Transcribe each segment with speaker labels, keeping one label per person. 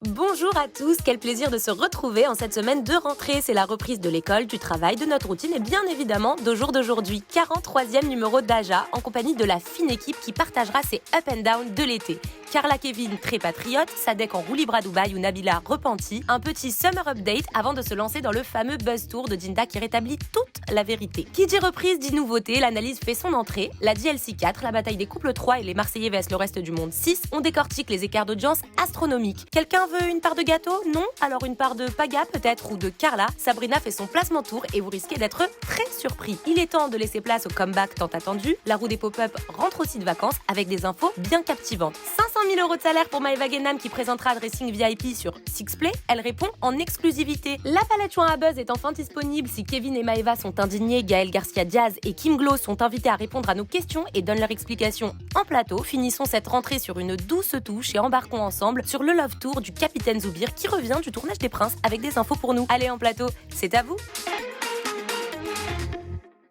Speaker 1: Bonjour à tous, quel plaisir de se retrouver en cette semaine de rentrée. C'est la reprise de l'école, du travail, de notre routine et bien évidemment de jour d'aujourd'hui. 43e numéro d'Aja en compagnie de la fine équipe qui partagera ses up and down de l'été. Carla Kevin, très patriote, Sadek en roue libre à Dubaï ou Nabila repentie. Un petit summer update avant de se lancer dans le fameux buzz tour de Jinda qui rétablit toute la vérité. Qui dit reprise dit nouveauté, l'analyse fait son entrée. La DLC 4, la bataille des couples 3 et les Marseillais vs le reste du monde 6, on décortique les écarts d'audience astronomiques. Quelqu'un veut une part de gâteau? Non? Alors une part de Paga peut-être ou de Carla? Sabrina fait son placement tour et vous risquez d'être très surpris. Il est temps de laisser place au comeback tant attendu. La roue des pop-up rentre aussi de vacances avec des infos bien captivantes. 500 000 € de salaire pour Maëva Guénam qui présentera Dressing VIP sur Sixplay. Elle répond en exclusivité. La palette joint à buzz est enfin disponible. Si Kevin et Maëva sont indignés, Gaël Garcia Diaz et Kim Glow sont invités à répondre à nos questions et donnent leurs explications en plateau. Finissons cette rentrée sur une douce touche et embarquons ensemble sur le Love Tour du Capitaine Zoubir qui revient du tournage des Princes avec des infos pour nous. Allez en plateau, c'est à vous.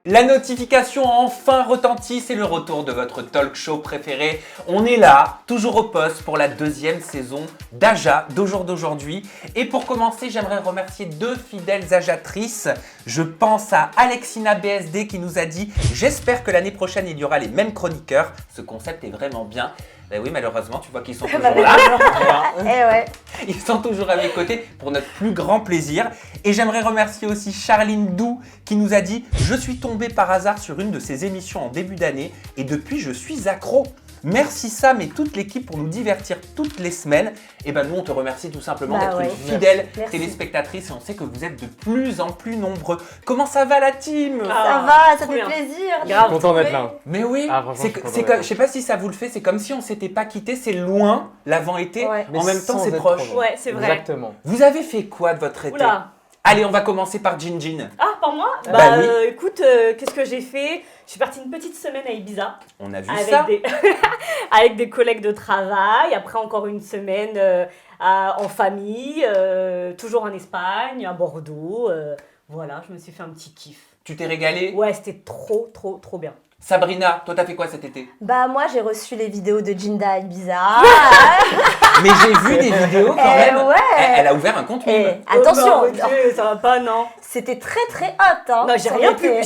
Speaker 2: La notification a enfin retenti, c'est le retour de votre talk show préféré. On est là, toujours au poste pour la deuxième saison d'Aja, d'aujourd'hui. Et pour commencer, j'aimerais remercier deux fidèles ajatrices. Je pense à Alexina BSD qui nous a dit « J'espère que l'année prochaine, il y aura les mêmes chroniqueurs. Ce concept est vraiment bien. » Ben oui, malheureusement, tu vois qu'ils sont toujours là.
Speaker 3: Ouais.
Speaker 2: Ils sont toujours à mes côtés pour notre plus grand plaisir. Et j'aimerais remercier aussi Charline Dou qui nous a dit « Je suis tombée par hasard sur une de ses émissions en début d'année et depuis je suis accro. Merci Sam et toute l'équipe pour nous divertir toutes les semaines. » Et ben nous on te remercie tout simplement d'être une fidèle téléspectatrice et on sait que vous êtes de plus en plus nombreux. Comment ça va la team?
Speaker 3: Ça va, ça fait plaisir.
Speaker 4: Je suis content d'être là.
Speaker 2: Mais oui,
Speaker 4: franchement,
Speaker 2: je sais pas si ça vous le fait, c'est comme si on s'était pas quitté, c'est loin l'avant-été, en même temps c'est proche.
Speaker 5: Ouais, c'est vrai.
Speaker 4: Exactement.
Speaker 2: Vous avez fait quoi de votre été?
Speaker 5: Oula.
Speaker 2: Allez, on va commencer par Jinjin.
Speaker 5: Ah, par moi?
Speaker 2: Bah oui.
Speaker 5: Écoute, qu'est-ce que j'ai fait? Je suis partie une petite semaine à Ibiza.
Speaker 2: On a vu
Speaker 5: avec
Speaker 2: ça.
Speaker 5: avec des collègues de travail. Après, encore une semaine en famille. Toujours en Espagne, à Bordeaux. Voilà, je me suis fait un petit kiff.
Speaker 2: Tu t'es régalé?
Speaker 5: Ouais, c'était trop bien.
Speaker 2: Sabrina, toi t'as fait quoi cet été?
Speaker 3: Bah moi j'ai reçu les vidéos de Jinda à Ibiza.
Speaker 2: Mais j'ai vu des vidéos quand même.
Speaker 3: Ouais.
Speaker 2: Elle a ouvert un compte
Speaker 3: Et
Speaker 2: web.
Speaker 3: attention,
Speaker 5: Ça va pas, non?
Speaker 3: c'était très hot. Hein,
Speaker 5: Non, j'ai rien publié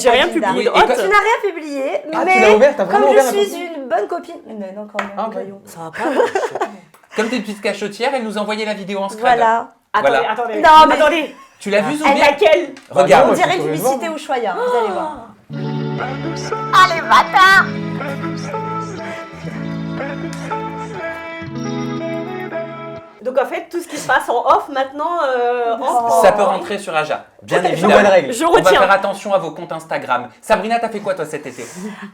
Speaker 2: Oui,
Speaker 5: de
Speaker 2: et
Speaker 5: hot.
Speaker 2: quand-
Speaker 3: Tu n'as rien publié,
Speaker 4: Ah,
Speaker 3: mais
Speaker 4: tu l'as ouvert, t'as
Speaker 3: comme
Speaker 4: vraiment
Speaker 3: je
Speaker 4: ouvert un
Speaker 3: suis une bonne copine... Mais non, quand même,
Speaker 4: Ah, ok.
Speaker 3: voyons.
Speaker 5: Ça va pas.
Speaker 2: Comme t'es une petite cachotière, elle nous a envoyé la vidéo en scred.
Speaker 3: Voilà.
Speaker 2: Voilà.
Speaker 5: Attendez.
Speaker 3: Non, mais-
Speaker 5: Attendez.
Speaker 2: Tu l'as vu
Speaker 3: Elle
Speaker 2: Zoubir?
Speaker 5: Laquelle?
Speaker 2: Regarde.
Speaker 3: On
Speaker 4: moi,
Speaker 3: dirait
Speaker 4: je
Speaker 3: une
Speaker 4: suis
Speaker 3: publicité
Speaker 4: curieux de
Speaker 3: Ushuaïa, vous allez voir. Allez, bâtard.
Speaker 5: Donc en fait, tout ce qui se passe en off maintenant, en
Speaker 2: Ça peut rentrer sur Aja, bien
Speaker 5: Ok,
Speaker 2: évidemment.
Speaker 4: nouvelle règle.
Speaker 5: Je
Speaker 2: On va
Speaker 5: retiens.
Speaker 2: faire attention à vos comptes Instagram. Sabrina, t'as fait quoi toi cet été?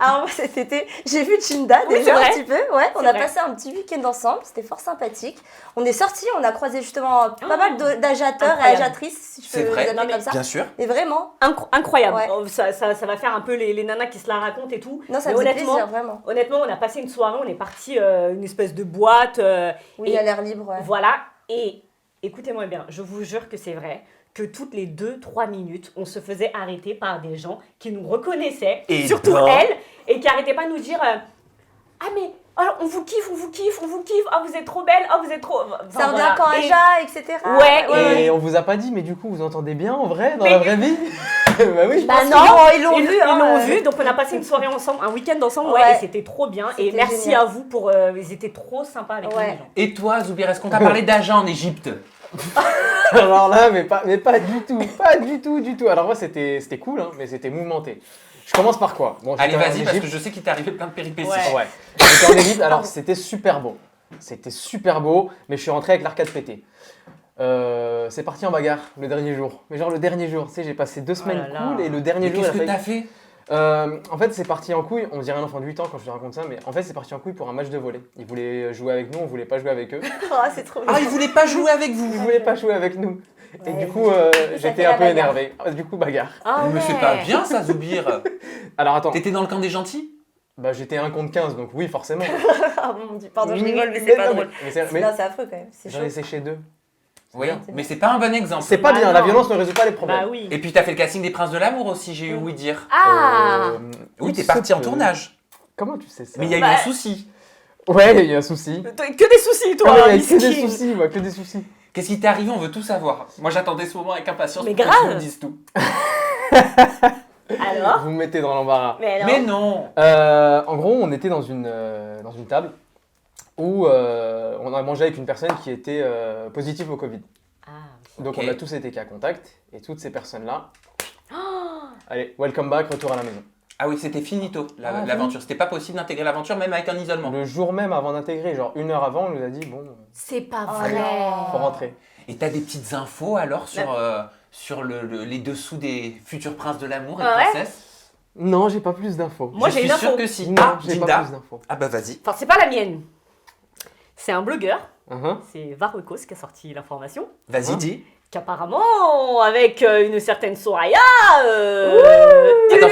Speaker 3: Alors moi cet été, j'ai vu Jinda
Speaker 5: Oui,
Speaker 3: déjà
Speaker 5: c'est vrai.
Speaker 3: un petit peu. Ouais, on
Speaker 5: C'est
Speaker 3: a
Speaker 5: vrai.
Speaker 3: passé un petit week-end ensemble, c'était fort sympathique. On est sortis, on a croisé justement pas mal d'ajateurs et
Speaker 5: Incroyable.
Speaker 3: ajatrices, si je
Speaker 2: C'est
Speaker 3: peux
Speaker 2: vrai.
Speaker 3: les appeler
Speaker 5: Non, mais
Speaker 3: comme ça.
Speaker 2: Bien sûr.
Speaker 3: Et vraiment,
Speaker 5: Incroyable.
Speaker 3: Ouais.
Speaker 5: Oh, ça va faire un peu les nanas qui se la racontent et tout.
Speaker 3: non, ça
Speaker 5: Mais
Speaker 3: faisait
Speaker 5: honnêtement,
Speaker 3: plaisir, vraiment.
Speaker 5: honnêtement, on a passé une soirée, on est parti une espèce de boîte.
Speaker 3: Oui,
Speaker 5: et
Speaker 3: à l'air libre, ouais.
Speaker 5: Voilà. Et écoutez-moi bien, je vous jure que c'est vrai que toutes les 2-3 minutes, on se faisait arrêter par des gens qui nous reconnaissaient,
Speaker 2: Et
Speaker 5: surtout
Speaker 2: ben.
Speaker 5: elle, et qui n'arrêtaient pas de nous dire ah mais alors, on vous kiffe, ah vous êtes trop belle, ah vous êtes trop... Enfin,
Speaker 3: Ça revient
Speaker 5: voilà.
Speaker 3: quand
Speaker 5: Et-
Speaker 3: Aja, etc.
Speaker 5: Ouais,
Speaker 4: Et on vous a pas dit, mais du coup, vous entendez bien en vrai, dans
Speaker 5: Mais-
Speaker 4: la vraie vie? Bah oui.
Speaker 3: Bah
Speaker 5: Parce
Speaker 3: non,
Speaker 5: qu'ils
Speaker 3: ils l'ont vu.
Speaker 5: Ils
Speaker 3: hein,
Speaker 5: l'ont vu, donc on a passé une soirée ensemble, un week-end ensemble, ouais,
Speaker 3: Ouais.
Speaker 5: et c'était trop bien. Et
Speaker 3: C'était
Speaker 5: merci
Speaker 3: génial.
Speaker 5: à vous pour... ils étaient trop sympas avec nous,
Speaker 3: Ouais.
Speaker 5: les gens.
Speaker 2: Et toi Zoubir, est-ce qu'on t'a parlé d'Aja en Égypte?
Speaker 4: Alors là, mais pas du tout. Alors moi, c'était cool, hein, mais c'était mouvementé. Je commence par quoi? Bon,
Speaker 2: Allez
Speaker 4: j'étais en
Speaker 2: vas-y parce que
Speaker 4: Égypte.
Speaker 2: je sais qu'il t'est arrivé plein de péripéties.
Speaker 5: Ouais.
Speaker 4: Ouais. J'étais en Égypte, alors c'était super beau. C'était super beau, mais je suis rentré avec l'arcade pété. C'est parti en bagarre le dernier jour. Mais genre le dernier jour, tu sais, j'ai passé 2 semaines
Speaker 5: là là.
Speaker 4: cool et le dernier
Speaker 2: Mais
Speaker 4: jour,
Speaker 2: qu'est-ce
Speaker 4: il
Speaker 2: que
Speaker 4: a
Speaker 2: t'as
Speaker 4: failli-
Speaker 2: fait?
Speaker 4: En fait, c'est parti en couille. On dirait un enfant de 8 ans quand je te raconte ça, mais en fait, c'est parti en couille pour un match de volley. Ils voulaient jouer avec nous, on voulait pas jouer avec eux.
Speaker 3: Ah, c'est trop bien.
Speaker 2: Ah, il voulait pas jouer avec vous?
Speaker 4: Ils voulaient pas jouer avec nous. Et
Speaker 3: Ouais.
Speaker 4: du coup, j'étais
Speaker 3: fait
Speaker 4: un
Speaker 3: la
Speaker 4: peu
Speaker 3: bagarre.
Speaker 4: énervé. Du coup, bagarre.
Speaker 5: Ah
Speaker 2: Mais c'est
Speaker 5: ouais.
Speaker 2: pas bien ça Zoubir.
Speaker 4: Alors attends,
Speaker 2: T'étais dans le camp des gentils?
Speaker 4: bah, j'étais 1 contre 15, donc oui, forcément.
Speaker 3: Ah mon dieu, pardon, je rigole, mais c'est pas
Speaker 4: non,
Speaker 3: drôle.
Speaker 4: mais
Speaker 3: Non, c'est affreux quand même. C'est
Speaker 4: j'en
Speaker 3: chaud.
Speaker 4: ai séché 2.
Speaker 2: Oui,
Speaker 4: bien.
Speaker 2: mais c'est pas un bon exemple.
Speaker 4: C'est pas
Speaker 5: Bah
Speaker 4: bien,
Speaker 5: non.
Speaker 4: la violence ne résout pas les problèmes.
Speaker 5: Bah oui.
Speaker 2: Et puis t'as fait le casting des Princes de l'amour aussi, j'ai eu ouï dire.
Speaker 5: Ah
Speaker 2: Oui, t'es
Speaker 4: il se
Speaker 2: parti en
Speaker 4: peut.
Speaker 2: tournage.
Speaker 4: Comment tu sais ça?
Speaker 2: Mais il y a eu
Speaker 5: Bah,
Speaker 2: un souci.
Speaker 4: Ouais, il y a eu un souci.
Speaker 5: Que des soucis, toi,
Speaker 4: Ah, il y a que
Speaker 5: miskin.
Speaker 4: des soucis, moi, que des soucis.
Speaker 2: Qu'est-ce qui t'est arrivé? On veut tout savoir. Moi, j'attendais ce moment avec impatience.
Speaker 5: Mais
Speaker 2: pour que
Speaker 5: grave.
Speaker 2: tu me dises tout.
Speaker 5: Alors
Speaker 4: Vous me mettez dans l'embarras.
Speaker 2: Mais non.
Speaker 4: En gros, on était dans une table où on a mangé avec une personne qui était positive au Covid.
Speaker 5: Ah,
Speaker 4: Donc
Speaker 2: Ok.
Speaker 4: on a tous été cas contact et toutes ces personnes-là. Allez, welcome back, retour à la maison.
Speaker 2: Ah oui, c'était finito
Speaker 3: Ah,
Speaker 2: l'aventure. C'était pas possible d'intégrer l'aventure même avec un isolement.
Speaker 4: Le jour même avant d'intégrer, genre 1 heure avant, on nous a dit bon,
Speaker 5: c'est pas
Speaker 3: Oh
Speaker 5: vrai.
Speaker 3: non.
Speaker 4: faut rentrer.
Speaker 2: Et t'as des petites infos alors sur les dessous des futurs princes de l'amour et
Speaker 5: Ah ouais
Speaker 2: princesses?
Speaker 4: Non, j'ai pas plus d'infos.
Speaker 5: Moi,
Speaker 2: Je
Speaker 5: j'ai
Speaker 2: suis
Speaker 5: une
Speaker 2: sûr
Speaker 5: info.
Speaker 2: que si.
Speaker 4: Non,
Speaker 2: Ah,
Speaker 4: j'ai
Speaker 2: Dinda.
Speaker 4: pas plus d'infos.
Speaker 2: Ah bah vas-y.
Speaker 5: Enfin, c'est pas la mienne. C'est un blogueur,
Speaker 4: Uh-huh.
Speaker 5: c'est Varukos qui a sorti l'information,
Speaker 2: Vas-y,
Speaker 4: Hein
Speaker 2: dis.
Speaker 5: qu'apparemment, avec une certaine Soraya...
Speaker 2: Attends,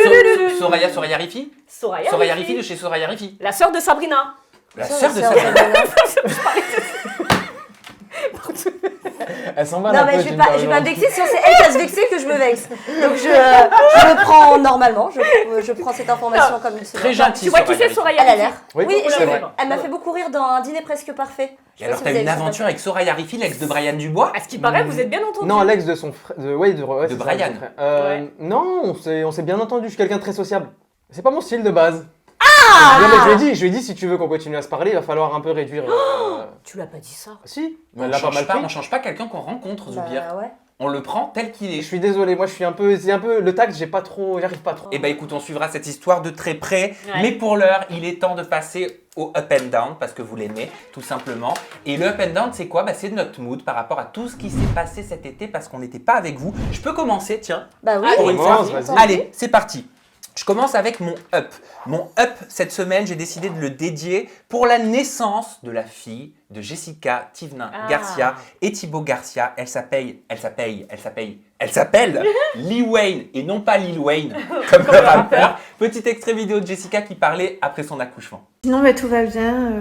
Speaker 2: Soraya Rifi
Speaker 5: Soraya
Speaker 2: Soraya
Speaker 5: Rifi,
Speaker 2: Rifi de chez Soraya Rifi.
Speaker 5: la sœur de Sabrina.
Speaker 2: La
Speaker 3: Ça,
Speaker 2: sœur de
Speaker 3: ça,
Speaker 2: Sabrina.
Speaker 4: Elle s'en va
Speaker 3: Non, mais je vais pas me vexer, sinon c'est elle qui va se vexer que je me vexe. Donc je le prends normalement, je prends cette information comme une
Speaker 2: Très
Speaker 3: seule.
Speaker 2: gentil.
Speaker 5: Tu vois qui c'est
Speaker 2: Soraya
Speaker 5: Soraya
Speaker 3: Elle a
Speaker 5: Rifi
Speaker 3: l'air.
Speaker 4: Oui,
Speaker 3: Oui,
Speaker 4: c'est
Speaker 3: j'ai
Speaker 4: vrai.
Speaker 3: vu. Elle m'a fait beaucoup rire dans Un dîner presque parfait. Je
Speaker 2: Et
Speaker 3: sais
Speaker 2: alors,
Speaker 3: pas
Speaker 2: t'as
Speaker 3: si vous
Speaker 2: une
Speaker 3: avez vu
Speaker 2: aventure
Speaker 3: ça.
Speaker 2: avec Soraya Rifi, l'ex de Brian Dubois?
Speaker 5: À ce qui paraît, vous êtes bien entendu.
Speaker 4: Non, l'ex de son frère. Ouais,
Speaker 2: De
Speaker 4: c'est ça,
Speaker 2: Brian.
Speaker 4: son frère.
Speaker 5: Ouais.
Speaker 4: Non, on s'est bien entendu. Je suis quelqu'un de très sociable. C'est pas mon style de base. Non, mais je lui ai dit, si tu veux qu'on continue à se parler, il va falloir un peu réduire.
Speaker 5: Tu l'as pas dit ça.
Speaker 4: Si, mais
Speaker 2: On
Speaker 4: elle l'a pas mal pris.
Speaker 2: on change pas quelqu'un qu'on rencontre, Zoubir.
Speaker 3: Bah ouais.
Speaker 2: On le prend tel qu'il
Speaker 4: Je
Speaker 2: est.
Speaker 4: suis désolé, moi je suis un peu, c'est un peu le tact, j'arrive pas trop.
Speaker 2: Eh ben écoute, on suivra cette histoire de très près.
Speaker 5: Ouais.
Speaker 2: Mais pour l'heure, il est temps de passer au up and down parce que vous l'aimez, tout simplement. Et le up and down, c'est quoi? Bah, c'est notre mood par rapport à tout ce qui s'est passé cet été parce qu'on n'était pas avec vous. Je peux commencer, tiens.
Speaker 3: Bah oui.
Speaker 2: Pour une
Speaker 4: Commence,
Speaker 2: fois.
Speaker 4: vas-y.
Speaker 2: Allez, c'est parti. Je commence avec mon up. Mon up, cette semaine, j'ai décidé de le dédier pour la naissance de la fille de Jessica Tivna
Speaker 5: Ah.
Speaker 2: Garcia et Thibaut Garcia. Elle s'appelle Lee Wayne et non pas Lil Wayne, comme le rappeur. Petit extrait vidéo de Jessica qui parlait après son accouchement.
Speaker 6: Sinon, bah, tout va bien.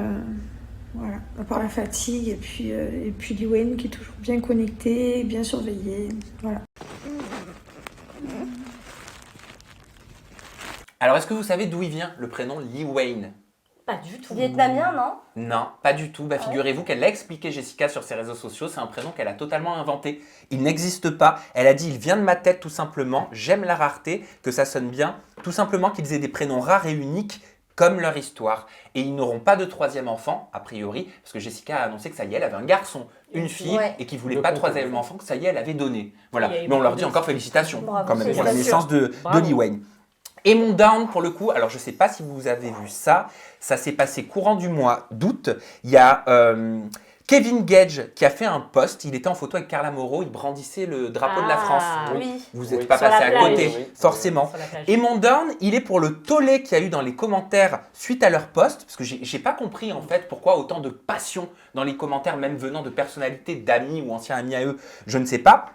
Speaker 6: Voilà, à part la fatigue et puis Liwen qui est toujours bien connecté, bien surveillé. Voilà.
Speaker 2: Alors, est-ce que vous savez d'où il vient le prénom Lee Wayne?
Speaker 5: Pas du tout.
Speaker 3: Vietnamien, non?
Speaker 2: Non, pas du tout. Bah,
Speaker 3: Ah ouais.
Speaker 2: figurez-vous qu'elle l'a expliqué, Jessica, sur ses réseaux sociaux. C'est un prénom qu'elle a totalement inventé. Il n'existe pas. Elle a dit, il vient de ma tête tout simplement. J'aime la rareté, que ça sonne bien. Tout simplement qu'ils aient des prénoms rares et uniques comme leur histoire. Et ils n'auront pas de troisième enfant, a priori, parce que Jessica a annoncé que ça y est, elle avait un garçon, une fille,
Speaker 3: Ouais.
Speaker 2: et qu'il voulait
Speaker 4: Le
Speaker 2: pas de
Speaker 4: concours.
Speaker 2: troisième enfant, que ça y est, elle avait donné. Voilà.
Speaker 5: Il y a eu
Speaker 2: Mais on leur
Speaker 5: beaucoup
Speaker 2: dit
Speaker 5: de-
Speaker 2: encore félicitations,
Speaker 3: Bravo,
Speaker 2: quand même, pour la
Speaker 3: félicitations.
Speaker 2: naissance de
Speaker 5: Bravo.
Speaker 2: Lee Wayne. Et mon down, pour le coup, alors je ne sais pas si vous avez vu ça, ça s'est passé courant du mois d'août. Il y a Kevin Gage qui a fait un post, il était en photo avec Carla Moreau, il brandissait le drapeau de la France.
Speaker 3: Oui.
Speaker 2: Vous n'êtes
Speaker 4: Oui.
Speaker 2: pas
Speaker 5: Sur
Speaker 2: passé
Speaker 5: la
Speaker 2: à
Speaker 5: plage.
Speaker 2: côté,
Speaker 4: Oui, oui.
Speaker 2: forcément.
Speaker 5: Sur la plage.
Speaker 2: Et mon down, il est pour le tollé qu'il y a eu dans les commentaires suite à leur post, parce que j'ai pas compris en fait pourquoi autant de passion dans les commentaires, même venant de personnalités, d'amis ou anciens amis à eux, je ne sais pas.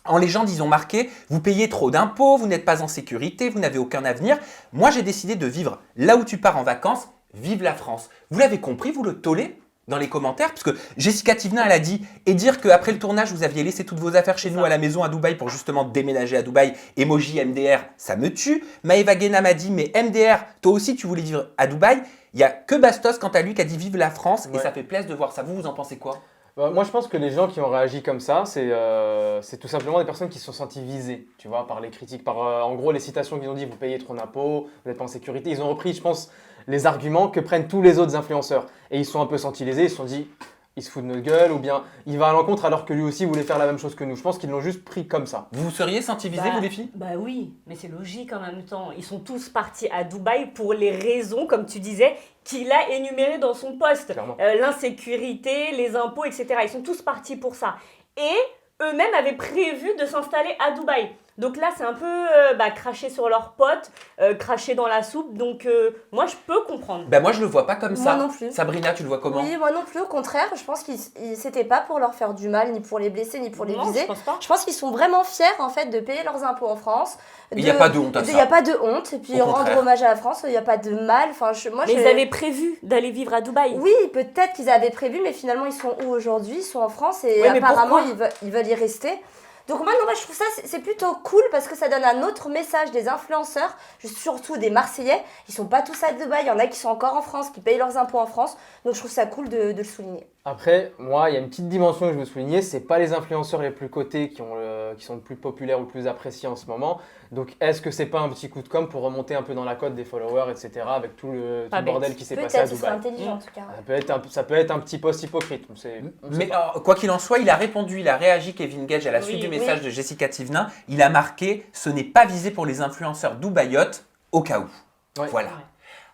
Speaker 2: En légende, ils ont marqué « Vous payez trop d'impôts, vous n'êtes pas en sécurité, vous n'avez aucun avenir. Moi, j'ai décidé de vivre là où tu pars en vacances. Vive la France. » Vous l'avez compris, vous, le tollé dans les commentaires? Parce que Jessica Tivna, elle a dit « Et dire qu'après le tournage, vous aviez laissé toutes vos affaires chez nous à la maison à Dubaï pour justement déménager à Dubaï. Emoji MDR, ça me tue. » Maëva Guéna m'a dit « Mais MDR, toi aussi, tu voulais vivre à Dubaï. » Il n'y a que Bastos, quant à lui, qui a dit « Vive la France. » Et
Speaker 4: Ouais.
Speaker 2: ça fait plaisir de voir ça. Vous en pensez quoi?
Speaker 4: Moi, je pense que les gens qui ont réagi comme ça, c'est tout simplement des personnes qui se sont senties visées, tu vois, par les critiques, par en gros les citations qu'ils ont dit, vous payez trop d'impôts, vous n'êtes pas en sécurité. Ils ont repris, je pense, les arguments que prennent tous les autres influenceurs. Et ils se sont un peu sentis lésés, ils se sont dit, il se fout de notre gueule, ou bien il va à l'encontre alors que lui aussi voulait faire la même chose que nous. Je pense qu'ils l'ont juste pris comme ça.
Speaker 2: Vous vous seriez senti visé,
Speaker 5: Bah,
Speaker 2: vous, les filles?
Speaker 5: Bah oui, mais c'est logique en même temps. Ils sont tous partis à Dubaï pour les raisons, comme tu disais, qu'il a énumérées dans son post.
Speaker 4: Clairement.
Speaker 5: L'insécurité, les impôts, etc. Ils sont tous partis pour ça. Et eux-mêmes avaient prévu de s'installer à Dubaï. Donc là, c'est un peu cracher sur leurs potes, cracher dans la soupe. Donc moi, je peux comprendre.
Speaker 2: Ben moi, je le vois pas comme
Speaker 3: Moi
Speaker 2: ça.
Speaker 3: non plus.
Speaker 2: Sabrina, tu le vois comment?
Speaker 3: Oui, moi non plus, au contraire, je pense qu'ils c'était pas pour leur faire du mal, ni pour les blesser, ni pour les
Speaker 5: Non,
Speaker 3: viser.
Speaker 5: je pense pas.
Speaker 3: Je pense qu'ils sont vraiment fiers en fait de payer leurs impôts en France.
Speaker 2: Il y a pas de honte à
Speaker 3: Il
Speaker 2: ça.
Speaker 3: n'y a pas de honte, et puis
Speaker 2: Au
Speaker 3: rendre
Speaker 2: contraire.
Speaker 3: hommage à la France, il n'y a pas de mal. Enfin,
Speaker 5: Mais ils avaient prévu d'aller vivre à Dubaï.
Speaker 3: Oui, peut-être qu'ils avaient prévu, mais finalement ils sont où aujourd'hui? Ils sont en France et
Speaker 5: Ouais, mais
Speaker 3: apparemment
Speaker 5: pourquoi
Speaker 3: ils veulent y rester. Donc moi, non, moi je trouve ça c'est plutôt cool parce que ça donne un autre message des influenceurs, surtout des Marseillais. Ils sont pas tous à Dubaï, il y en a qui sont encore en France, qui payent leurs impôts en France. Donc je trouve ça cool de le souligner.
Speaker 4: Après, moi, il y a une petite dimension que je veux souligner, c'est pas les influenceurs les plus cotés qui sont le plus populaires ou le plus appréciés en ce moment. Donc, est-ce que c'est pas un petit coup de com' pour remonter un peu dans la cote des followers, etc., avec tout le bordel qui s'est passé à
Speaker 3: Peut-être, ce serait
Speaker 4: Dubaï.
Speaker 3: intelligent en tout cas.
Speaker 4: Ça peut être un petit post hypocrite. On sait
Speaker 2: Mais
Speaker 4: pas.
Speaker 2: quoi qu'il en soit, il a répondu, il a réagi, Kevin Gage, à la suite
Speaker 5: Oui,
Speaker 2: du
Speaker 5: oui.
Speaker 2: message de Jessica Thivenin. Il a marqué « Ce n'est pas visé pour les influenceurs dubaïotes, au cas où
Speaker 4: Ouais.
Speaker 2: Voilà.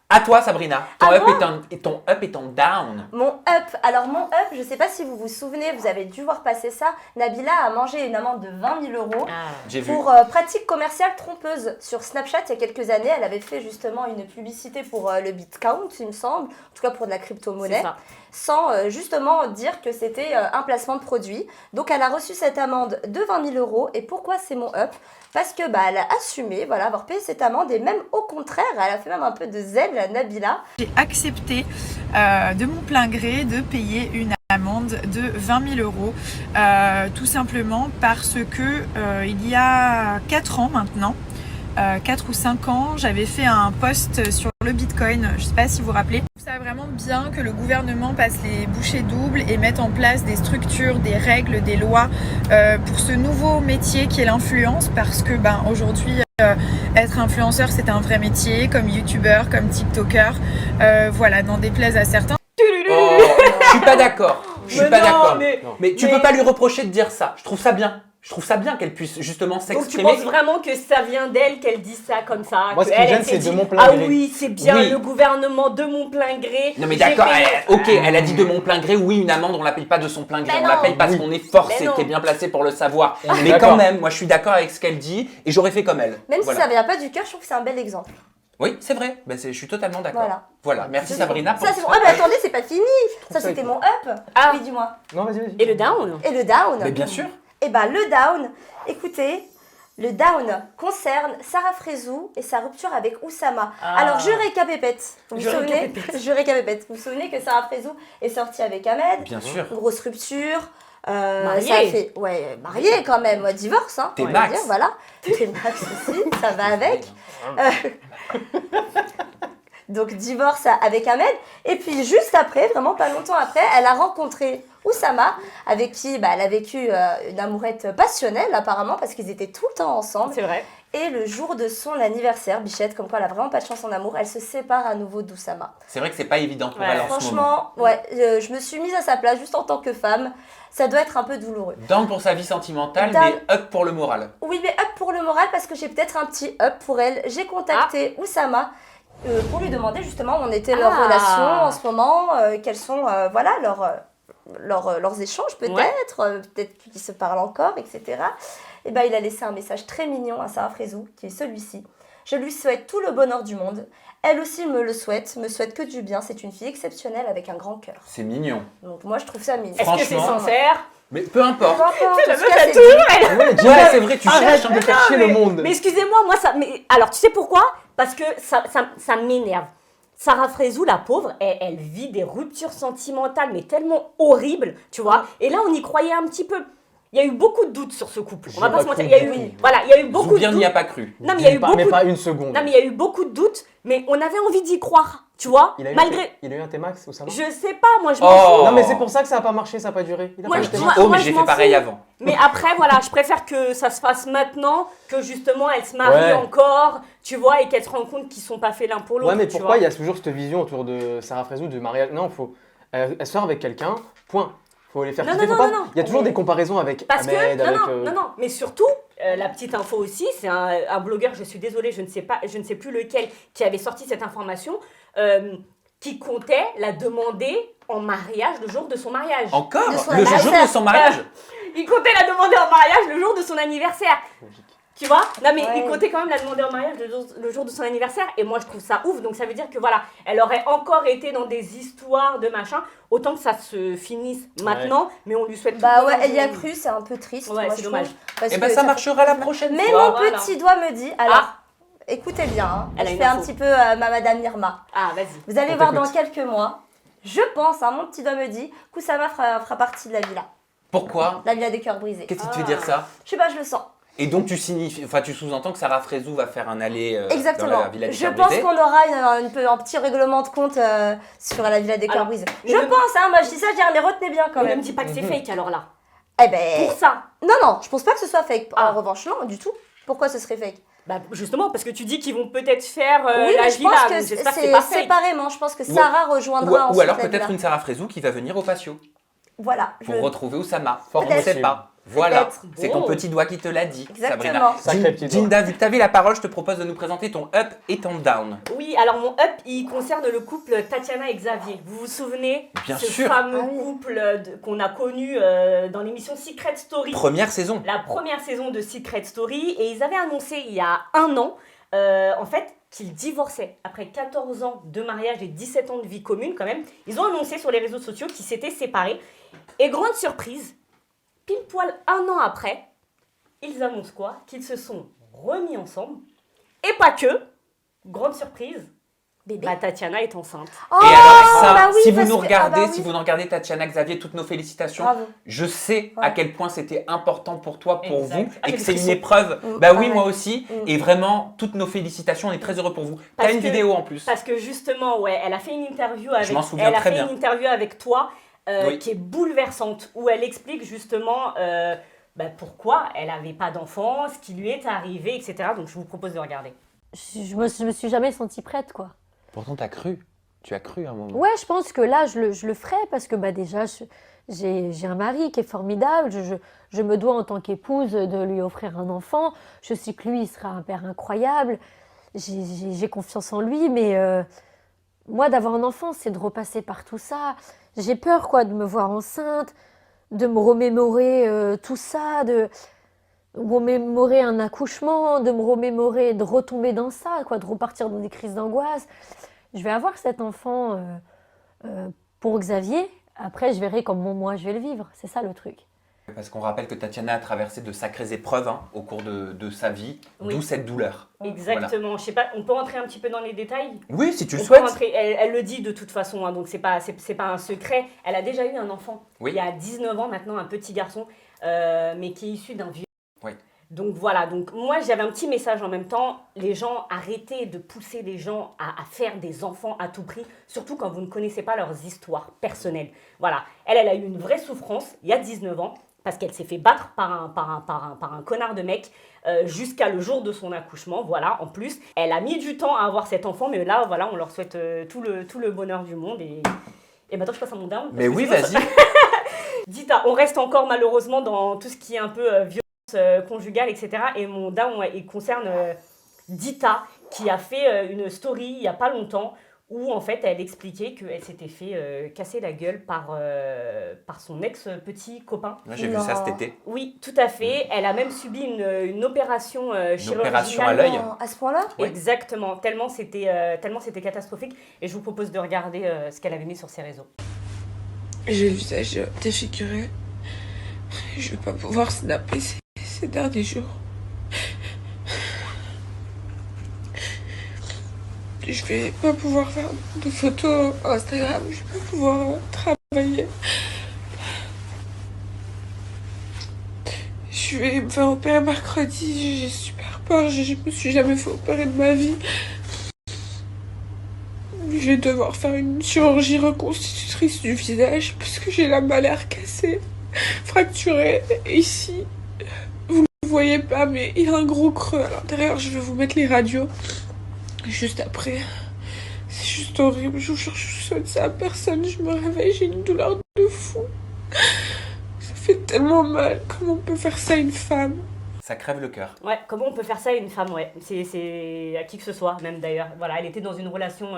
Speaker 2: À toi, Sabrina, ton,
Speaker 3: À
Speaker 2: up,
Speaker 3: moi
Speaker 2: et ton up et ton down.
Speaker 3: Mon up, alors mon up, je sais pas si vous vous souvenez, vous avez dû voir passer ça. Nabila a mangé une amende de 20 000 €
Speaker 2: J'ai vu.
Speaker 3: pour pratique commerciale trompeuse sur Snapchat il y a quelques années. Elle avait fait justement une publicité pour le Bitcoin, il me semble, en tout cas pour de la crypto-monnaie,
Speaker 5: C'est ça.
Speaker 3: sans justement dire que c'était un placement de produit. Donc elle a reçu cette amende de 20 000 €. Et pourquoi c'est mon up? Parce que elle a assumé avoir payé cette amende et même au contraire, elle a fait même un peu de zèle, la Nabila.
Speaker 7: J'ai accepté de mon plein gré de payer une amende de 20 000 €, tout simplement parce que il y a 4 ans maintenant, 4 ou 5 ans, j'avais fait un post sur le Bitcoin, je ne sais pas si vous vous rappelez. Je trouve ça vraiment bien que le gouvernement passe les bouchées doubles et mette en place des structures, des règles, des lois pour ce nouveau métier qui est l'influence, parce que aujourd'hui, être influenceur, c'est un vrai métier, comme youtubeur, comme tiktoker, voilà, n'en déplaise à certains.
Speaker 2: Oh, je suis pas d'accord. Je suis
Speaker 5: Mais
Speaker 2: pas
Speaker 5: non,
Speaker 2: d'accord.
Speaker 5: mais-
Speaker 2: Mais tu
Speaker 5: mais-
Speaker 2: peux pas lui reprocher de dire ça. Je trouve ça bien. Je trouve ça bien qu'elle puisse justement
Speaker 5: Donc tu
Speaker 2: s'exprimer.
Speaker 5: penses vraiment que ça vient d'elle qu'elle dit ça comme ça?
Speaker 4: Moi, ce
Speaker 5: que
Speaker 4: qui me
Speaker 5: elle
Speaker 4: gêne,
Speaker 5: s'est
Speaker 4: c'est de
Speaker 5: dit,
Speaker 4: mon plein
Speaker 5: ah
Speaker 4: gré.
Speaker 5: oui, c'est bien
Speaker 2: Oui.
Speaker 5: le gouvernement de mon plein gré.
Speaker 2: Non mais
Speaker 5: J'ai
Speaker 2: d'accord,
Speaker 5: payé-
Speaker 2: ok, elle a dit de mon plein gré, oui, une amende, on la paye pas de son plein gré,
Speaker 3: Mais
Speaker 2: on la
Speaker 3: non.
Speaker 2: paye parce
Speaker 4: Oui.
Speaker 2: qu'on est forcé,
Speaker 5: Mais non.
Speaker 2: t'es bien placé pour le savoir.
Speaker 4: On est
Speaker 2: Mais
Speaker 4: d'accord.
Speaker 2: quand même, moi je suis d'accord avec ce qu'elle dit et j'aurais fait comme elle.
Speaker 3: Même
Speaker 2: Voilà.
Speaker 3: si ça vient pas du cœur, je trouve que c'est un bel exemple.
Speaker 2: Oui, c'est vrai, je suis totalement d'accord.
Speaker 3: Voilà.
Speaker 2: Voilà, merci Sabrina pour
Speaker 3: Ça, c'est bon. Ah, mais attendez, c'est pas fini. Ça,
Speaker 4: ça
Speaker 3: c'était
Speaker 4: écoute.
Speaker 3: mon up.
Speaker 5: Ah.
Speaker 3: Oui, dis-moi.
Speaker 4: Non, vas-y.
Speaker 5: Et le down?
Speaker 3: Et le down?
Speaker 2: Mais bien sûr.
Speaker 3: Eh ben, le down, écoutez, le down concerne Sarah Frézou et sa rupture avec Oussama.
Speaker 5: Ah.
Speaker 3: Alors, je récapépète. Vous vous
Speaker 5: Je
Speaker 3: souvenez?
Speaker 5: récapépète.
Speaker 3: Je récapépète. Vous vous souvenez que Sarah Frézou est sortie avec Ahmed?
Speaker 2: Bien sûr.
Speaker 3: Grosse rupture.
Speaker 5: Mariée.
Speaker 3: Ça a fait, ouais, mariée quand même, divorce, hein.
Speaker 2: T'es
Speaker 3: on va
Speaker 2: Max.
Speaker 3: dire, voilà. T'es Max aussi, ça va avec. Donc divorce avec Ahmed. Et puis juste après, vraiment pas longtemps après, elle a rencontré Oussama, avec qui elle a vécu une amourette passionnelle apparemment, parce qu'ils étaient tout le temps ensemble.
Speaker 5: C'est vrai.
Speaker 3: Et le jour de son anniversaire, Bichette, comme quoi elle a vraiment pas de chance en amour, elle se sépare à nouveau d'Oussama.
Speaker 2: C'est vrai que c'est pas évident pour
Speaker 5: Ouais,
Speaker 2: elle en ce moment.
Speaker 3: Franchement, ouais, je me suis mise à sa place juste en tant que femme. Ça doit être un peu douloureux.
Speaker 2: Down pour sa vie sentimentale,
Speaker 3: Down.
Speaker 2: mais up pour le moral.
Speaker 3: Oui, mais up pour le moral, parce que j'ai peut-être un petit up pour elle. J'ai contacté Oussama pour lui demander justement où en était leur
Speaker 5: Ah.
Speaker 3: relation en ce moment, quels sont voilà, leurs échanges peut-être, peut-être qu'ils se parlent encore, etc. Et ben, il a laissé un message très mignon à Sarah Frézou, qui est celui-ci. Je lui souhaite tout le bonheur du monde. Elle aussi me souhaite que du bien. C'est une fille exceptionnelle avec un grand cœur.
Speaker 2: C'est mignon.
Speaker 3: Donc moi, je trouve ça mignon.
Speaker 5: Est-ce que c'est
Speaker 2: Franchement.
Speaker 5: sincère?
Speaker 2: Mais peu importe.
Speaker 3: Peu importe,
Speaker 5: La
Speaker 3: en tout
Speaker 5: meuf
Speaker 3: cas,
Speaker 5: a
Speaker 3: c'est
Speaker 5: toujours,
Speaker 3: dit.
Speaker 2: Ouais, c'est vrai, tu
Speaker 4: Arrête
Speaker 2: cherches.
Speaker 4: de faire chier le monde.
Speaker 5: Mais excusez-moi, moi ça. Mais alors, tu sais pourquoi? Parce que ça m'énerve. Sarah Frézou, la pauvre, elle vit des ruptures sentimentales, mais tellement horribles, tu vois. Et là, on y croyait un petit peu. Il y a eu beaucoup de doutes sur ce couple. On va
Speaker 4: J'ai
Speaker 5: pas
Speaker 4: pas
Speaker 5: se mentir.
Speaker 4: cru
Speaker 5: Il y a
Speaker 4: du
Speaker 5: eu,
Speaker 4: tout.
Speaker 5: voilà, il y a eu beaucoup de
Speaker 2: Zoubien n'y
Speaker 5: doutes.
Speaker 2: a pas cru.
Speaker 5: Non, mais il y a eu
Speaker 4: Mais
Speaker 5: beaucoup.
Speaker 4: pas une seconde.
Speaker 5: Non, mais il y a eu beaucoup de doutes, mais on avait envie d'y croire, tu vois.
Speaker 4: Il a eu
Speaker 5: Malgré.
Speaker 4: il a eu un T-Max ou ça va?
Speaker 5: Je sais pas, moi je m'en
Speaker 2: Oh.
Speaker 5: fous.
Speaker 4: Non, mais c'est pour ça que ça n'a pas marché, ça n'a pas duré. Il a
Speaker 5: Moi,
Speaker 4: pas
Speaker 2: Je
Speaker 4: eu
Speaker 2: dis
Speaker 4: de
Speaker 5: moi-
Speaker 2: oh, mais
Speaker 5: je
Speaker 2: j'ai
Speaker 5: m'en
Speaker 2: fait pareil
Speaker 5: fous.
Speaker 2: avant.
Speaker 5: Mais après, voilà, je préfère que ça se fasse maintenant, que justement elle se marie
Speaker 4: Ouais.
Speaker 5: encore, tu vois, et qu'elle se rende compte qu'ils sont pas faits l'un pour l'autre.
Speaker 4: Ouais, mais
Speaker 5: tu
Speaker 4: pourquoi
Speaker 5: vois.
Speaker 4: il y a toujours cette vision autour de Sarah Frézou de mariage? Non, elle sort avec quelqu'un, point. Faut les faire
Speaker 5: Non,
Speaker 4: kiffer,
Speaker 5: non,
Speaker 4: faut
Speaker 5: non,
Speaker 4: pas-
Speaker 5: non.
Speaker 4: Il y a toujours
Speaker 5: Mais-
Speaker 4: des comparaisons avec
Speaker 5: Parce
Speaker 4: Ahmed,
Speaker 5: que,
Speaker 4: avec.
Speaker 5: non, mais surtout, la petite info aussi, c'est un blogueur, je suis désolée, je ne sais plus lequel, qui avait sorti cette information, qui comptait la demander en mariage le jour de son mariage.
Speaker 2: Encore
Speaker 3: De son
Speaker 2: le jour de
Speaker 3: anniversaire.
Speaker 2: son mariage.
Speaker 5: Il comptait la demander en mariage le jour de son anniversaire.
Speaker 4: Logique.
Speaker 5: Tu vois? Non, mais
Speaker 3: Ouais.
Speaker 5: il comptait quand même la demander en mariage le jour de son anniversaire. Et moi, je trouve ça ouf. Donc, ça veut dire que voilà, elle aurait encore été dans des histoires de machin. Autant que ça se finisse maintenant, mais on lui souhaite
Speaker 3: Bah
Speaker 5: tout le
Speaker 3: ouais,
Speaker 5: bonheur
Speaker 3: elle y a
Speaker 5: du monde.
Speaker 3: cru, c'est un peu triste.
Speaker 5: Ouais,
Speaker 3: moi,
Speaker 5: c'est
Speaker 3: je
Speaker 5: dommage.
Speaker 3: trouve, parce
Speaker 2: Et ben
Speaker 3: que
Speaker 2: ça marchera la prochaine
Speaker 3: Mais
Speaker 2: fois.
Speaker 3: mon
Speaker 5: Voilà.
Speaker 3: petit doigt me dit, alors, écoutez bien, hein,
Speaker 5: Elle a
Speaker 3: je
Speaker 5: une
Speaker 3: fais un
Speaker 5: info.
Speaker 3: petit peu ma Madame Irma.
Speaker 5: Ah, vas-y.
Speaker 3: Vous allez
Speaker 4: On
Speaker 3: voir dans
Speaker 4: t'écoute.
Speaker 3: quelques mois, je pense, hein, mon petit doigt me dit, qu'Oussama fera partie de la villa.
Speaker 2: Pourquoi?
Speaker 3: La villa des cœurs brisés.
Speaker 2: Qu'est-ce qui te fait dire ça?
Speaker 3: Je sais pas, je le sens.
Speaker 2: Et donc tu sous-entends que Sarah Frézou va faire un aller dans
Speaker 3: Exactement.
Speaker 2: la villa des
Speaker 3: Je
Speaker 2: cœurs
Speaker 3: pense
Speaker 2: brisés.
Speaker 3: qu'on aura un petit règlement de compte sur la villa des cœurs
Speaker 5: Alors,
Speaker 3: brisés.
Speaker 5: mais
Speaker 3: Je
Speaker 5: ne-
Speaker 3: pense, hein, moi je dis ça, je dis, mais retenez bien quand
Speaker 5: Mais ne
Speaker 3: même.
Speaker 5: me dis pas que c'est fake alors là.
Speaker 3: Eh ben.
Speaker 5: Pour ça.
Speaker 3: Non, je pense pas que ce soit fake.
Speaker 5: Ah.
Speaker 3: En revanche, non, du tout. Pourquoi ce serait fake?
Speaker 5: Bah justement, parce que tu dis qu'ils vont peut-être faire
Speaker 3: Oui,
Speaker 5: la
Speaker 3: mais je
Speaker 5: villa,
Speaker 3: pense
Speaker 5: donc
Speaker 3: que
Speaker 5: j'espère que c'est
Speaker 3: c'est
Speaker 5: pas fake.
Speaker 3: séparément. Je pense que Sarah rejoindra
Speaker 2: Ou
Speaker 3: ensuite
Speaker 2: alors
Speaker 3: la
Speaker 2: peut-être
Speaker 3: villa.
Speaker 2: une Sarah Frézou qui va venir au patio
Speaker 3: Voilà.
Speaker 2: pour retrouver Oussama.
Speaker 4: Fort
Speaker 2: On ne sait
Speaker 4: possible.
Speaker 2: pas. Voilà,
Speaker 3: Peut-être.
Speaker 2: c'est ton
Speaker 5: Oh.
Speaker 2: petit doigt qui te l'a dit,
Speaker 3: Exactement.
Speaker 2: Sabrina.
Speaker 4: Sacré petit doigt.
Speaker 2: Jinda, vu que tu avais la parole, je te propose de nous présenter ton up et ton down.
Speaker 5: Oui, alors mon up, il concerne le couple Tatiana et Xavier. Vous vous souvenez?
Speaker 2: Bien
Speaker 5: ce
Speaker 2: sûr.
Speaker 5: fameux
Speaker 3: Ah oui.
Speaker 5: couple qu'on a connu dans l'émission Secret Story.
Speaker 2: Première saison.
Speaker 5: La première saison de Secret Story. Et ils avaient annoncé il y a 1 an, en fait, qu'ils divorçaient. Après 14 ans de mariage et 17 ans de vie commune quand même, ils ont annoncé sur les réseaux sociaux qu'ils s'étaient séparés. Et grande surprise, pile poil 1 an après, ils annoncent quoi? Qu'ils se sont remis ensemble. Et pas que. Grande surprise,
Speaker 3: Bébé.
Speaker 5: bah, Tatiana est enceinte.
Speaker 3: Oh,
Speaker 2: Et alors ça,
Speaker 3: bah oui,
Speaker 2: si vous
Speaker 3: parce
Speaker 2: nous
Speaker 3: que-
Speaker 2: regardez,
Speaker 3: ah bah
Speaker 2: si
Speaker 3: oui.
Speaker 2: vous nous regardez Tatiana, Xavier, toutes nos félicitations.
Speaker 3: Bravo.
Speaker 2: Je sais
Speaker 3: Ouais.
Speaker 2: à quel point c'était important pour toi, pour
Speaker 5: Exact.
Speaker 2: vous,
Speaker 5: Ah,
Speaker 2: et
Speaker 5: j'ai
Speaker 2: que c'est
Speaker 5: des
Speaker 2: une
Speaker 5: frissons.
Speaker 2: épreuve.
Speaker 3: Mm,
Speaker 2: Bah oui,
Speaker 3: ouais.
Speaker 2: moi aussi.
Speaker 3: Mm.
Speaker 2: Et vraiment, toutes nos félicitations, on est très heureux pour vous. T'as
Speaker 5: Parce
Speaker 2: une
Speaker 5: que-
Speaker 2: vidéo en plus.
Speaker 5: Parce que justement, ouais, elle a fait une interview avec,
Speaker 2: m'en souviens très bien.
Speaker 5: une interview avec toi
Speaker 2: Oui.
Speaker 5: qui est bouleversante, où elle explique justement pourquoi elle n'avait pas d'enfant, ce qui lui est arrivé, etc. Donc je vous propose de regarder.
Speaker 8: Je me suis jamais sentie prête, quoi.
Speaker 2: Pourtant, t'as cru. Tu as cru un moment.
Speaker 8: Ouais, je pense que là, je le ferai parce que bah, déjà, j'ai un mari qui est formidable. Je me dois en tant qu'épouse de lui offrir un enfant. Je sais que lui, il sera un père incroyable. J'ai confiance en lui, mais moi, d'avoir un enfant, c'est de repasser par tout ça. J'ai peur, quoi, de me voir enceinte, de me remémorer tout ça, de remémorer un accouchement, de me remémorer, de retomber dans ça, quoi, de repartir dans des crises d'angoisse. Je vais avoir cet enfant pour Xavier. Après, je verrai comment moi je vais le vivre. C'est ça le truc.
Speaker 2: Parce qu'on rappelle que Tatiana a traversé de sacrées épreuves au cours de sa vie,
Speaker 5: Oui.
Speaker 2: d'où cette douleur.
Speaker 5: Exactement. Je sais pas, on peut rentrer un petit peu dans les détails?
Speaker 2: Oui, si tu le
Speaker 5: On peut
Speaker 2: souhaites.
Speaker 5: rentrer- elle le dit de toute façon, hein, donc c'est pas un secret. Elle a déjà eu un enfant
Speaker 2: Oui.
Speaker 5: il y a 19 ans maintenant, un petit garçon, mais qui est issu d'un vieux.
Speaker 2: Oui.
Speaker 5: Donc voilà, donc moi j'avais un petit message en même temps. Les gens, arrêtez de pousser les gens à faire des enfants à tout prix, surtout quand vous ne connaissez pas leurs histoires personnelles. Voilà, elle a eu une vraie souffrance il y a 19 ans. Parce qu'elle s'est fait battre par un connard de mec jusqu'à le jour de son accouchement. Voilà, en plus, elle a mis du temps à avoir cet enfant, mais là, voilà, on leur souhaite tout le bonheur du monde. Et maintenant, je passe à mon down.
Speaker 2: Mais oui, vas-y.
Speaker 5: Dita, on reste encore malheureusement dans tout ce qui est un peu violence conjugale, etc. Et mon down, ouais, il concerne Dita, qui a fait une story il n'y a pas longtemps, où en fait elle expliquait qu'elle s'était fait casser la gueule par son ex-petit copain.
Speaker 2: Moi, j'ai vu
Speaker 3: Non.
Speaker 2: ça cet été.
Speaker 5: Oui, tout à fait. Elle a même subi une opération chirurgicale.
Speaker 2: opération à l'œil.
Speaker 3: Non, à ce point-là?
Speaker 2: Ouais.
Speaker 5: Exactement, tellement c'était catastrophique. Et je vous propose de regarder ce qu'elle avait mis sur ses réseaux.
Speaker 9: J'ai le visage défiguré. Je vais pas pouvoir snapper ces derniers jours. Je vais pas pouvoir faire de photos Instagram. Je vais pas pouvoir travailler. Je vais me faire opérer mercredi. J'ai super peur. Je me suis jamais fait opérer de ma vie. Je vais devoir faire une chirurgie reconstitutrice du visage parce que j'ai la malaire cassée, fracturée. Et ici, vous ne le voyez pas, mais il y a un gros creux à l'intérieur. Je vais vous mettre les radios juste après. C'est juste horrible. Je vous jure, je souhaite ça à personne. Je me réveille, j'ai une douleur de fou. Ça fait tellement mal. Comment on peut faire ça à une femme?
Speaker 2: Ça crève le cœur.
Speaker 5: Ouais, comment on peut faire ça à une femme, ouais. C'est à qui que ce soit, même d'ailleurs. Voilà, elle était dans une relation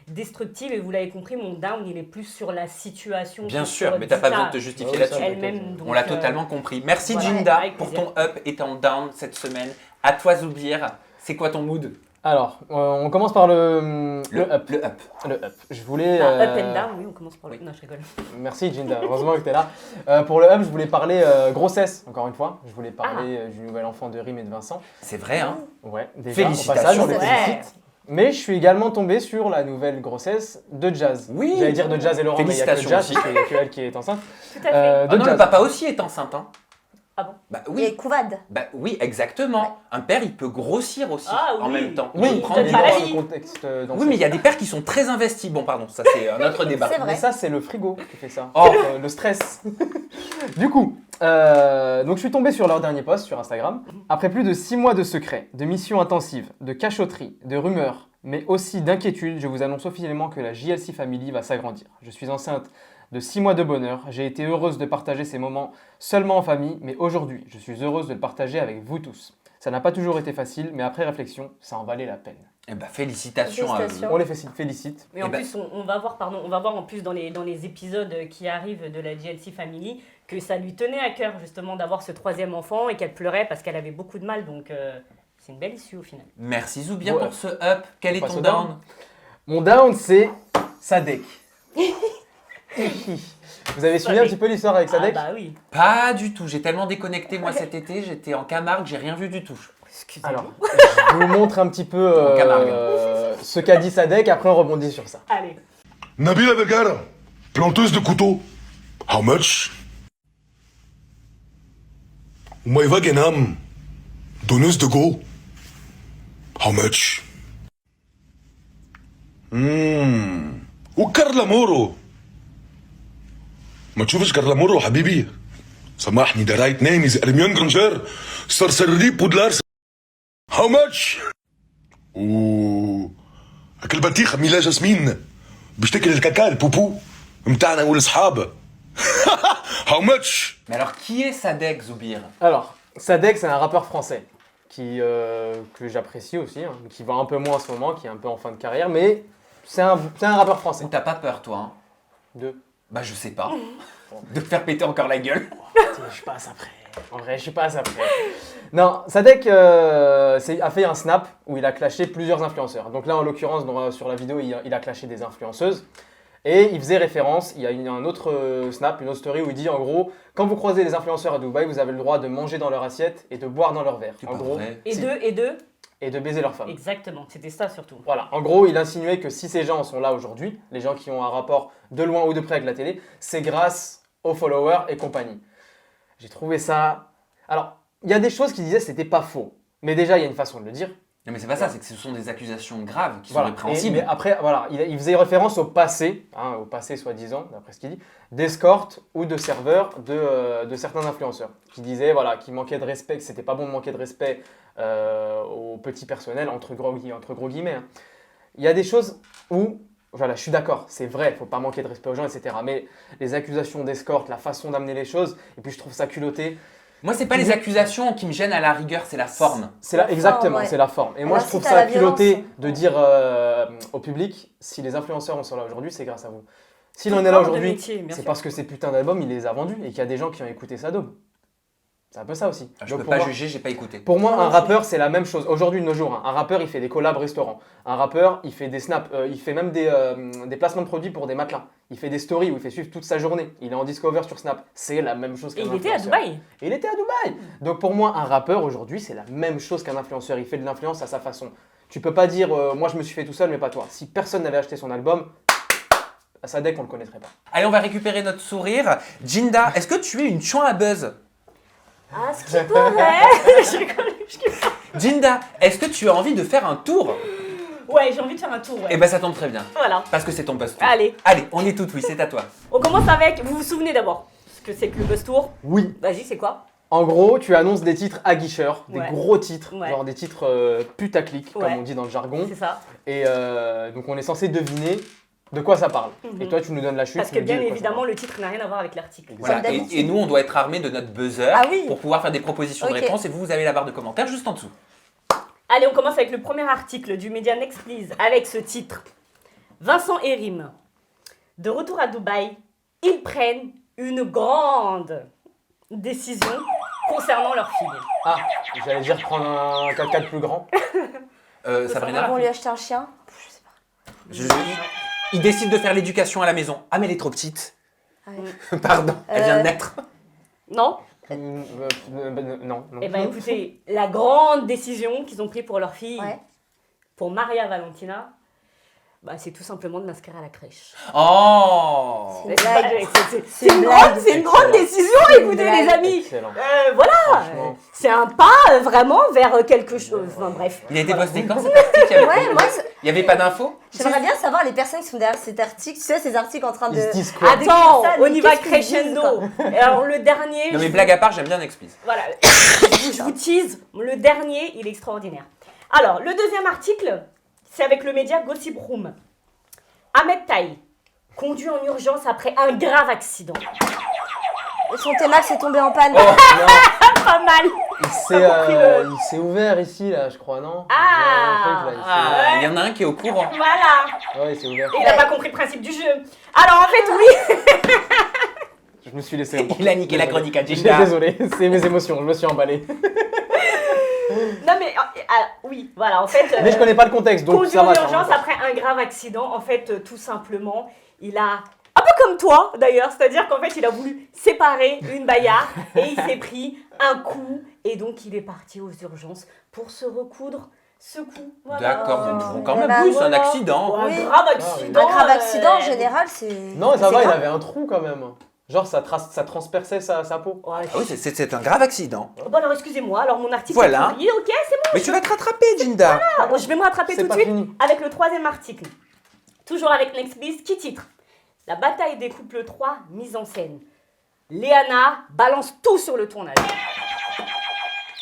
Speaker 5: destructive et vous l'avez compris, mon down, il est plus sur la situation.
Speaker 2: Bien
Speaker 5: que
Speaker 2: sûr,
Speaker 5: sur
Speaker 2: mais t'as pas
Speaker 5: Dita
Speaker 2: besoin de te justifier
Speaker 4: Oui,
Speaker 2: là-dessus.
Speaker 4: ça,
Speaker 5: elle-même. donc,
Speaker 2: On l'a totalement compris. Merci
Speaker 5: voilà,
Speaker 2: Jinda
Speaker 5: avec
Speaker 2: pour
Speaker 5: plaisir.
Speaker 2: ton up et ton down cette semaine. À toi Zoubir, c'est quoi ton mood?
Speaker 4: Alors, on commence par le up.
Speaker 2: Le up.
Speaker 4: Le up. Je voulais.
Speaker 5: Ah, up and down, oui, on commence par le.
Speaker 2: Oui.
Speaker 5: Non, je rigole.
Speaker 4: Merci Jinda, heureusement que tu es là. Pour le up, je voulais parler grossesse, encore une fois. Je voulais parler du nouvel enfant de Rim et de Vincent.
Speaker 2: C'est vrai, hein?
Speaker 4: Ouais, déjà,
Speaker 2: Félicitations,
Speaker 4: au passage, on les
Speaker 5: ouais.
Speaker 4: félicite. Mais je suis également tombé sur la nouvelle grossesse de Jazz.
Speaker 2: Oui.
Speaker 4: J'allais dire de Jazz et Laurent, mais il n'y a que
Speaker 2: Félicitations
Speaker 4: Jazz,
Speaker 2: aussi.
Speaker 4: parce qu'il n'y a que elle qui est enceinte.
Speaker 5: Tout à fait.
Speaker 4: De
Speaker 2: Ah non, le
Speaker 4: Jazz.
Speaker 2: papa aussi est enceinte. Hein.
Speaker 5: Ah bon?
Speaker 2: Bah
Speaker 3: Et
Speaker 2: oui.
Speaker 3: Couvade.
Speaker 2: Bah oui, exactement. Un père, il peut grossir aussi
Speaker 5: Ah
Speaker 2: en
Speaker 5: oui.
Speaker 2: même temps.
Speaker 4: Oui,
Speaker 2: Il peut prendre
Speaker 5: peut-être
Speaker 2: du
Speaker 5: pas la
Speaker 2: poids.
Speaker 4: dans
Speaker 5: vie.
Speaker 4: ce contexte
Speaker 2: Oui, mais il y a des pères qui sont très investis. Bon, pardon, ça c'est un autre débat.
Speaker 3: C'est vrai.
Speaker 4: Mais ça, c'est le frigo qui fait ça.
Speaker 2: Oh.
Speaker 4: Le stress. Du coup, donc je suis tombé sur leur dernier post sur Instagram. Après plus de 6 mois de secrets, de missions intensives, de cachotteries, de rumeurs, mais aussi d'inquiétudes, je vous annonce officiellement que la JLC Family va s'agrandir. Je suis enceinte de 6 mois de bonheur. J'ai été heureuse de partager ces moments seulement en famille, mais aujourd'hui, je suis heureuse de le partager avec vous tous. Ça n'a pas toujours été facile, mais après réflexion, ça en valait la peine.
Speaker 2: Eh ben, félicitations à
Speaker 3: Félicitations.
Speaker 2: vous.
Speaker 4: On les félicite.
Speaker 5: Mais en
Speaker 2: Eh ben-
Speaker 5: plus, on va voir, on va voir en plus dans les épisodes qui arrivent de la JLC Family que ça lui tenait à cœur justement d'avoir ce 3e enfant et qu'elle pleurait parce qu'elle avait beaucoup de mal. Donc c'est une belle issue au final.
Speaker 2: Merci Zoubia
Speaker 4: Ouais.
Speaker 2: pour ce up. Quel est
Speaker 4: passe
Speaker 2: ton
Speaker 4: au
Speaker 2: down?
Speaker 4: down. Mon down, c'est Sadek. Vous avez suivi un petit peu l'histoire avec
Speaker 5: Ah
Speaker 4: Sadek?
Speaker 5: bah oui.
Speaker 2: Pas du tout. J'ai tellement déconnecté moi cet été. J'étais en Camargue, j'ai rien vu du tout.
Speaker 5: Excusez-moi.
Speaker 4: Alors, je vous montre un petit peu
Speaker 2: En Camargue.
Speaker 4: ce qu'a dit Sadek, après on rebondit sur ça.
Speaker 5: Allez.
Speaker 10: Nabila Vergara, planteuse de couteaux. How much? Maïva Genam, donneuse de go. How much? وكارلا مورو ما تشوفش كارلا مورو حبيبي سامحني ده رايت نامي زي ارميون جرانجير سرسري بودلار How much? اكل بطيخه ميلا جاسمين بشتكي الكاكا البوبو متاعنا والاصحاب How much?
Speaker 2: Mais alors, qui est Sadek Zoubir?
Speaker 4: Alors, Sadek, c'est un rappeur français que j'apprécie aussi, hein, qui va un peu moins en ce moment, qui est un peu en fin de carrière, mais c'est un rappeur français.
Speaker 2: T'as pas peur, toi, hein?
Speaker 4: De...
Speaker 2: Bah, je sais pas. De te faire péter encore la gueule.
Speaker 4: Je suis pas assez prêt. En vrai, je suis pas assez prêt. Non, Sadek a fait un snap où il a clashé plusieurs influenceurs. Donc là, en l'occurrence, sur la vidéo, il a clashé des influenceuses. Et il faisait référence, il y a un autre snap, une autre story où il dit en gros, quand vous croisez les influenceurs à Dubaï, vous avez le droit de manger dans leur assiette et de boire dans leur verre.
Speaker 2: C'est
Speaker 4: En
Speaker 2: pas
Speaker 4: gros,
Speaker 2: vrai.
Speaker 5: Et
Speaker 4: de baiser leur femme.
Speaker 5: Exactement, c'était ça surtout.
Speaker 4: Voilà, en gros, il insinuait que si ces gens sont là aujourd'hui, les gens qui ont un rapport de loin ou de près avec la télé, c'est grâce aux followers et compagnie. J'ai trouvé ça... Alors, il y a des choses qui disaient que c'était pas faux. Mais déjà, il y a une façon de le dire.
Speaker 2: Non, mais c'est pas ça, c'est que ce sont des accusations graves qui
Speaker 4: Voilà.
Speaker 2: sont répréhensibles.
Speaker 4: Mais après, voilà, il faisait référence au passé soi-disant, d'après ce qu'il dit, d'escorte ou de serveurs de certains influenceurs. Qui disaient voilà, qu'il manquait de respect, que c'était pas bon de manquer de respect au petit personnel, entre gros guillemets. Hein. Il y a des choses où, voilà, je suis d'accord, c'est vrai, il faut pas manquer de respect aux gens, etc. Mais les accusations d'escorte, la façon d'amener les choses, et puis je trouve ça culotté.
Speaker 2: Moi, c'est pas les accusations qui me gênent à la rigueur, c'est la forme.
Speaker 4: Exactement,
Speaker 3: ouais.
Speaker 4: c'est la forme. Et moi,
Speaker 3: Alors,
Speaker 4: je trouve
Speaker 3: si t'as
Speaker 4: ça
Speaker 3: la violence,
Speaker 4: culotté de dire au public, si les influenceurs en sont là aujourd'hui, c'est grâce à vous. S'il
Speaker 5: Tout
Speaker 4: en est là
Speaker 5: corps de
Speaker 4: aujourd'hui,
Speaker 5: métier, bien
Speaker 4: c'est
Speaker 5: sûr.
Speaker 4: parce que ces putains d'albums, il les a vendus et qu'il y a des gens qui ont écouté sa daube. C'est un peu ça aussi.
Speaker 2: Je
Speaker 4: Donc,
Speaker 2: peux
Speaker 4: pour
Speaker 2: pas
Speaker 4: moi-
Speaker 2: juger, j'ai pas écouté.
Speaker 4: Pour moi,
Speaker 5: Moi
Speaker 4: un
Speaker 5: aussi.
Speaker 4: rappeur, c'est la même chose. Aujourd'hui, de nos jours, hein, un rappeur, il fait des collabs restaurants. Un rappeur, il fait des snaps. Il fait même des placements de produits pour des matelas. Il fait des stories où il fait suivre toute sa journée. Il est en discover sur Snap. C'est la même chose
Speaker 5: Et
Speaker 4: qu'un
Speaker 5: il était à
Speaker 4: influenceur.
Speaker 5: Dubaï.
Speaker 4: Et il était à Dubaï. Donc pour moi, un rappeur aujourd'hui, c'est la même chose qu'un influenceur. Il fait de l'influence à sa façon. Tu peux pas dire, moi je me suis fait tout seul, mais pas toi. Si personne n'avait acheté son album, à Sadek, on le connaîtrait pas.
Speaker 2: Allez, on va récupérer notre sourire. Jinda, est-ce que tu es une chouin à buzz?
Speaker 5: Ah, ce qui paraît. Je rigole.
Speaker 2: Jinda, est-ce que tu as envie de faire un tour?
Speaker 5: Ouais, j'ai envie de faire un tour. Ouais.
Speaker 2: Eh ben, ça tombe très bien.
Speaker 5: Voilà.
Speaker 2: Parce que c'est ton buzz tour.
Speaker 5: Allez,
Speaker 2: Allez, on est toutes oui, c'est à toi.
Speaker 5: on commence avec. Vous vous souvenez d'abord ce que c'est que le Buzz Tour?
Speaker 4: Oui.
Speaker 5: Vas-y, c'est quoi?
Speaker 4: En gros, tu annonces des titres aguicheurs, des
Speaker 5: Ouais.
Speaker 4: gros titres,
Speaker 5: Ouais.
Speaker 4: genre des titres putaclic,
Speaker 5: Ouais.
Speaker 4: comme on dit dans le jargon.
Speaker 5: C'est ça.
Speaker 4: Et donc on est censé deviner de quoi ça parle. Et toi, tu nous donnes la chute.
Speaker 5: Parce
Speaker 4: tu
Speaker 5: que
Speaker 4: nous dis
Speaker 5: bien
Speaker 4: de quoi ça
Speaker 5: évidemment,
Speaker 4: parle.
Speaker 5: le titre n'a rien à voir avec l'article.
Speaker 2: Voilà.
Speaker 3: Comme d'habitude.
Speaker 2: Et nous, on doit être armés de notre buzzer
Speaker 3: Ah oui.
Speaker 2: pour pouvoir faire des propositions de
Speaker 3: Ok.
Speaker 2: réponses. Et vous avez la barre de commentaires juste en dessous.
Speaker 5: Allez, on commence avec le premier article du média Next Please avec ce titre. Vincent et Rim. De retour à Dubaï, ils prennent une grande décision concernant leur fille.
Speaker 4: Ah, j'allais dire prendre un 4x4 plus grand.
Speaker 2: Sabrina,
Speaker 3: On lui acheter un chien. Je sais pas.
Speaker 2: il décide de faire l'éducation à la maison. Ah, mais elle est trop petite.
Speaker 3: Ah oui.
Speaker 2: Pardon, elle vient de naître.
Speaker 5: Non?
Speaker 4: Non.
Speaker 5: Eh bien écoutez, la grande décision qu'ils ont prise pour leur fille,
Speaker 3: Ouais.
Speaker 5: pour Maria Valentina, bah, c'est tout simplement de m'inscrire à la crèche.
Speaker 2: Oh
Speaker 3: C'est une blague.
Speaker 5: C'est une grande décision, écoutez les amis.
Speaker 4: Excellent.
Speaker 5: Voilà,
Speaker 4: Franchement.
Speaker 5: c'est un pas vraiment vers quelque chose. Enfin bref.
Speaker 2: Il a été posté quand cet article?
Speaker 3: Ouais, moi,
Speaker 2: Il n'y avait pas d'infos?
Speaker 3: j'aimerais bien savoir les personnes qui sont derrière cet article, tu sais, ces articles en train de.
Speaker 4: Ils se disent quoi?
Speaker 5: Attends,
Speaker 3: ça,
Speaker 5: on
Speaker 3: mais
Speaker 5: y va
Speaker 3: qu'est-ce qu'ils disent,
Speaker 5: crescendo. Et alors le dernier,
Speaker 2: Non mais blague à part, j'aime bien Nextpeace.
Speaker 5: voilà, je vous tease, le dernier, il est extraordinaire. Alors, le deuxième article, c'est avec le média Gossip Room. Ahmed Taï, conduit en urgence après un grave accident.
Speaker 3: Et son T-Max est tombé en panne.
Speaker 4: Oh, non.
Speaker 5: Pas mal.
Speaker 4: Il s'est ouvert ici, là, je crois, non?
Speaker 5: Ah.
Speaker 4: Il y a un truc, là,
Speaker 2: Ah, il y en a un qui est au courant.
Speaker 5: Voilà.
Speaker 4: Ouais, il s'est ouvert.
Speaker 5: Et il n'a pas compris le principe du jeu. Alors en fait, oui.
Speaker 4: Je me suis laissé...
Speaker 2: Il a niqué la chronique à
Speaker 4: J'ai-
Speaker 2: Jinda.
Speaker 4: Désolé, c'est mes émotions, je me suis emballé.
Speaker 5: Non mais oui, voilà, en fait.
Speaker 4: Mais je connais pas le contexte, donc
Speaker 5: Conduit
Speaker 4: ça
Speaker 5: en
Speaker 4: va.
Speaker 5: urgence après un grave accident, en fait, tout simplement, il a, un peu comme toi d'ailleurs, c'est-à-dire qu'en fait, il a voulu séparer une baïa et il s'est pris un coup et donc il est parti aux urgences pour se recoudre ce coup. Voilà.
Speaker 2: D'accord,
Speaker 3: Oh.
Speaker 2: bon, quand même,
Speaker 3: Bah,
Speaker 2: oui, c'est un
Speaker 5: voilà.
Speaker 2: accident.
Speaker 5: Un
Speaker 3: Oui.
Speaker 5: grave
Speaker 4: oui.
Speaker 5: accident.
Speaker 3: Un grave accident, en
Speaker 5: euh,
Speaker 3: général, c'est.
Speaker 4: Non, ça
Speaker 3: c'est
Speaker 4: va, il
Speaker 3: grave.
Speaker 4: avait un trou quand même. Genre, ça transperçait sa peau.
Speaker 5: ouais.
Speaker 2: Ah oui, c'est un grave accident.
Speaker 5: Bon alors excusez-moi, alors mon article
Speaker 2: Voilà.
Speaker 5: est publié, ok, c'est bon.
Speaker 2: Mais tu vas te rattraper, Jinda.
Speaker 5: Bon, je vais me rattraper
Speaker 4: C'est
Speaker 5: tout de
Speaker 4: pas
Speaker 5: suite
Speaker 4: fini.
Speaker 5: avec le troisième article. Toujours avec Nextpeace, qui titre La bataille des couples 3, mise en scène. Léana balance tout sur le tournage.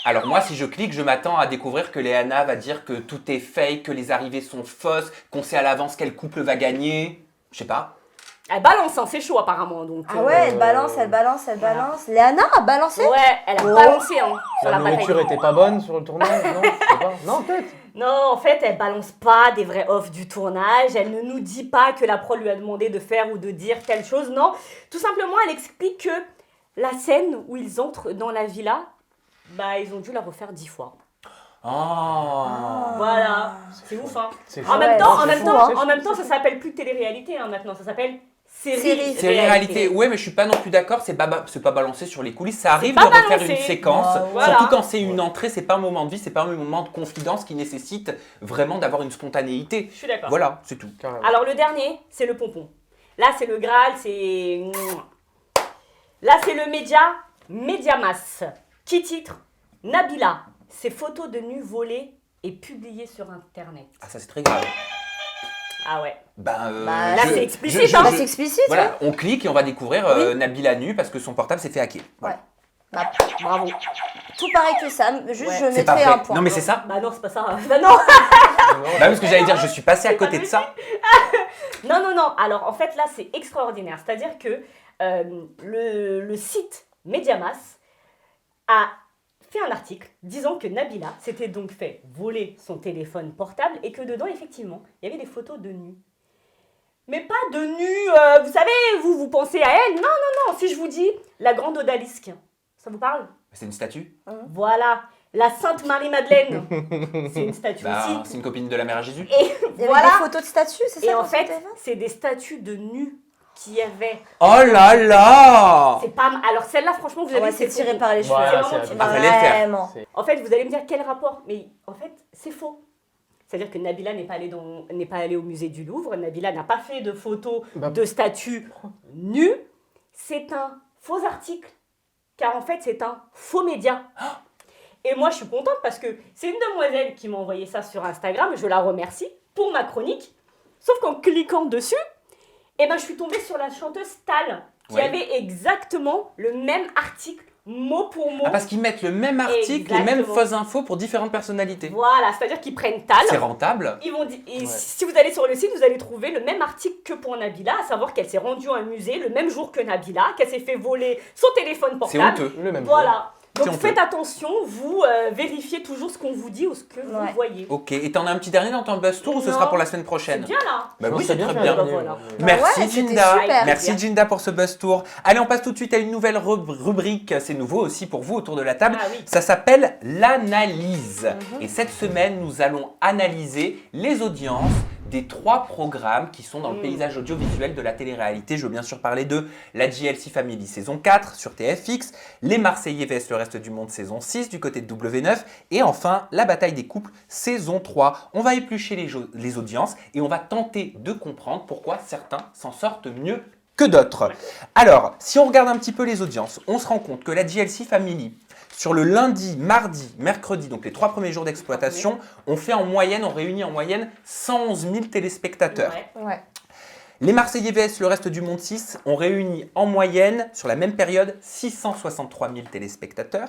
Speaker 2: Alors moi, si je clique, je m'attends à découvrir que Léana va dire que tout est fake, que les arrivées sont fausses, qu'on sait à l'avance quel couple va gagner. Je sais pas.
Speaker 5: Elle balance, hein, c'est chaud apparemment. Donc,
Speaker 3: Ah ouais, elle balance, elle balance, elle balance. Léana a balancé?
Speaker 5: Ouais, elle a
Speaker 3: Oh.
Speaker 5: balancé hein, sur
Speaker 4: La
Speaker 5: la bataille.
Speaker 4: nourriture était pas bonne sur le tournage, non? Je sais pas. Non, peut-être.
Speaker 5: Non, en fait, elle balance pas des vrais offs du tournage. Elle ne nous dit pas que la prod lui a demandé de faire ou de dire telle chose. Non, tout simplement, elle explique que la scène où ils entrent dans la villa, bah, ils ont dû la refaire 10 fois.
Speaker 2: Oh.
Speaker 5: Voilà, c'est ouf, hein.
Speaker 4: C'est
Speaker 5: En
Speaker 4: fou.
Speaker 5: même
Speaker 3: Ouais,
Speaker 5: temps,
Speaker 3: c'est
Speaker 5: en même
Speaker 3: fou,
Speaker 5: temps,
Speaker 3: hein.
Speaker 5: en même temps, ça s'appelle plus télé-réalité hein, maintenant. Ça s'appelle série.
Speaker 2: Série-réalité, ouais, mais je suis pas non plus d'accord, c'est pas balancé sur les coulisses. Ça arrive de
Speaker 5: pas
Speaker 2: refaire
Speaker 5: balancé.
Speaker 2: une séquence,
Speaker 5: Voilà.
Speaker 2: surtout quand c'est une entrée, c'est pas un moment de vie, c'est pas un moment de confidence qui nécessite vraiment d'avoir une spontanéité.
Speaker 5: Je suis d'accord.
Speaker 2: Voilà, c'est tout.
Speaker 4: Carrément.
Speaker 5: Alors le dernier, c'est le pompon. Là, c'est le Graal, c'est... Là, c'est le média Mediamas. Qui titre Nabila, ses photos de nus volées et publiées sur Internet.
Speaker 2: Ah, ça c'est très grave.
Speaker 5: Ah ouais.
Speaker 3: Là,
Speaker 5: c'est explicite, hein.
Speaker 3: Là, c'est explicite.
Speaker 2: Voilà, on clique et on va découvrir
Speaker 3: Oui.
Speaker 2: Nabila nu parce que son portable s'est fait hacker. Voilà.
Speaker 3: Ouais. Bah, bravo. Tout pareil que Sam, juste
Speaker 5: Ouais.
Speaker 3: je
Speaker 2: C'est pas
Speaker 3: mettrais
Speaker 2: vrai.
Speaker 3: un point.
Speaker 2: Non mais c'est ça.
Speaker 5: Bah non, c'est pas ça. Bah non.
Speaker 2: Bah parce que j'allais dire, je suis passé à côté de ça.
Speaker 5: Non, non, non. Alors, en fait, là, c'est extraordinaire. C'est-à-dire que le site Mediamas a fait un article disant que Nabila s'était donc fait voler son téléphone portable et que dedans, effectivement, il y avait des photos de nus. Mais pas de nus, vous savez, vous pensez à elle. Non, non, non. Si je vous dis la grande odalisque, ça vous parle?
Speaker 2: C'est une statue.
Speaker 5: Voilà. La Sainte Marie-Madeleine, c'est une statue
Speaker 2: Bah,
Speaker 5: aussi.
Speaker 2: c'est une copine de la mère à Jésus.
Speaker 5: Et
Speaker 3: Il y avait
Speaker 5: voilà.
Speaker 3: des photos de statues, c'est ça?
Speaker 5: Et en
Speaker 3: dans
Speaker 5: fait,
Speaker 3: ce téléphone
Speaker 5: c'est des statues de nus qu'il y avait.
Speaker 2: Oh là là.
Speaker 5: C'est pas... Alors celle-là, franchement, vous avez
Speaker 3: Ouais,
Speaker 5: vu,
Speaker 3: c'est tiré
Speaker 5: faux.
Speaker 3: par les cheveux.
Speaker 4: Voilà,
Speaker 5: C'est vraiment
Speaker 4: c'est
Speaker 2: Ah, fallait le faire.
Speaker 3: Vraiment.
Speaker 5: En fait, vous allez me dire quel rapport? Mais en fait, c'est faux. C'est-à-dire que Nabila n'est pas allée au musée du Louvre. Nabila n'a pas fait de photos
Speaker 4: Bah.
Speaker 5: de statues nues. C'est un faux article. Car en fait, c'est un faux média. Et moi, je suis contente parce que c'est une demoiselle qui m'a envoyé ça sur Instagram. Je la remercie pour ma chronique. Sauf qu'en cliquant dessus, eh ben, je suis tombée sur la chanteuse Tal qui
Speaker 2: Ouais.
Speaker 5: avait exactement le même article, mot pour mot.
Speaker 2: Ah, parce qu'ils mettent le même article, les mêmes
Speaker 5: Exactement.
Speaker 2: fausses infos pour différentes personnalités.
Speaker 5: Voilà, c'est-à-dire qu'ils prennent Tal.
Speaker 2: C'est rentable.
Speaker 5: Ils vont dire, et
Speaker 4: Ouais.
Speaker 5: si vous allez sur le site, vous allez trouver le même article que pour Nabila, à savoir qu'elle s'est rendue à un musée le même jour que Nabila, qu'elle s'est fait voler son téléphone
Speaker 2: C'est
Speaker 5: portable.
Speaker 2: honteux.
Speaker 4: Le même
Speaker 5: Voilà.
Speaker 2: C'est
Speaker 5: Donc
Speaker 2: honteux.
Speaker 5: faites attention, vous vérifiez toujours ce qu'on vous dit ou ce que vous
Speaker 3: Ouais.
Speaker 5: voyez.
Speaker 2: Ok, et t'en as un petit dernier dans ton buzz tour ou ce
Speaker 5: Non.
Speaker 2: sera pour la semaine
Speaker 5: C'est
Speaker 2: prochaine?
Speaker 5: bien là.
Speaker 2: Bah
Speaker 4: Je
Speaker 2: oui,
Speaker 4: pense
Speaker 2: c'est
Speaker 4: que
Speaker 2: très
Speaker 4: bien
Speaker 2: bien.
Speaker 4: fait,
Speaker 5: Voilà.
Speaker 2: Merci
Speaker 3: ouais, c'était
Speaker 2: Jinda.
Speaker 3: super.
Speaker 2: Merci Jinda pour ce buzz tour. Allez, on passe tout de suite à une nouvelle rubrique. C'est nouveau aussi pour vous autour de la table.
Speaker 5: Ah oui.
Speaker 2: Ça s'appelle l'analyse. Et cette semaine, nous allons analyser les audiences des 3 programmes qui sont dans le paysage audiovisuel de la télé-réalité. Je veux bien sûr parler de la JLC Family saison 4 sur TFX, Les Marseillais vs le reste du monde saison 6 du côté de W9 et enfin La bataille des couples saison 3. On va éplucher les audiences et on va tenter de comprendre pourquoi certains s'en sortent mieux que d'autres. Alors, si on regarde un petit peu les audiences, on se rend compte que la JLC Family, sur le lundi, mardi, mercredi, donc les 3 premiers jours d'exploitation, on réunit en moyenne 111 000 téléspectateurs.
Speaker 3: Ouais.
Speaker 2: Les Marseillais vs le reste du monde 6 ont réuni en moyenne, sur la même période, 663 000 téléspectateurs.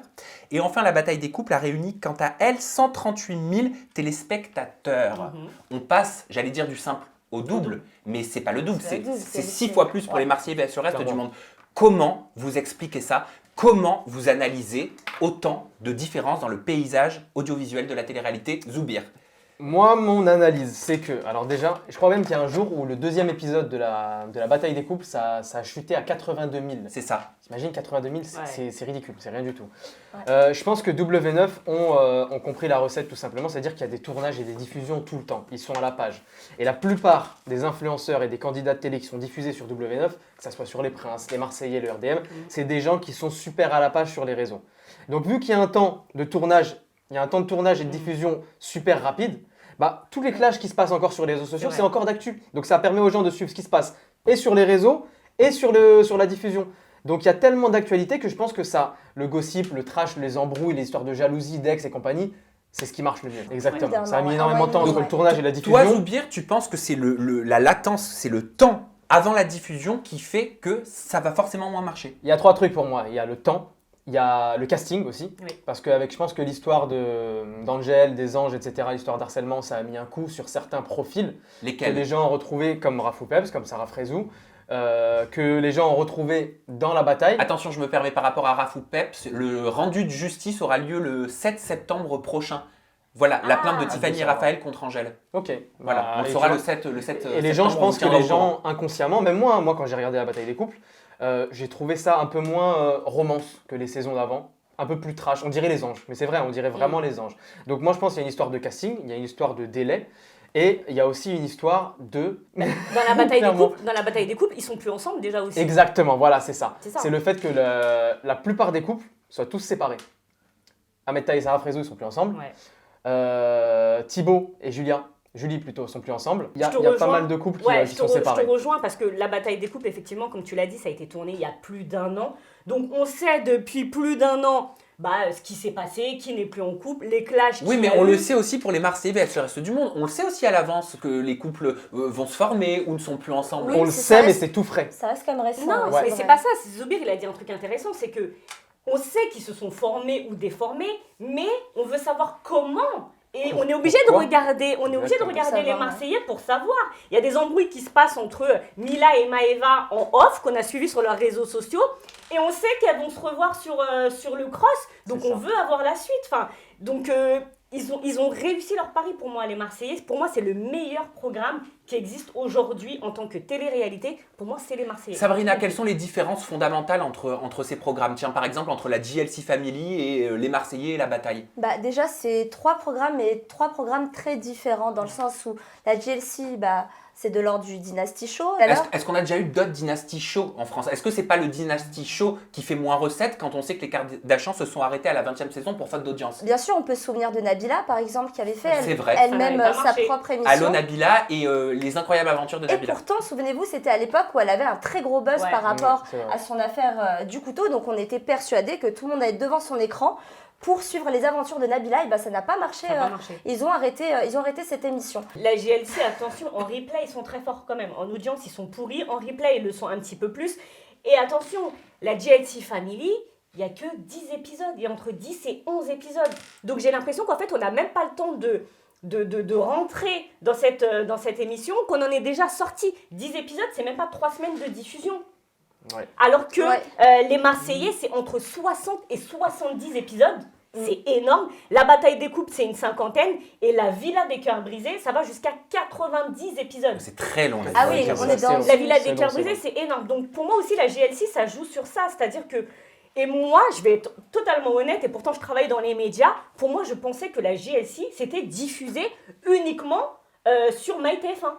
Speaker 2: Et enfin, la bataille des couples a réuni, quant à elle, 138 000 téléspectateurs. On passe, j'allais dire, du simple au double, mais c'est pas le double, c'est 6 fois plus pour les Marseillais vs le reste du monde. Comment vous expliquez ça? Comment vous analysez autant de différences dans le paysage audiovisuel de la télé-réalité? Zoubir.
Speaker 4: Moi, mon analyse, c'est que, alors déjà, je crois même qu'il y a un jour où le 2e épisode de la bataille des couples, ça a chuté à 82 000.
Speaker 2: C'est ça.
Speaker 4: T'imagines, 82 000, c'est ridicule, c'est rien du tout. Je pense que W9 ont compris la recette tout simplement, c'est-à-dire qu'il y a des tournages et des diffusions tout le temps. Ils sont à la page. Et la plupart des influenceurs et des candidats de télé qui sont diffusés sur W9, que ce soit sur Les Princes, Les Marseillais, le RDM, c'est des gens qui sont super à la page sur les réseaux. Donc vu qu'il y a un temps de tournage, et de diffusion super rapide, bah, tous les clashs qui se passent encore sur les réseaux sociaux, c'est encore d'actu. Donc ça permet aux gens de suivre ce qui se passe et sur les réseaux et sur la diffusion. Donc il y a tellement d'actualité que je pense que ça, le gossip, le trash, les embrouilles, les histoires de jalousie, d'ex et compagnie, c'est ce qui marche le mieux. Exactement. Ça a mis énormément de temps entre le tournage et la diffusion.
Speaker 2: Toi, Zoubir, tu penses que c'est la latence, c'est le temps avant la diffusion qui fait que ça va forcément moins marcher?
Speaker 4: Il y a 3 trucs pour moi. Il y a le temps. Il y a le casting aussi, parce que je pense que l'histoire d'Angèle, des anges, etc., l'histoire d'harcèlement, ça a mis un coup sur certains profils.
Speaker 2: Lesquels?
Speaker 4: Que les gens ont retrouvés comme Rafou Peps, comme Sarah Frézou, que les gens ont retrouvé dans la bataille.
Speaker 2: Attention, je me permets par rapport à Rafou Peps, le rendu de justice aura lieu le 7 septembre prochain. Voilà, la plainte de Tiffany et Raphaël contre Angèle.
Speaker 4: Ok.
Speaker 2: Voilà, on le saura le 7
Speaker 4: Et les gens, je pense que les gens, inconsciemment, même moi quand j'ai regardé la bataille des couples, j'ai trouvé ça un peu moins romance que les saisons d'avant, un peu plus trash. On dirait les anges, mais c'est vrai, on dirait vraiment les anges. Donc moi je pense qu'il y a une histoire de casting, il y a une histoire de délai, et il y a aussi une histoire de...
Speaker 5: Dans la bataille des couples, ils sont plus ensemble déjà aussi.
Speaker 4: Exactement, voilà, c'est ça.
Speaker 5: C'est ça.
Speaker 4: C'est le fait que la plupart des couples soient tous séparés. Ahmed Taï et Sarah Frézou, ils sont plus ensemble. Thibaut et Julie plutôt, sont plus ensemble. Il y a pas mal de couples qui sont séparés.
Speaker 5: Je te rejoins parce que la bataille des couples, effectivement, comme tu l'as dit, ça a été tourné il y a plus d'1 an. Donc on sait depuis plus d'1 an ce qui s'est passé, qui n'est plus en couple, les clashs.
Speaker 2: Oui, mais on le sait aussi pour les Marseillais vs le reste du monde. On le sait aussi à l'avance que les couples vont se former ou ne sont plus ensemble.
Speaker 4: Oui, on le sait, mais c'est tout frais.
Speaker 3: Ça reste quand même récent.
Speaker 5: Non, mais c'est pas ça. Zoubir, il a dit un truc intéressant, c'est que on sait qu'ils se sont formés ou déformés, mais on veut savoir comment. Et on est obligé de regarder, les Marseillais pour savoir. Il y a des embrouilles qui se passent entre Mila et Maëva en off, qu'on a suivi sur leurs réseaux sociaux. Et on sait qu'elles vont se revoir sur le cross. Donc on veut avoir la suite. Enfin, donc ils ont réussi leur pari pour moi, les Marseillais. Pour moi, c'est le meilleur programme qui existe aujourd'hui en tant que télé-réalité. Pour moi, c'est les Marseillais.
Speaker 2: Sabrina, quelles sont les différences fondamentales entre ces programmes? Tiens, par exemple, entre la JLC Family et les Marseillais et la bataille.
Speaker 3: Déjà, c'est 3 programmes, mais 3 programmes très différents dans le sens où la JLC, c'est de l'ordre du Dynasty Show.
Speaker 2: Est-ce qu'on a déjà eu d'autres Dynasty Show en France? Est-ce que c'est pas le Dynasty Show qui fait moins recettes quand on sait que les Kardashians se sont arrêtés à la 20e saison pour faute d'audience?
Speaker 3: Bien sûr, on peut se souvenir de Nabila, par exemple, qui avait fait
Speaker 2: vrai.
Speaker 3: elle-même sa propre émission.
Speaker 2: Allô Nabila et les incroyables aventures de Nabila.
Speaker 3: Et pourtant, souvenez-vous, c'était à l'époque où elle avait un très gros buzz par rapport à son affaire du couteau. Donc on était persuadés que tout le monde allait être devant son écran pour suivre les aventures de Nabila. Et ça n'a pas marché. Ils ont arrêté cette émission.
Speaker 5: La JLC, attention, en replay, ils sont très forts quand même. En audience, ils sont pourris. En replay, ils le sont un petit peu plus. Et attention, la JLC Family, il n'y a que 10 épisodes. Il y a entre 10 et 11 épisodes. Donc j'ai l'impression qu'en fait, on n'a même pas le temps de rentrer dans cette émission, qu'on en est déjà sorti. 10 épisodes, c'est même pas 3 semaines de diffusion. Ouais. Alors que les Marseillais, c'est entre 60 et 70 épisodes. C'est énorme. La bataille des couples, c'est une 50aine. Et la Villa des cœurs brisés, ça va jusqu'à 90 épisodes.
Speaker 2: C'est très long.
Speaker 3: Ah oui, on est dans
Speaker 5: la Villa des cœurs brisés, c'est énorme. Donc pour moi aussi, la GLC, ça joue sur ça. C'est-à-dire que... Et moi, je vais être totalement honnête, et pourtant je travaille dans les médias. Pour moi, je pensais que la GLC, c'était diffusé uniquement sur MyTF1.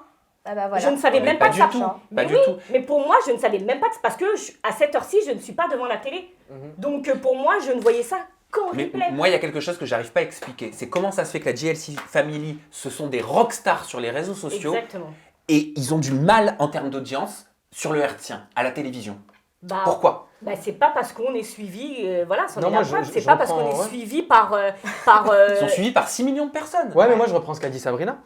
Speaker 3: Ah bah voilà.
Speaker 5: Je ne savais
Speaker 2: Mais
Speaker 5: même
Speaker 2: pas
Speaker 5: pas de
Speaker 2: du
Speaker 5: ça.
Speaker 2: tout.
Speaker 5: Mais
Speaker 2: Pas du
Speaker 5: oui,
Speaker 2: tout.
Speaker 5: mais pour moi, je ne savais même pas parce que à cette heure-ci, je ne suis pas devant la télé. Donc pour moi, je ne voyais ça qu'en
Speaker 2: Mais
Speaker 5: replay.
Speaker 2: moi, il y a quelque chose que j'arrive pas à expliquer. C'est comment ça se fait que la JLC Family, ce sont des rockstars sur les réseaux sociaux
Speaker 5: Exactement.
Speaker 2: et ils ont du mal en termes d'audience sur le hertzien, à la télévision.
Speaker 5: Bah,
Speaker 2: Pourquoi?
Speaker 5: Bah, c'est pas parce qu'on est suivi, voilà, c'en
Speaker 4: Non,
Speaker 5: est
Speaker 4: moi,
Speaker 5: la
Speaker 4: je-
Speaker 5: preuve.
Speaker 4: je-
Speaker 5: C'est
Speaker 4: je
Speaker 5: pas parce qu'on
Speaker 4: reprends,
Speaker 5: est
Speaker 4: ouais.
Speaker 5: suivi par.
Speaker 2: Ils sont suivis par 6 millions de personnes.
Speaker 4: Ouais, mais moi je reprends ce qu'a dit Sabrina.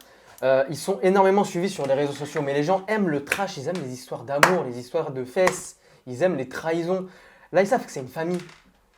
Speaker 4: Ils sont énormément suivis sur les réseaux sociaux, mais les gens aiment le trash, ils aiment les histoires d'amour, les histoires de fesses, ils aiment les trahisons. Là, ils savent que c'est une famille.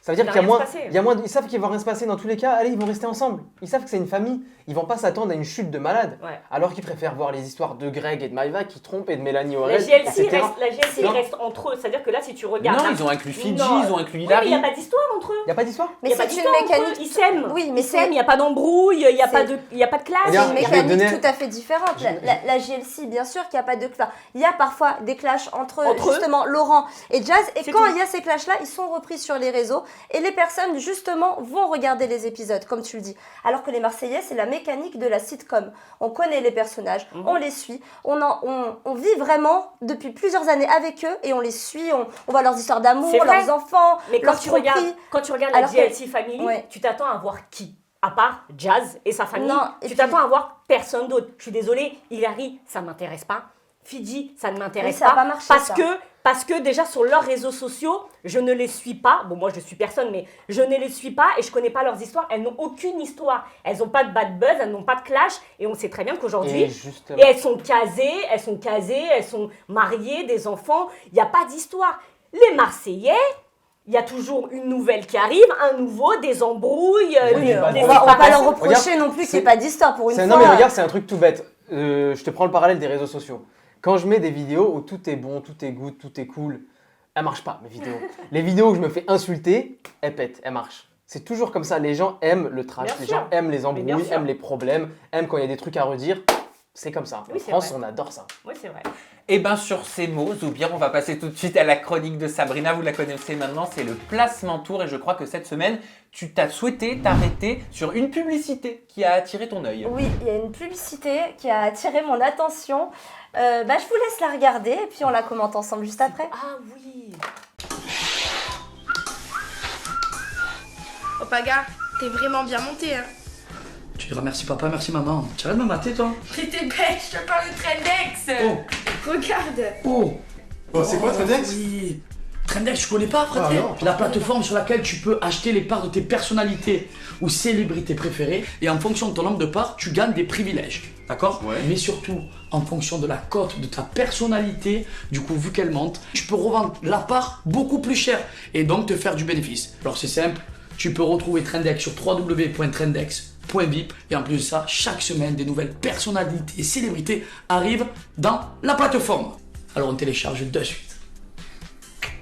Speaker 4: Ça veut dire
Speaker 5: Il va
Speaker 4: qu'il y a
Speaker 5: rien
Speaker 4: moins,
Speaker 5: se passer.
Speaker 4: il y a moins, ils savent qu'il va rien se passer dans tous les cas. Allez, ils vont rester ensemble. Ils savent que c'est une famille. Ils vont pas s'attendre à une chute de malade.
Speaker 5: Ouais.
Speaker 4: Alors qu'ils préfèrent voir les histoires de Greg et de Maïva qui trompent et de Mélanie
Speaker 5: La
Speaker 4: Aurel,
Speaker 5: GLC,
Speaker 4: etc.
Speaker 5: la GLC reste entre eux. C'est-à-dire que là, si tu regardes.
Speaker 2: Non,
Speaker 5: là-
Speaker 2: ils ont inclus Fidji,
Speaker 5: Non.
Speaker 2: ils ont inclus
Speaker 5: Oui, mais il
Speaker 2: Hilary.
Speaker 5: n'y a pas d'histoire entre eux.
Speaker 4: Il n'y a pas d'histoire
Speaker 3: Mais
Speaker 5: Il y a pas
Speaker 3: c'est une
Speaker 5: d'histoire entre eux.
Speaker 3: mécanique.
Speaker 5: Ils s'aiment.
Speaker 3: Oui, mais
Speaker 5: Ils s'aiment, il
Speaker 3: c'est
Speaker 5: n'y a pas d'embrouille, il n'y a,
Speaker 3: C'est-
Speaker 5: y a pas de clash.
Speaker 3: c'est
Speaker 4: Regarde,
Speaker 3: une
Speaker 4: je vais
Speaker 3: mécanique
Speaker 4: donner-
Speaker 3: tout à fait différente. La GLC, bien sûr qu'il n'y a pas de clash. Il y a parfois des clashs entre,
Speaker 5: Entre eux.
Speaker 3: justement Laurent et Jazz. Et
Speaker 5: C'est
Speaker 3: quand
Speaker 5: tout.
Speaker 3: il y a ces clashs-là, ils sont repris sur les réseaux. Et les personnes, justement, vont regarder les épisodes, comme tu le dis. Alors que les Marseillais, c'est la mécanique de la sitcom. On connaît les personnages, on les suit, on vit vraiment depuis plusieurs années avec eux et on les suit, on voit leurs histoires d'amour,
Speaker 5: C'est vrai.
Speaker 3: leurs enfants,
Speaker 5: Mais quand
Speaker 3: leurs
Speaker 5: tu regardes,
Speaker 3: tromperies.
Speaker 5: quand tu regardes la
Speaker 3: Alors que-
Speaker 5: GLC Family,
Speaker 3: Ouais.
Speaker 5: tu t'attends à voir qui? À part Jazz et sa famille,
Speaker 3: Non, et
Speaker 5: tu
Speaker 3: puis-
Speaker 5: t'attends à voir personne d'autre. Je suis désolée, Hilary, ça m'intéresse pas. Fidji, ça ne m'intéresse
Speaker 3: Oui, ça a pas marché,
Speaker 5: parce
Speaker 3: ça.
Speaker 5: parce que déjà sur leurs réseaux sociaux, je ne les suis pas. Bon, moi je suis personne, mais je ne les suis pas et je connais pas leurs histoires. Elles n'ont aucune histoire. Elles n'ont pas de bad buzz, elles n'ont pas de clash et on sait très bien qu'aujourd'hui,
Speaker 4: Et justement.
Speaker 5: et elles sont casées, elles sont mariées, des enfants. Il n'y a pas d'histoire. Les Marseillais, il y a toujours une nouvelle qui arrive, un nouveau, des embrouilles,
Speaker 4: Oui,
Speaker 5: des
Speaker 4: bah,
Speaker 3: On va pas leur
Speaker 5: séparations.
Speaker 3: reprocher
Speaker 4: Regarde,
Speaker 3: non plus qu'il
Speaker 4: c'est-
Speaker 3: n'y ait pas d'histoire pour une fois.
Speaker 4: Non mais regarde, c'est un truc tout bête. Je te prends le parallèle des réseaux sociaux. Quand je mets des vidéos où tout est bon, tout est good, tout est cool, elles marchent pas mes vidéos. Les vidéos où je me fais insulter, elles pètent, elles marchent. C'est toujours comme ça, les gens aiment le trash,
Speaker 5: Bien
Speaker 4: les
Speaker 5: sûr.
Speaker 4: gens aiment les
Speaker 5: bien
Speaker 4: embrouilles,
Speaker 5: sûr.
Speaker 4: aiment les problèmes, aiment quand il y a des trucs à redire. C'est comme ça.
Speaker 5: Oui,
Speaker 4: En
Speaker 5: c'est
Speaker 4: France,
Speaker 5: vrai.
Speaker 4: on adore ça.
Speaker 5: Oui, c'est vrai.
Speaker 2: Et bien sur ces mots, Zoubir, on va passer tout de suite à la chronique de Sabrina. Vous la connaissez maintenant, c'est le placement tour. Et je crois que cette semaine, tu t'as souhaité t'arrêter sur une publicité qui a attiré ton œil.
Speaker 3: Oui, il y a une publicité qui a attiré mon attention. Je vous laisse la regarder et puis on la commente ensemble juste après.
Speaker 5: Ah oui.
Speaker 11: Oh Paga, t'es vraiment bien monté hein.
Speaker 12: Tu diras merci papa, merci maman. Tu arrêtes de me mater toi?
Speaker 11: Mais t'es bête, je te parle de Trendex.
Speaker 12: Oh,
Speaker 11: Regarde.
Speaker 12: oh.
Speaker 13: C'est quoi Trendex?
Speaker 12: Oui. Trendex, tu connais pas, frère?
Speaker 13: Ah, non.
Speaker 12: C'est la plateforme sur laquelle tu peux acheter les parts de tes personnalités ou célébrités préférées et en fonction de ton nombre de parts, tu gagnes des privilèges. D'accord?
Speaker 13: Ouais.
Speaker 12: Mais surtout, en fonction de la cote de ta personnalité, du coup, vu qu'elle monte, tu peux revendre la part beaucoup plus cher et donc te faire du bénéfice. Alors c'est simple, tu peux retrouver Trendex sur www.trendex.vip et en plus de ça, chaque semaine, des nouvelles personnalités et célébrités arrivent dans la plateforme. Alors on télécharge de suite.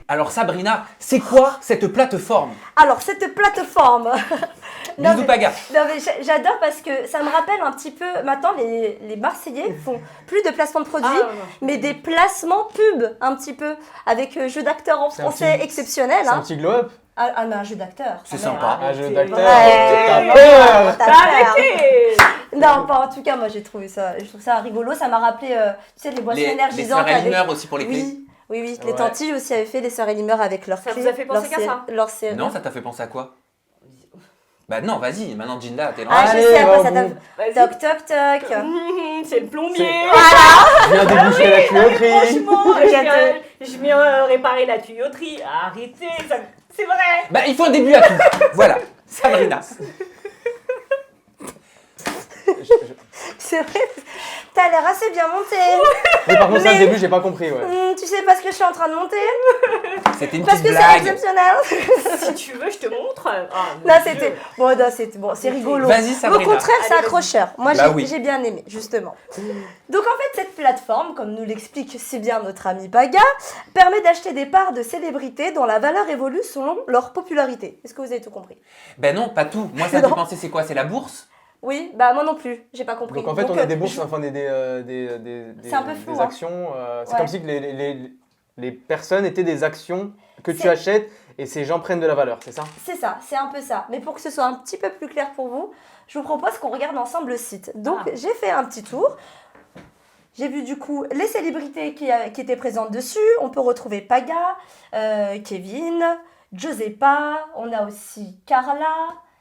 Speaker 2: Alors Sabrina, c'est quoi cette plateforme?
Speaker 3: Alors, cette plateforme. Non,
Speaker 2: Bisous
Speaker 3: mais-
Speaker 2: Paga.
Speaker 3: Non, mais j'adore parce que ça me rappelle un petit peu. Maintenant, les Marseillais font plus de placements de produits,
Speaker 5: Ah, non.
Speaker 3: mais des placements pubs un petit peu, avec jeu d'acteur en
Speaker 4: C'est un
Speaker 3: français
Speaker 4: petit-
Speaker 3: exceptionnel.
Speaker 4: C'est un
Speaker 3: Hein.
Speaker 4: petit glow-up.
Speaker 3: Mais un jeu d'acteur.
Speaker 2: C'est
Speaker 3: quand même.
Speaker 2: sympa.
Speaker 4: Un jeu
Speaker 5: Arrêtez.
Speaker 4: d'acteur.
Speaker 3: Ouais.
Speaker 4: T'as peur.
Speaker 3: T'as peur.
Speaker 5: Arrêtez.
Speaker 3: Non, pas en tout cas, moi j'ai trouvé ça, je trouve ça rigolo. Ça m'a rappelé, tu sais, les boissons
Speaker 2: Les
Speaker 3: énergisantes.
Speaker 2: sœurs Elimeur aussi pour les clés.
Speaker 3: Oui, les
Speaker 4: Ouais.
Speaker 3: tantilles aussi avaient fait les sœurs Elimeur avec leurs
Speaker 5: Ça
Speaker 3: clés.
Speaker 5: vous a fait penser
Speaker 3: leurs
Speaker 5: qu'à ça
Speaker 3: leurs séries.
Speaker 2: Non, ça t'a fait penser à quoi? Bah non, vas-y, maintenant Jinda, t'es là.
Speaker 3: Ah, je
Speaker 4: Allez,
Speaker 3: sais, après
Speaker 4: au
Speaker 3: ça t'a...
Speaker 4: bout.
Speaker 5: Vas-y.
Speaker 3: Toc, toc, toc.
Speaker 5: C'est le plombier.
Speaker 4: Je viens déboucher la tuyauterie.
Speaker 5: Franchement,
Speaker 3: Regarde.
Speaker 5: je viens réparer la tuyauterie. Arrêtez, c'est vrai.
Speaker 2: Bah il faut un début à tout. Voilà, Sabrina.
Speaker 3: C'est vrai, t'as l'air assez bien monté.
Speaker 4: Mais par contre, ça,
Speaker 3: Mais-
Speaker 4: au début, j'ai pas compris. Ouais.
Speaker 3: Tu sais pas ce que je suis en train de monter?
Speaker 2: C'était une
Speaker 3: Parce
Speaker 2: petite
Speaker 3: que c'est
Speaker 2: blague.
Speaker 3: exceptionnel.
Speaker 5: Si tu veux, je te montre. Ah, mon
Speaker 3: Non,
Speaker 5: Dieu.
Speaker 3: c'était... Bon, non, c'était... Bon, c'est rigolo.
Speaker 2: Vas-y
Speaker 3: Mais
Speaker 2: Sabrina.
Speaker 3: au contraire, c'est
Speaker 5: Allez, vas-y.
Speaker 3: accrocheur. Moi,
Speaker 2: Bah
Speaker 3: j'ai
Speaker 2: oui.
Speaker 3: j'ai bien aimé, justement. Donc, en fait, cette plateforme, comme nous l'explique si bien notre ami Paga, permet d'acheter des parts de célébrités dont la valeur évolue selon leur popularité. Est-ce que vous avez tout compris?
Speaker 2: Ben non, pas tout. Moi ça me fait
Speaker 3: Non.
Speaker 2: penser, c'est quoi? C'est la bourse?
Speaker 3: Oui, bah moi non plus, j'ai pas compris.
Speaker 4: Donc en fait, on
Speaker 3: euh,
Speaker 4: a des bourses,
Speaker 3: je-
Speaker 4: enfin des
Speaker 3: C'est un peu flou,
Speaker 4: des
Speaker 3: hein.
Speaker 4: actions. C'est
Speaker 3: Ouais.
Speaker 4: comme si que les personnes étaient des actions que tu
Speaker 3: C'est-
Speaker 4: achètes et ces gens prennent de la valeur, c'est ça?
Speaker 3: C'est ça, c'est un peu ça. Mais pour que ce soit un petit peu plus clair pour vous, je vous propose qu'on regarde ensemble le site. Donc, j'ai fait un petit tour. J'ai vu du coup les célébrités qui étaient présentes dessus. On peut retrouver Paga, Kevin, Giuseppa, on a aussi Carla,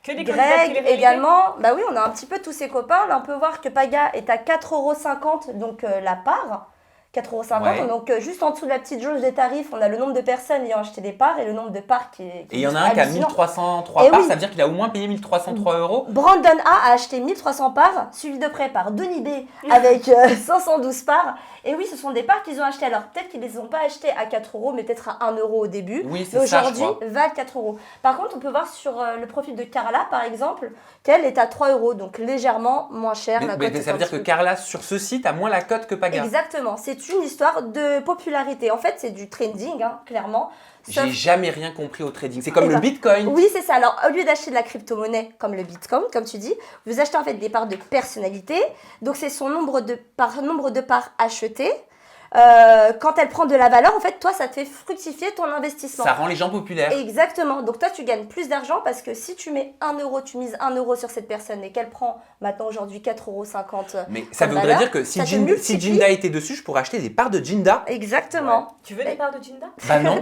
Speaker 5: Que des candidats de
Speaker 3: Greg
Speaker 5: télé-réalité.
Speaker 3: également. Bah oui, on a un petit peu tous ses copains. Là, on peut voir que Paga est à 4,50 € donc la part. 4,50 €.
Speaker 2: Ouais.
Speaker 3: Donc, juste en dessous de la petite jauge des tarifs, on a le nombre de personnes ayant acheté des parts et le nombre de parts qui est.
Speaker 2: Et il y en a un qui a
Speaker 3: hallucinant.
Speaker 2: 1303
Speaker 3: Eh
Speaker 2: parts,
Speaker 3: oui.
Speaker 2: ça veut dire qu'il a au moins payé 1303 €.
Speaker 3: Brandon A acheté 1300 parts, suivi de près par Denis B avec 512 parts. Et oui, ce sont des parts qu'ils ont achetées. Alors peut-être qu'ils ne les ont pas achetées à 4 €, mais peut-être à 1 € au début.
Speaker 2: Oui, c'est
Speaker 3: mais
Speaker 2: ça, je
Speaker 3: aujourd'hui,
Speaker 2: crois.
Speaker 3: valent 4 €. Par contre, on peut voir sur le profil de Carla, par exemple, qu'elle est à 3 €, donc légèrement moins cher. La
Speaker 2: Mais
Speaker 3: cote
Speaker 2: ça
Speaker 3: est
Speaker 2: veut
Speaker 3: un
Speaker 2: dire que
Speaker 3: petit peu-
Speaker 2: Carla, sur ce site, a moins la cote que Paga.
Speaker 3: Exactement, c'est une histoire de popularité. En fait, c'est du trending, hein, clairement.
Speaker 2: J'ai jamais rien compris au trading. C'est comme
Speaker 3: Eh
Speaker 2: le
Speaker 3: ben,
Speaker 2: Bitcoin.
Speaker 3: Oui, c'est ça. Alors, au lieu d'acheter de la crypto-monnaie comme le Bitcoin, comme tu dis, vous achetez en fait des parts de personnalité. Donc, c'est son nombre de parts achetées. Quand elle prend de la valeur, en fait, toi, ça te fait fructifier ton investissement.
Speaker 2: Ça rend les gens populaires.
Speaker 3: Exactement. Donc, toi, tu gagnes plus d'argent parce que si tu mets 1 €, tu mises 1 € sur cette personne et qu'elle prend maintenant aujourd'hui 4,50 €
Speaker 2: Mais ça
Speaker 3: comme
Speaker 2: voudrait
Speaker 3: valeur,
Speaker 2: dire que si
Speaker 3: ça te
Speaker 2: Jinda
Speaker 3: multiplie.
Speaker 2: était dessus, je pourrais acheter des parts de Jinda.
Speaker 3: Exactement.
Speaker 5: Tu veux des parts de Jinda?
Speaker 2: Bah non.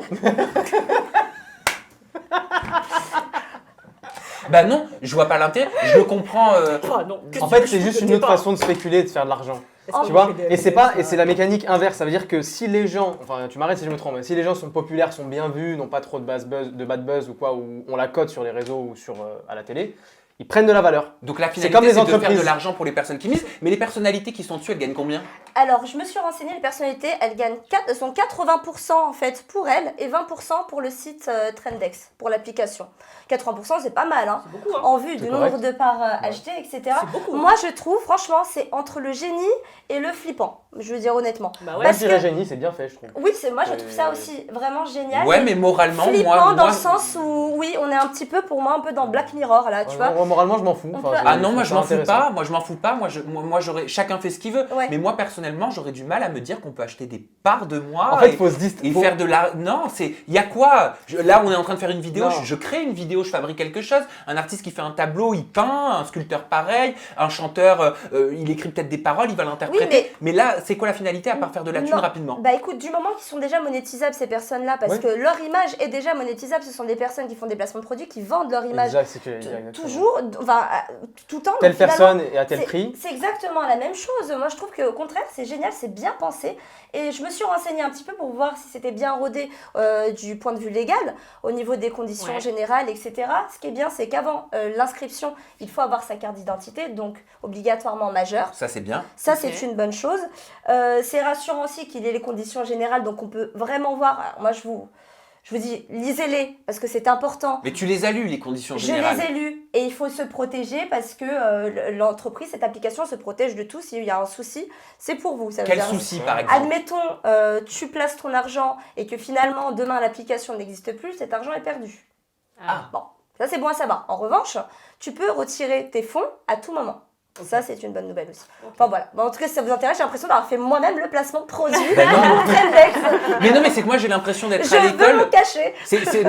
Speaker 2: Bah non, je vois pas l'intérêt. Je le comprends.
Speaker 5: Oh non.
Speaker 4: En fait, c'est juste une autre façon de spéculer et de faire de l'argent. Tu vois, et c'est la mécanique inverse, ça veut dire que si les gens, enfin tu m'arrêtes si je me trompe, mais si les gens sont populaires, sont bien vus, n'ont pas trop de bad buzz ou quoi, ou on la cote sur les réseaux ou sur à la télé, ils prennent de la valeur.
Speaker 2: Donc la
Speaker 4: C'est
Speaker 2: finalité,
Speaker 4: comme les
Speaker 2: c'est de faire
Speaker 4: entreprises.
Speaker 2: de l'argent pour les personnes qui misent. Mais les personnalités qui sont dessus, elles gagnent combien?
Speaker 3: Alors, je me suis renseignée, les personnalités, elles gagnent sont 80% en fait pour elles et 20% pour le site Trendex, pour l'application. 80%, c'est pas mal, hein,
Speaker 5: beaucoup, hein.
Speaker 3: en vue du
Speaker 4: correct.
Speaker 3: nombre de parts achetées, etc.
Speaker 5: C'est beaucoup, hein.
Speaker 3: Moi, je trouve, franchement, c'est entre le génie et le flippant, je veux dire honnêtement.
Speaker 5: Bah
Speaker 4: Ouais,
Speaker 5: ouais.
Speaker 3: Parce
Speaker 4: je dirais
Speaker 3: que-
Speaker 4: génie, c'est bien fait, je trouve.
Speaker 3: Oui, moi, je trouve ça aussi vraiment génial.
Speaker 2: Ouais, mais moralement,
Speaker 3: Flippant dans
Speaker 2: moi.
Speaker 3: le sens où, oui, on est un petit peu, pour moi, un peu dans Black Mirror, là, tu vois.
Speaker 4: Moi, moralement, je m'en fous.
Speaker 3: On
Speaker 4: Enfin,
Speaker 3: peut-
Speaker 2: Ah non, moi je
Speaker 4: trouve
Speaker 2: m'en
Speaker 4: ça
Speaker 2: fous
Speaker 4: intéressant.
Speaker 2: pas. Moi je m'en fous pas. Moi j'aurais. Chacun fait ce qu'il veut.
Speaker 3: Ouais.
Speaker 2: Mais moi personnellement, j'aurais du mal à me dire qu'on peut acheter des parts de moi.
Speaker 4: En fait,
Speaker 2: et-
Speaker 4: il faut se
Speaker 2: Et
Speaker 4: distinguer.
Speaker 2: faire de la... Non, c'est... Il y a quoi? Là, on est en train de faire une vidéo,
Speaker 4: Non.
Speaker 2: je crée une vidéo, je fabrique quelque chose. Un artiste qui fait un tableau, il peint. Un sculpteur pareil. Un chanteur, il écrit peut-être des paroles, il va l'interpréter.
Speaker 3: Oui,
Speaker 2: mais là, c'est quoi la finalité à part faire de la thune
Speaker 3: Non.
Speaker 2: rapidement?
Speaker 3: Bah écoute, du moment qu'ils sont déjà monétisables ces personnes-là, parce
Speaker 4: Ouais.
Speaker 3: que leur image est déjà monétisable, ce sont des personnes qui font des placements de produits, qui vendent leur image
Speaker 4: Exact, c'est que- exactement.
Speaker 3: toujours, enfin tout le temps.
Speaker 4: Telle
Speaker 3: donc finalement,
Speaker 4: personne est à tel
Speaker 3: c'est-
Speaker 4: prix.
Speaker 3: C'est exactement la même chose. Moi je trouve qu'au contraire c'est génial, c'est bien pensé. Et je me suis renseignée un petit peu pour voir si c'était bien rodé du point de vue légal, au niveau des conditions
Speaker 5: Ouais.
Speaker 3: générales, etc. Ce qui est bien, c'est qu'avant l'inscription, il faut avoir sa carte d'identité, donc obligatoirement majeur.
Speaker 2: Ça, c'est bien.
Speaker 3: Ça,
Speaker 5: Ok.
Speaker 3: c'est une bonne chose. C'est rassurant aussi qu'il y ait les conditions générales, donc on peut vraiment voir. Alors, moi, je vous dis, lisez-les, parce que c'est important.
Speaker 2: Mais tu les as lus, les conditions
Speaker 3: Je
Speaker 2: générales.
Speaker 3: les ai lus et il faut se protéger parce que l'entreprise, cette application se protège de tout. S'il y a un souci, c'est pour vous. Ça veut
Speaker 2: Quel
Speaker 3: dire-
Speaker 2: souci, par exemple?
Speaker 3: Admettons, tu places ton argent et que finalement, demain, l'application n'existe plus, cet argent est perdu.
Speaker 2: Ah.
Speaker 3: Bon, ça c'est bon à savoir. En revanche, tu peux retirer tes fonds à tout moment. Ça, c'est une bonne nouvelle aussi. Enfin voilà. Bon, en tout cas, si ça vous intéresse, j'ai l'impression d'avoir fait moi-même le placement de produit.
Speaker 2: Ben non.
Speaker 3: Trendex.
Speaker 2: Mais non, mais c'est que moi, j'ai l'impression d'être
Speaker 3: Je
Speaker 2: à
Speaker 3: veux
Speaker 2: l'école.
Speaker 3: me cacher.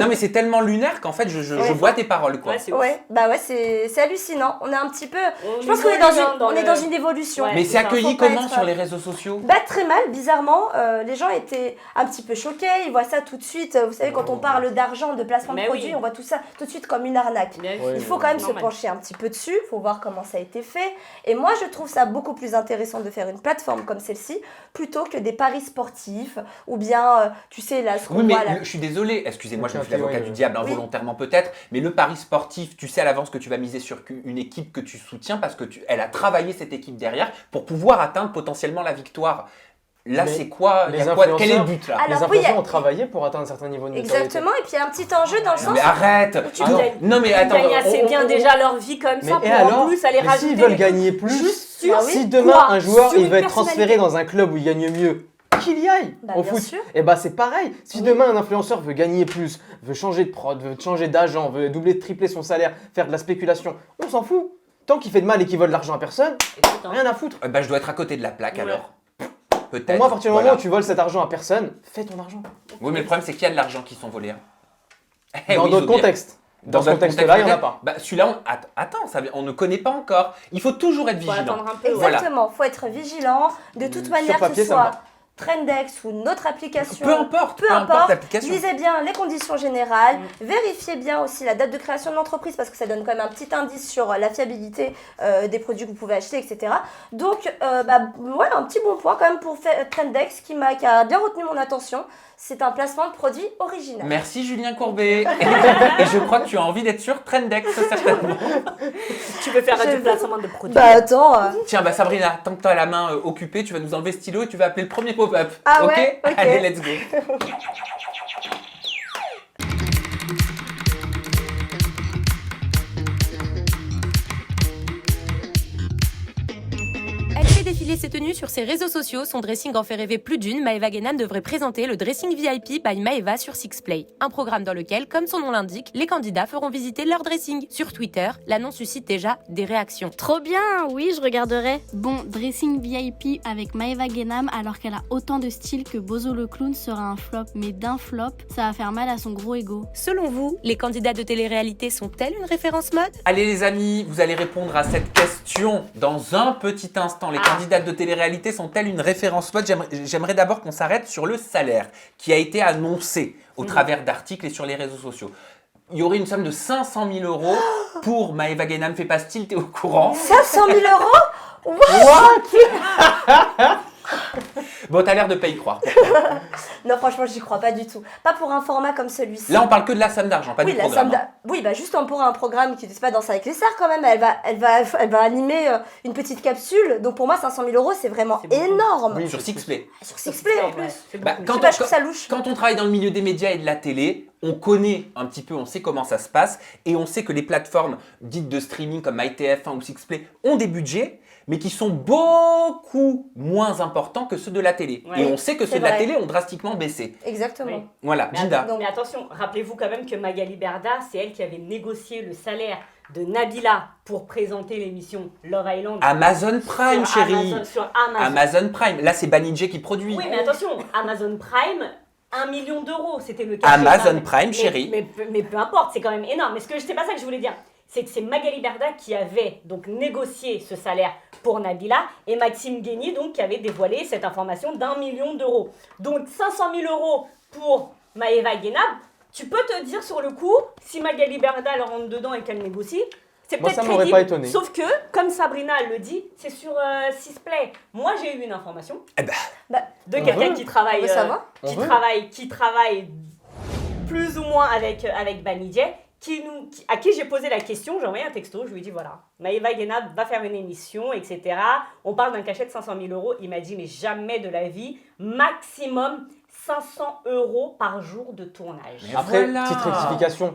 Speaker 2: Non, mais c'est tellement lunaire qu'en fait, je
Speaker 3: Ouais.
Speaker 2: vois tes paroles, quoi.
Speaker 5: Ouais, c'est ouf.
Speaker 3: Ouais, bah ouais, c'est hallucinant. On est un petit peu. Je pense
Speaker 5: est
Speaker 3: qu'on est dans
Speaker 5: évolue, hein,
Speaker 3: une, on est
Speaker 5: le-
Speaker 3: dans une évolution.
Speaker 5: Ouais.
Speaker 2: Mais c'est
Speaker 5: ça,
Speaker 2: accueilli
Speaker 3: faut pas
Speaker 2: comment
Speaker 3: être-
Speaker 2: sur les réseaux sociaux?
Speaker 3: Bah très mal, bizarrement. Les gens étaient un petit peu choqués. Ils voient ça tout de suite. Vous savez, quand on parle d'argent, de placement de
Speaker 5: Mais
Speaker 3: produits,
Speaker 5: oui.
Speaker 3: on voit tout ça tout de suite comme une arnaque.
Speaker 5: Bien
Speaker 4: Ouais,
Speaker 3: Il
Speaker 5: sûr.
Speaker 3: faut quand même se
Speaker 5: Normal.
Speaker 3: pencher un petit peu dessus, il faut voir comment ça a été fait. Et moi, je trouve ça beaucoup plus intéressant de faire une plateforme comme celle-ci plutôt que des paris sportifs ou bien, tu sais, là, ce qu'on
Speaker 2: Oui, mais
Speaker 3: voit là.
Speaker 2: je suis désolé, excusez-moi, je me
Speaker 4: Ok,
Speaker 2: fais l'avocat
Speaker 4: oui,
Speaker 2: du
Speaker 4: oui.
Speaker 2: diable
Speaker 3: Oui.
Speaker 2: involontairement peut-être, mais le pari sportif, tu sais à l'avance que tu vas miser sur une équipe que tu soutiens parce que elle a travaillé cette équipe derrière pour pouvoir atteindre potentiellement la victoire. Là,
Speaker 4: Mais
Speaker 2: c'est quoi,
Speaker 4: les
Speaker 2: quel est le
Speaker 4: influenceurs-
Speaker 2: but là?
Speaker 3: Alors,
Speaker 4: Les
Speaker 3: oui, il y
Speaker 4: influenceurs
Speaker 3: a-
Speaker 4: ont travaillé pour atteindre un certain niveau de notoriété.
Speaker 3: Exactement, et puis il y a un petit enjeu dans le
Speaker 2: Non,
Speaker 3: sens
Speaker 2: mais arrête!
Speaker 3: où tu
Speaker 2: Ah non.
Speaker 3: gagnes.
Speaker 2: Non mais
Speaker 5: Ils
Speaker 2: attends,
Speaker 5: gagnent assez bien déjà leur vie comme
Speaker 4: Mais
Speaker 5: ça
Speaker 4: et
Speaker 5: pour
Speaker 4: alors,
Speaker 5: en plus aller
Speaker 4: mais
Speaker 5: rajouter
Speaker 4: s'ils veulent
Speaker 5: des
Speaker 4: gagner
Speaker 5: trucs
Speaker 4: plus,
Speaker 5: juste sur
Speaker 3: Bah oui.
Speaker 4: si demain
Speaker 5: quoi
Speaker 4: un joueur
Speaker 5: Sur
Speaker 4: il
Speaker 5: une
Speaker 4: va être transféré
Speaker 5: personnalité.
Speaker 4: dans un club où il gagne mieux, qu'il y aille
Speaker 3: Bah,
Speaker 4: au
Speaker 3: bien
Speaker 4: foot.
Speaker 3: sûr.
Speaker 4: Et bah c'est pareil. Si demain un influenceur veut gagner plus, veut changer de prod, veut changer d'agent, veut doubler, tripler son salaire, faire de la spéculation, on s'en fout. Tant qu'il fait de mal et qu'il vole de l'argent à personne,
Speaker 5: Écoute, hein.
Speaker 4: rien à foutre.
Speaker 2: bah, je dois être à côté de la plaque
Speaker 5: Ouais.
Speaker 2: alors. Peut-être.
Speaker 4: Pour moi, à partir du
Speaker 2: Voilà.
Speaker 4: moment où tu voles cet argent à personne, fais ton argent.
Speaker 2: Oui, mais le problème c'est qu'il y a de l'argent qui sont volés. Hein. Eh
Speaker 4: Dans
Speaker 2: oui,
Speaker 4: d'autres
Speaker 2: Zoubir.
Speaker 4: contextes. Dans ce
Speaker 2: d'autres
Speaker 4: contexte-là, il n'y en a
Speaker 2: peut-être.
Speaker 4: pas.
Speaker 2: Bah, celui-là, attends, on ne connaît pas encore. Il faut toujours être
Speaker 5: Faut
Speaker 2: vigilant.
Speaker 5: attendre un peu.
Speaker 2: Voilà.
Speaker 3: Exactement, faut être vigilant. De toute manière,
Speaker 4: papier,
Speaker 3: que ce
Speaker 4: ça me
Speaker 3: soit
Speaker 4: va.
Speaker 3: Trendex ou une autre application.
Speaker 2: Peu importe l'application.
Speaker 3: Lisez bien les conditions générales, vérifiez bien aussi la date de création de l'entreprise parce que ça donne quand même un petit indice sur la fiabilité des produits que vous pouvez acheter, etc. Donc, un petit bon point quand même pour Trendex qui a bien retenu mon attention. C'est un placement de produit original.
Speaker 2: Merci Julien Courbet. Et je crois que tu as envie d'être sur Trendex, certainement.
Speaker 5: Tu peux faire du placement de produits.
Speaker 3: Bah attends.
Speaker 2: Tiens, Sabrina, tant que tu as la main occupée, tu vas nous enlever le stylo et tu vas appeler le premier pop-up.
Speaker 3: Ah
Speaker 2: ok,
Speaker 3: ouais, ok.
Speaker 2: Allez, let's go.
Speaker 1: Elle fait défiler ses tenues sur ses réseaux sociaux, son dressing en fait rêver plus d'une. Maeva Guénam devrait présenter le Dressing VIP by Maeva sur Sixplay, un programme dans lequel, comme son nom l'indique, les candidats feront visiter leur dressing. Sur Twitter, l'annonce suscite déjà des réactions.
Speaker 13: Trop bien, oui, je regarderai. Bon, dressing VIP avec Maeva Guénam alors qu'elle a autant de style que Bozo le clown sera un flop, mais d'un flop, ça va faire mal à son gros ego.
Speaker 1: Selon vous, les candidats de télé-réalité sont-elles une référence mode ?
Speaker 2: Allez les amis, vous allez répondre à cette question dans un petit instant. Les candidates de télé-réalité sont-elles une référence mode ? J'aimerais d'abord qu'on s'arrête sur le salaire qui a été annoncé au travers d'articles et sur les réseaux sociaux. Il y aurait une somme de 500 000 euros pour Maeva Guénam. Fais pas style, t'es au courant ?
Speaker 3: 500 000 euros ?
Speaker 2: Bon, t'as l'air de pas y croire.
Speaker 3: Non, franchement, j'y crois pas du tout. Pas pour un format comme celui-ci.
Speaker 2: Là, on parle que de la somme d'argent, pas du programme.
Speaker 3: Oui, juste pour un programme qui n'est pas Danse avec les stars quand même. Elle va animer une petite capsule. Donc pour moi, 500 000 euros, c'est vraiment énorme.
Speaker 2: Oui, sur Sixplay.
Speaker 3: Sur Sixplay en plus.
Speaker 2: Quand
Speaker 3: Je trouve ça louche.
Speaker 2: Quand on travaille dans le milieu des médias et de la télé, on connaît un petit peu, on sait comment ça se passe et on sait que les plateformes dites de streaming comme MyTF1 ou Sixplay ont des budgets, mais qui sont beaucoup moins importants que ceux de la télé.
Speaker 5: Ouais,
Speaker 2: et on sait que ceux de la télé ont drastiquement baissé.
Speaker 3: Exactement.
Speaker 5: Oui.
Speaker 2: Voilà, Ginda.
Speaker 5: Mais attention, rappelez-vous quand même que Magali Berda, c'est elle qui avait négocié le salaire de Nabila pour présenter l'émission Love Island.
Speaker 2: Amazon Prime, chérie.
Speaker 5: Sur
Speaker 2: Amazon Prime. Là, c'est Banijé qui produit.
Speaker 5: Oui, mais attention, Amazon Prime, 1 million d'euros, c'était le cas.
Speaker 2: Amazon Prime, chérie.
Speaker 5: Mais peu importe, c'est quand même énorme. Mais c'est pas ça que je voulais dire. C'est que c'est Magali Berda qui avait donc négocié ce salaire pour Nabila et Maxime Guény donc qui avait dévoilé cette information d'1 million d'euros. Donc 500 000 euros pour Maeva Guénam. Tu peux te dire sur le coup, si Magali Berda elle rentre dedans et qu'elle négocie, c'est peut-être
Speaker 4: ça m'aurait
Speaker 5: crédible.
Speaker 4: pas étonné.
Speaker 5: Sauf que, comme Sabrina le dit, c'est sur Sixplay. Moi j'ai eu une information de quelqu'un qui travaille, qui travaille plus ou moins avec Banijé. À qui j'ai posé la question, j'ai envoyé un texto, je lui ai dit voilà, Maeva Guénam va faire une émission, etc. On parle d'un cachet de 500 000 euros. Il m'a dit mais jamais de la vie, maximum 500 euros par jour de tournage.
Speaker 2: Mais
Speaker 4: Après,
Speaker 2: voilà.
Speaker 4: petite rectification.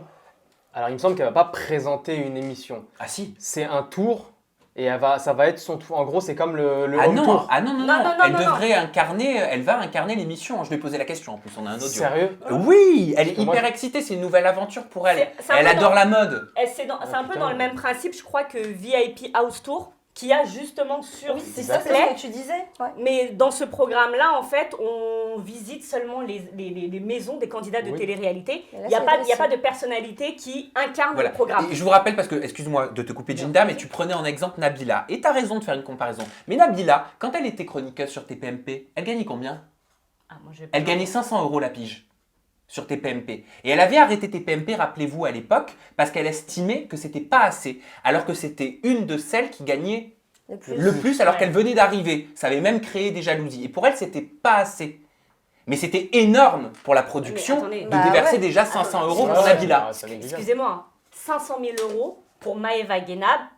Speaker 4: Alors, il me semble qu'elle ne va pas présenter une émission.
Speaker 2: Ah si.
Speaker 4: C'est un tour et ça va être son tour. En gros, c'est comme le home
Speaker 2: non.
Speaker 4: tour.
Speaker 2: Ah non. Elle va incarner l'émission. Je lui ai posé la question en plus, on a un audio.
Speaker 4: Sérieux ?
Speaker 2: Oui, elle est hyper excitée, c'est une nouvelle aventure pour elle. Elle adore la mode.
Speaker 5: C'est un peu dans le même principe, je crois, que VIP House Tour, qui a justement sur
Speaker 3: C'est
Speaker 5: Sixplay.
Speaker 3: ce que tu disais. Ouais.
Speaker 5: Mais dans ce programme-là, en fait, on visite seulement les maisons des candidats de télé-réalité. Il n'y a pas de personnalité qui incarne le programme.
Speaker 2: Et je vous rappelle, parce que, excuse-moi de te couper Ginda, mais tu prenais en exemple Nabila. Et tu as raison de faire une comparaison. Mais Nabila, quand elle était chroniqueuse sur TPMP, elle gagnait combien ? Elle gagnait 500 euros la pige sur TPMP. Et elle avait arrêté TPMP, rappelez-vous, à l'époque, parce qu'elle estimait que c'était pas assez, alors que c'était une de celles qui gagnait le plus alors qu'elle venait d'arriver. Ça avait même créé des jalousies. Et pour elle, c'était pas assez. Mais c'était énorme pour la production de déverser déjà 500 euros pour Nabila.
Speaker 5: Excusez-moi, 500 000 euros pour Maeva Guénam.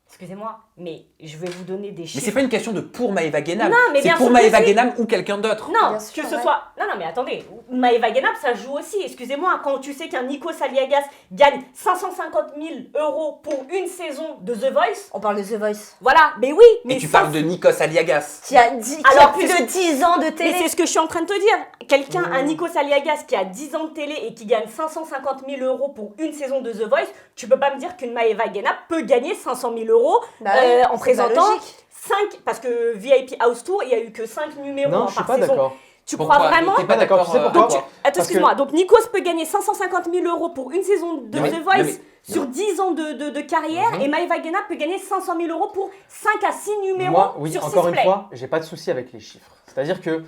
Speaker 5: Excusez-moi, mais je vais vous donner des chiffres.
Speaker 2: Mais c'est pas une question de pour Maeva Guénam. C'est
Speaker 5: bien
Speaker 2: pour
Speaker 5: sûr
Speaker 2: Maeva
Speaker 5: que si.
Speaker 2: Guénam ou quelqu'un d'autre.
Speaker 5: Non, que ce soit... Non, mais attendez. Maeva Guénam, ça joue aussi. Excusez-moi, quand tu sais qu'un Nikos Aliagas gagne 550 000 euros pour une saison de The Voice...
Speaker 3: On parle de The Voice.
Speaker 5: Voilà, mais oui. Mais
Speaker 2: et tu parles de Nikos Aliagas.
Speaker 3: Qui a plus de 10 ans de télé.
Speaker 5: Mais c'est ce que je suis en train de te dire. Un Nikos Aliagas qui a 10 ans de télé et qui gagne 550 000 euros pour une saison de The Voice, tu peux pas me dire qu'une Maeva Guénam peut gagner 500 000 euros en présentant 5... Parce que VIP House Tour, il y a eu que 5 numéros
Speaker 4: non, je suis pas
Speaker 5: saison.
Speaker 4: d'accord.
Speaker 5: Tu
Speaker 2: Pourquoi?
Speaker 5: crois vraiment?
Speaker 2: T'es pas
Speaker 4: D'accord, tu sais pourquoi?
Speaker 5: Donc, attends, excuse-moi. Donc, Nikos peut gagner 550 000 € pour une saison de
Speaker 2: Non, mais-
Speaker 5: The Voice
Speaker 2: non, mais-
Speaker 5: sur 10 ans de carrière et Maëva Guénab peut gagner 500 000 € pour 5 à 6 numéros
Speaker 4: Moi, oui,
Speaker 5: sur 6
Speaker 4: encore une
Speaker 5: plays.
Speaker 4: fois, j'ai pas de souci avec les chiffres. C'est-à-dire que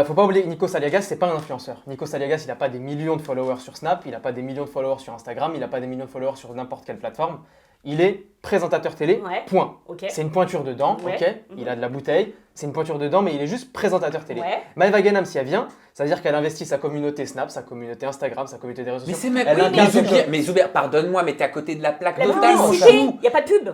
Speaker 4: faut pas oublier, Nikos Aliagas, c'est pas un influenceur. Nikos Aliagas, il a pas des millions de followers sur Snap, il a pas des millions de followers sur Instagram, il a pas des millions de followers sur n'importe quelle plateforme. Il est présentateur télé,
Speaker 5: Ouais.
Speaker 4: point.
Speaker 5: Ok.
Speaker 4: C'est une pointure dedans,
Speaker 5: Ouais.
Speaker 4: ok. Il a de la bouteille, c'est une pointure dedans, mais il est juste présentateur télé.
Speaker 5: Ouais.
Speaker 4: Maëva Guénab, si elle vient, ça veut dire qu'elle investit sa communauté Snap, sa communauté Instagram, sa communauté des réseaux
Speaker 2: Mais
Speaker 4: sociaux.
Speaker 2: c'est même.
Speaker 4: Elle
Speaker 2: Oui,
Speaker 4: incarne
Speaker 2: mais
Speaker 4: quelque
Speaker 2: Zoubir,
Speaker 4: chose.
Speaker 2: mais Zoubir, pardonne-moi, mais t'es à côté de la plaque
Speaker 5: La
Speaker 2: totalement.
Speaker 5: publicité,
Speaker 2: Chou.
Speaker 5: il n'y a pas de pub.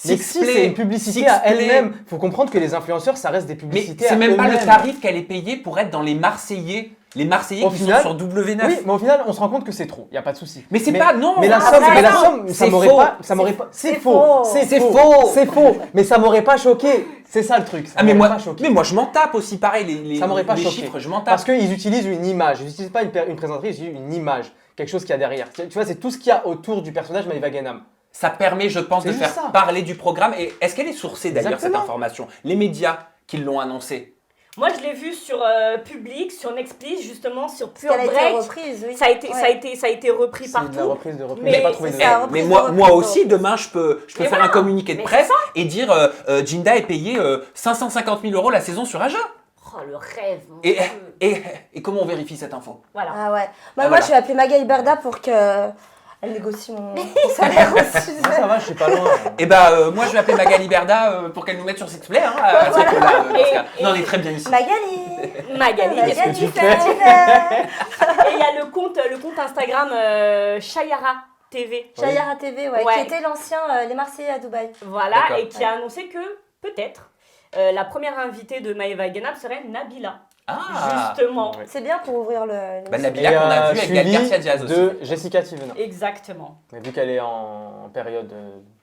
Speaker 4: Mais si, c'est une publicité à elle-même. Faut comprendre que les influenceurs, ça reste des
Speaker 2: Mais
Speaker 4: publicités
Speaker 2: c'est
Speaker 4: à
Speaker 2: même pas le
Speaker 4: eux-mêmes.
Speaker 2: tarif qu'elle est payée pour être dans les Marseillais. Les Marseillais
Speaker 4: Au
Speaker 2: qui
Speaker 4: final,
Speaker 2: sont sur W9.
Speaker 4: Oui, mais au final, on se rend compte que c'est trop. Il y a pas de souci.
Speaker 2: Mais c'est pas non.
Speaker 4: Mais la
Speaker 2: Ah,
Speaker 4: somme,
Speaker 2: c'est
Speaker 4: mais la
Speaker 2: non.
Speaker 4: somme, ça
Speaker 2: C'est
Speaker 4: m'aurait
Speaker 2: faux.
Speaker 4: pas, ça m'aurait pas. C'est
Speaker 3: c'est
Speaker 4: faux.
Speaker 3: faux.
Speaker 2: C'est faux.
Speaker 4: C'est faux. Mais ça m'aurait pas choqué. C'est ça le truc. Ça
Speaker 2: Ah mais
Speaker 4: m'aurait
Speaker 2: moi,
Speaker 4: pas choqué.
Speaker 2: mais moi je m'en tape aussi pareil les
Speaker 4: Ça m'aurait pas
Speaker 2: les
Speaker 4: choqué.
Speaker 2: chiffres, je m'en tape.
Speaker 4: Parce qu'ils utilisent une image. Ils n'utilisent pas une présentatrice, ils utilisent une image. Quelque chose qu'il y a derrière. Tu vois, c'est tout ce qu'il y a autour du personnage Maëva Guénab.
Speaker 2: Ça permet, je pense,
Speaker 4: C'est
Speaker 2: de
Speaker 4: juste
Speaker 2: faire
Speaker 4: ça.
Speaker 2: parler du programme. Et est-ce qu'elle est sourcée d'ailleurs cette
Speaker 4: Exactement.
Speaker 2: information? Les médias qui l'ont annoncé.
Speaker 5: Moi, je l'ai vu sur Public, sur Nextplease, justement, sur Pure
Speaker 3: Elle a été
Speaker 5: Break.
Speaker 3: reprise, oui.
Speaker 5: Ça a été,
Speaker 3: Ouais.
Speaker 5: ça a été repris
Speaker 4: C'est de la
Speaker 5: partout.
Speaker 4: reprise de reprise.
Speaker 5: Mais
Speaker 4: J'ai pas trouvé
Speaker 3: c'est
Speaker 4: de
Speaker 3: ça.
Speaker 2: Eh,
Speaker 3: reprise
Speaker 2: mais
Speaker 3: de
Speaker 2: moi
Speaker 3: reprise.
Speaker 2: aussi, demain, je peux
Speaker 5: Et
Speaker 2: faire
Speaker 5: voilà.
Speaker 2: un communiqué de
Speaker 5: Mais
Speaker 2: presse
Speaker 5: c'est
Speaker 2: et dire Jinda est payé 550 000 € la saison sur Aja.
Speaker 5: Oh, le rêve. mon
Speaker 2: Et,
Speaker 5: Dieu.
Speaker 2: et comment on vérifie cette info?
Speaker 5: Voilà.
Speaker 3: Ah ouais. Bah,
Speaker 2: Ah,
Speaker 3: moi,
Speaker 2: voilà.
Speaker 3: je vais appeler Magali Berda pour que elle négocie mon salaire aussi.
Speaker 4: Moi, ça va, je suis pas loin.
Speaker 2: Et bah moi je vais appeler Magali Berda pour qu'elle nous mette sur Sixplay. Hein, à ce niveau-là, dans ce cas. Non, on est très bien ici.
Speaker 3: Magali.
Speaker 5: Magali.
Speaker 4: Qu'est-ce que tu fais?
Speaker 5: Et il y a le compte Instagram Chayara TV.
Speaker 3: Chayara TV, ouais,
Speaker 5: Ouais.
Speaker 3: qui était l'ancien Les Marseillais à Dubaï.
Speaker 5: Voilà,
Speaker 2: D'accord.
Speaker 5: et qui a annoncé que peut-être la première invitée de Maëva Guénab serait Nabila.
Speaker 2: Ah.
Speaker 5: Justement.
Speaker 4: Ouais.
Speaker 3: C'est bien pour ouvrir le.
Speaker 2: Bah,
Speaker 3: l'émission.
Speaker 2: Nabila qu'on a vu avec Gaël Garcia Diaz aussi.
Speaker 4: de Jessica Tivena.
Speaker 5: Exactement.
Speaker 4: Mais vu qu'elle est en période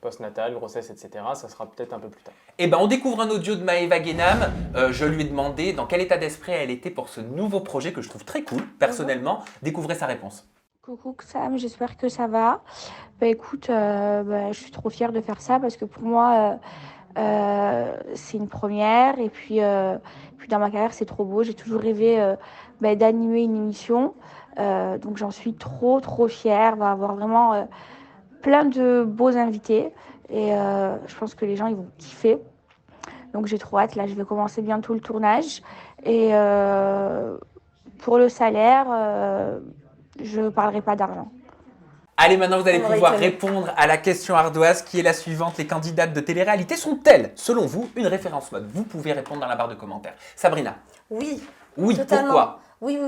Speaker 4: postnatale, grossesse, etc., ça sera peut-être un peu plus tard.
Speaker 2: Eh ben, on découvre un audio de Maëva Guénab. Je lui ai demandé dans quel état d'esprit elle était pour ce nouveau projet que je trouve très cool, personnellement. Découvrez sa réponse.
Speaker 14: Coucou Sam, j'espère que ça va. Bah écoute, je suis trop fière de faire ça parce que pour moi, c'est une première. Et puis dans ma carrière, c'est trop beau. J'ai toujours rêvé d'animer une émission. Donc j'en suis trop fière. On va avoir vraiment plein de beaux invités. Et je pense que les gens, ils vont kiffer. Donc j'ai trop hâte. Là, je vais commencer bientôt le tournage. Et pour le salaire, je ne parlerai pas d'argent.
Speaker 2: Allez, maintenant vous allez
Speaker 3: On aurait
Speaker 2: pouvoir
Speaker 3: été-
Speaker 2: répondre à la question ardoise qui est la suivante. Les candidates de télé-réalité sont-elles, selon vous, une référence mode? Vous pouvez répondre dans la barre de commentaires. Sabrina?
Speaker 3: Oui.
Speaker 2: Oui,
Speaker 3: Totalement.
Speaker 2: pourquoi?
Speaker 3: Oui.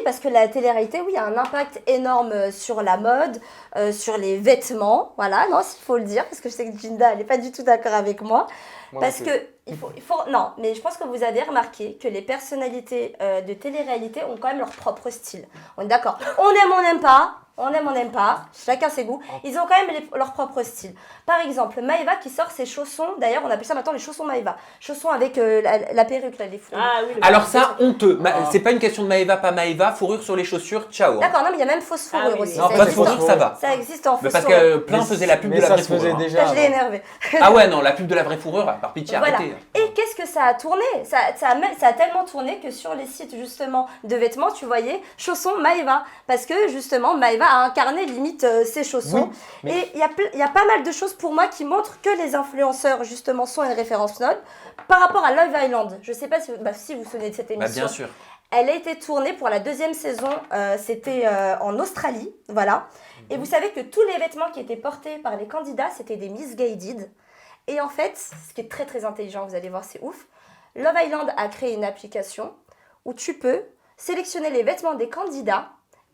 Speaker 3: Parce que la télé-réalité, oui, a un impact énorme sur la mode, sur les vêtements. Voilà, non, il faut le dire, parce que je sais que Jinda, elle n'est pas du tout d'accord avec moi.
Speaker 4: Moi
Speaker 3: Parce
Speaker 4: non
Speaker 3: que, non, mais je pense que vous avez remarqué que les personnalités de télé-réalité ont quand même leur propre style. On est d'accord. On n'aime pas, chacun ses goûts. Ils ont quand même leur propre style. Par exemple, Maëva qui sort ses chaussons, d'ailleurs on appelle ça maintenant les chaussons Maëva. Chaussons avec la perruque, là, les fourrures.
Speaker 5: Ah oui, le
Speaker 2: Alors ça, honteux.
Speaker 3: Oh.
Speaker 2: C'est pas une question de Maëva, pas Maëva. Fourrure sur les chaussures, ciao. hein.
Speaker 3: D'accord, non, mais il y a même fausse fourrure
Speaker 5: Ah oui,
Speaker 3: aussi.
Speaker 2: Non,
Speaker 3: ça
Speaker 2: pas de
Speaker 3: existe
Speaker 2: fourrure,
Speaker 3: en-
Speaker 2: ça va.
Speaker 3: Ça existe en
Speaker 2: Mais
Speaker 3: fausse
Speaker 2: parce
Speaker 3: fourrure.
Speaker 2: que plein faisaient la pub de la
Speaker 4: ça
Speaker 2: vraie
Speaker 4: se faisait
Speaker 2: fourrure. hein.
Speaker 4: déjà.
Speaker 3: Je l'ai énervé.
Speaker 2: Ah ouais, non, la pub de la vraie fourrure, par pitié,
Speaker 3: Voilà.
Speaker 2: arrêtez.
Speaker 3: Et qu'est-ce que ça a tourné ça a tellement tourné que sur les sites justement de vêtements, tu voyais chaussons Maëva. Parce que justement, Maëva a incarné limite ses chaussons.
Speaker 4: Oui, mais-
Speaker 3: Et il y a pas mal de choses pour moi qui montrent que les influenceurs justement sont une référence mode. Par rapport à Love Island, je sais pas si vous vous souvenez de cette
Speaker 2: Bah
Speaker 3: émission.
Speaker 2: bien sûr.
Speaker 3: Elle a été tournée pour la 2e saison, c'était en Australie, voilà. Et vous savez que tous les vêtements qui étaient portés par les candidats, c'était des Missguided. Et en fait, ce qui est très très intelligent, vous allez voir, c'est ouf. Love Island a créé une application où tu peux sélectionner les vêtements des candidats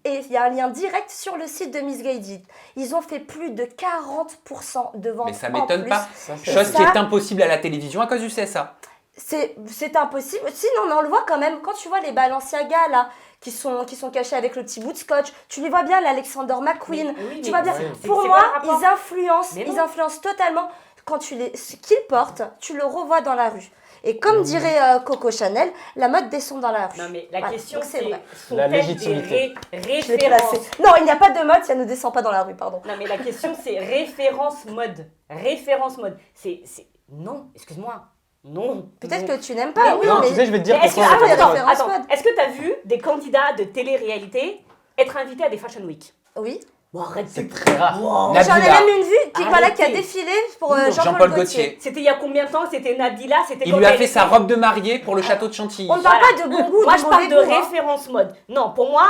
Speaker 3: et il y a un lien direct sur le site de Missguided. Ils ont fait plus de 40% de ventes
Speaker 2: Mais ça
Speaker 3: en
Speaker 2: m'étonne
Speaker 3: plus.
Speaker 2: pas.
Speaker 4: Ça,
Speaker 3: Et
Speaker 2: Chose qui
Speaker 3: ça,
Speaker 2: est impossible à la télévision à cause du CSA.
Speaker 3: c'est impossible. Si, non, mais on le voit quand même. Quand tu vois les Balenciaga, là, qui sont cachés avec le petit bout de scotch, tu les vois bien, l'Alexander McQueen.
Speaker 5: Oui,
Speaker 3: Tu
Speaker 5: mais
Speaker 3: vois bien.
Speaker 5: c'est-
Speaker 3: Pour
Speaker 5: c'est
Speaker 3: moi,
Speaker 5: quoi le rapport? Mais non.
Speaker 3: ils influencent totalement. Quand ce qu'ils portent, tu le revois dans la rue. Et comme dirait Coco Chanel, la mode descend dans la rue.
Speaker 5: Non, mais la
Speaker 3: Voilà,
Speaker 5: question,
Speaker 3: donc c'est
Speaker 5: c'est
Speaker 3: vrai.
Speaker 5: sont-elles
Speaker 4: légitimité.
Speaker 5: des
Speaker 3: Je l'ai placé.
Speaker 5: références?
Speaker 3: Non, il n'y a pas de mode, ça ne descend pas dans la rue, pardon.
Speaker 5: Non, mais la question, c'est référence mode. Référence mode. Non, excuse-moi. Non.
Speaker 3: Peut-être que tu n'aimes pas, oui,
Speaker 4: non,
Speaker 3: mais...
Speaker 4: tu sais, je vais te dire
Speaker 5: Est-ce que,
Speaker 4: pourquoi.
Speaker 5: attends, est-ce que tu as vu des candidats de télé-réalité être invités à des Fashion Week?
Speaker 3: Oui.
Speaker 5: Bon, arrête.
Speaker 4: C'est très rare.
Speaker 5: Wow.
Speaker 3: J'en ai
Speaker 2: Nabila.
Speaker 3: même une vue qui, voilà, qui a
Speaker 5: Arrêtez.
Speaker 3: défilé pour
Speaker 2: Jean-Paul Gaultier.
Speaker 5: C'était il y a combien de temps? C'était Nabila, c'était
Speaker 2: Il
Speaker 5: quand
Speaker 2: lui a
Speaker 5: elle
Speaker 2: fait
Speaker 5: était-
Speaker 2: sa robe de mariée pour le château de Chantilly.
Speaker 3: On ne parle pas de bon goût,
Speaker 5: Moi,
Speaker 3: de
Speaker 5: je parle
Speaker 3: mauvais
Speaker 5: de
Speaker 3: goût, hein.
Speaker 5: référence mode. Non, pour moi,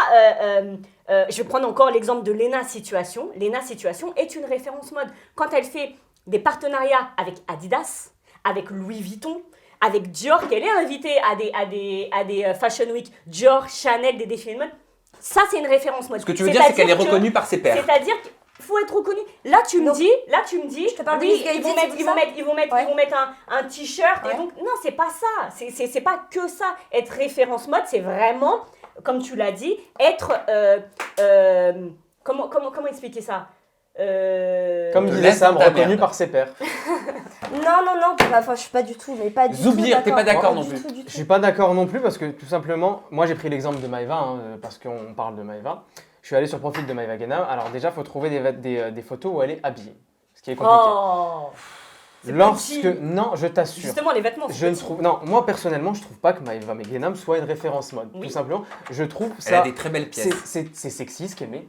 Speaker 5: je vais prendre encore l'exemple de Léna Situation. Léna Situation est une référence mode. Quand elle fait des partenariats avec Adidas, avec Louis Vuitton, avec Dior, qu'elle est invitée à des Fashion Week, Dior, Chanel, des défilés de mode, ça, c'est une référence mode.
Speaker 2: Ce que tu veux dire, c'est qu'elle est reconnue par ses pairs.
Speaker 5: C'est-à-dire qu'il faut être reconnu. Là, tu me dis,
Speaker 3: je te parle de
Speaker 5: oui,
Speaker 3: Miss Gaïdi,
Speaker 5: ils vont mettre un t-shirt.
Speaker 3: Ouais.
Speaker 5: Et donc, non, c'est pas ça. C'est pas que ça. Être référence mode, c'est vraiment, comme tu l'as dit, être... comment expliquer ça
Speaker 4: Comme disait Sam, reconnu par ses pairs.
Speaker 3: Non, enfin, je suis pas du tout, mais pas du
Speaker 2: Zoubir,
Speaker 3: tout.
Speaker 2: t'es pas d'accord non
Speaker 3: Du
Speaker 2: plus.
Speaker 3: tout, du
Speaker 4: Je
Speaker 3: tout.
Speaker 4: suis pas d'accord non plus parce que tout simplement, moi j'ai pris l'exemple de Maëva, parce qu'on parle de Maëva. Je suis allé sur le profil de Maëva Guénam. Alors déjà, il faut trouver des photos où elle est habillée, ce qui est compliqué.
Speaker 5: Oh,
Speaker 4: Non, je t'assure.
Speaker 5: justement, les vêtements,
Speaker 4: Je ne trouve, non, moi personnellement, je trouve pas que Maëva Guénam soit une référence mode.
Speaker 5: Oui.
Speaker 4: Tout simplement, je trouve ça.
Speaker 2: Elle a des très belles pièces.
Speaker 4: C'est sexy ce qu'elle met.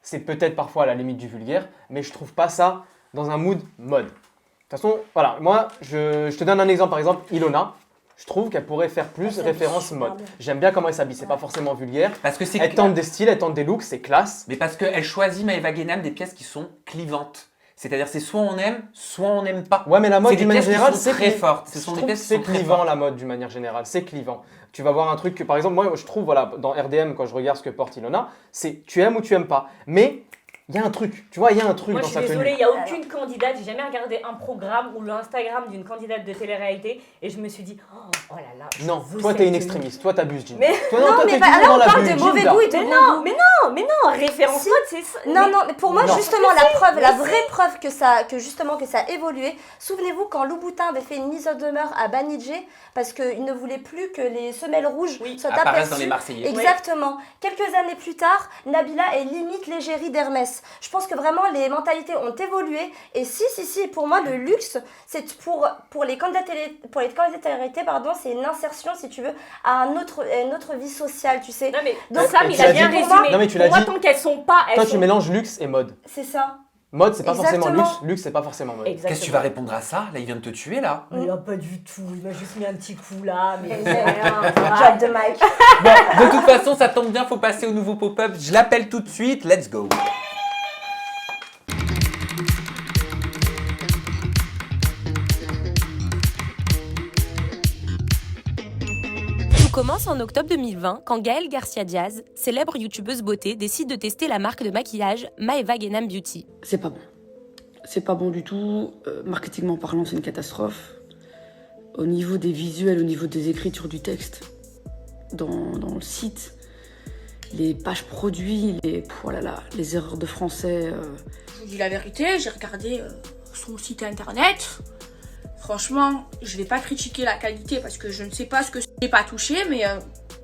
Speaker 4: C'est peut-être parfois à la limite du vulgaire, mais je trouve pas ça dans un mood mode. De toute façon, voilà, moi, je te donne un exemple, par exemple, Ilona. Je trouve qu'elle pourrait faire plus référence mode. J'aime bien comment elle s'habille, c'est pas forcément vulgaire.
Speaker 2: Parce que c'est
Speaker 4: Elle tente des styles, elle tente des looks, c'est classe.
Speaker 2: Mais parce qu'elle choisit Maëva Guénam des pièces qui sont clivantes. C'est-à-dire c'est soit on aime, soit on n'aime pas.
Speaker 4: Ouais, mais la mode
Speaker 2: C'est
Speaker 4: d'une
Speaker 2: des
Speaker 4: manière
Speaker 2: pièces qui
Speaker 4: générale,
Speaker 2: sont
Speaker 4: c'est
Speaker 2: très fortes. Ce
Speaker 4: Je
Speaker 2: sont des
Speaker 4: trouve
Speaker 2: pièces
Speaker 4: que
Speaker 2: qui
Speaker 4: c'est
Speaker 2: sont très
Speaker 4: clivant
Speaker 2: fortes.
Speaker 4: la mode d'une manière générale, c'est clivant. Tu vas voir un truc que, par exemple, moi je trouve, voilà, dans RDM, quand je regarde ce que porte Ilona, c'est tu aimes ou tu aimes pas. Mais il y a un truc, tu vois, il y a un truc
Speaker 5: moi,
Speaker 4: dans
Speaker 5: je
Speaker 4: sa
Speaker 5: suis
Speaker 4: tenue.
Speaker 5: désolée, il n'y a aucune candidate. J'ai jamais regardé un programme ou l'Instagram d'une candidate de télé-réalité et je me suis dit, oh là là. je
Speaker 4: Non,
Speaker 5: veux
Speaker 4: toi
Speaker 5: cette
Speaker 4: t'es une
Speaker 5: tenue.
Speaker 4: extrémiste, toi t'abuses, Ginda.
Speaker 5: Mais
Speaker 4: toi,
Speaker 3: Non,
Speaker 4: toi,
Speaker 3: mais
Speaker 4: t'es
Speaker 3: bah,
Speaker 4: toujours
Speaker 3: là,
Speaker 4: dans
Speaker 3: on
Speaker 4: la
Speaker 3: parle
Speaker 4: bulle,
Speaker 3: de mauvais
Speaker 4: Ginda.
Speaker 3: goût et de
Speaker 5: Mais
Speaker 3: bon
Speaker 5: non,
Speaker 3: goût.
Speaker 5: mais non, référence
Speaker 3: Si.
Speaker 5: mode, c'est ça.
Speaker 3: Non, mais pour moi,
Speaker 4: Non.
Speaker 3: justement, la vraie preuve que ça a évolué. Souvenez-vous quand Lou Boutin avait fait une mise en demeure à Banijé parce qu'il ne voulait plus que les semelles rouges soient
Speaker 2: apparaissent
Speaker 3: aperçues.
Speaker 2: dans les Marseillais.
Speaker 3: Exactement. Quelques années plus tard, Nabila est limite l'égérie d'Hermès. Je pense que vraiment les mentalités ont évolué. Et si, pour moi, le luxe, c'est pour les candidats télé, pardon, c'est une insertion, si tu veux, à une autre vie sociale, tu sais.
Speaker 5: Non, mais
Speaker 3: Donc,
Speaker 5: Sam,
Speaker 4: et
Speaker 5: il
Speaker 4: tu
Speaker 5: a
Speaker 4: l'as
Speaker 5: bien
Speaker 4: dit-
Speaker 5: résumé.
Speaker 4: Non, mais tu
Speaker 5: Pour
Speaker 4: l'as
Speaker 5: moi,
Speaker 4: dit.
Speaker 5: tant qu'elles sont pas.
Speaker 4: Toi tu mélanges luxe et mode.
Speaker 3: c'est ça.
Speaker 4: Mode c'est pas forcément
Speaker 3: Exactement.
Speaker 4: luxe, luxe c'est pas forcément mode.
Speaker 5: Exactement.
Speaker 2: Qu'est-ce que tu vas répondre à ça? Là, il vient de te tuer, là.
Speaker 5: Mais là, pas du tout. Il m'a juste mis un petit coup là. Mais
Speaker 3: Drop de mic.
Speaker 2: Bon, de toute façon, ça tombe bien, faut passer au nouveau pop-up. Je l'appelle tout de suite. Let's go.
Speaker 1: Tout commence en octobre 2020 quand Gaëlle Garcia Diaz, célèbre youtubeuse beauté, décide de tester la marque de maquillage Maëva Guénam Beauty.
Speaker 15: C'est pas bon. C'est pas bon du tout. Marketingment parlant, c'est une catastrophe. Au niveau des visuels, au niveau des écritures du texte, dans le site, les pages produits, les erreurs de français.
Speaker 11: Je vous dis la vérité, j'ai regardé son site internet. Franchement, je vais pas critiquer la qualité parce que je ne sais pas ce que j'ai pas touché, mais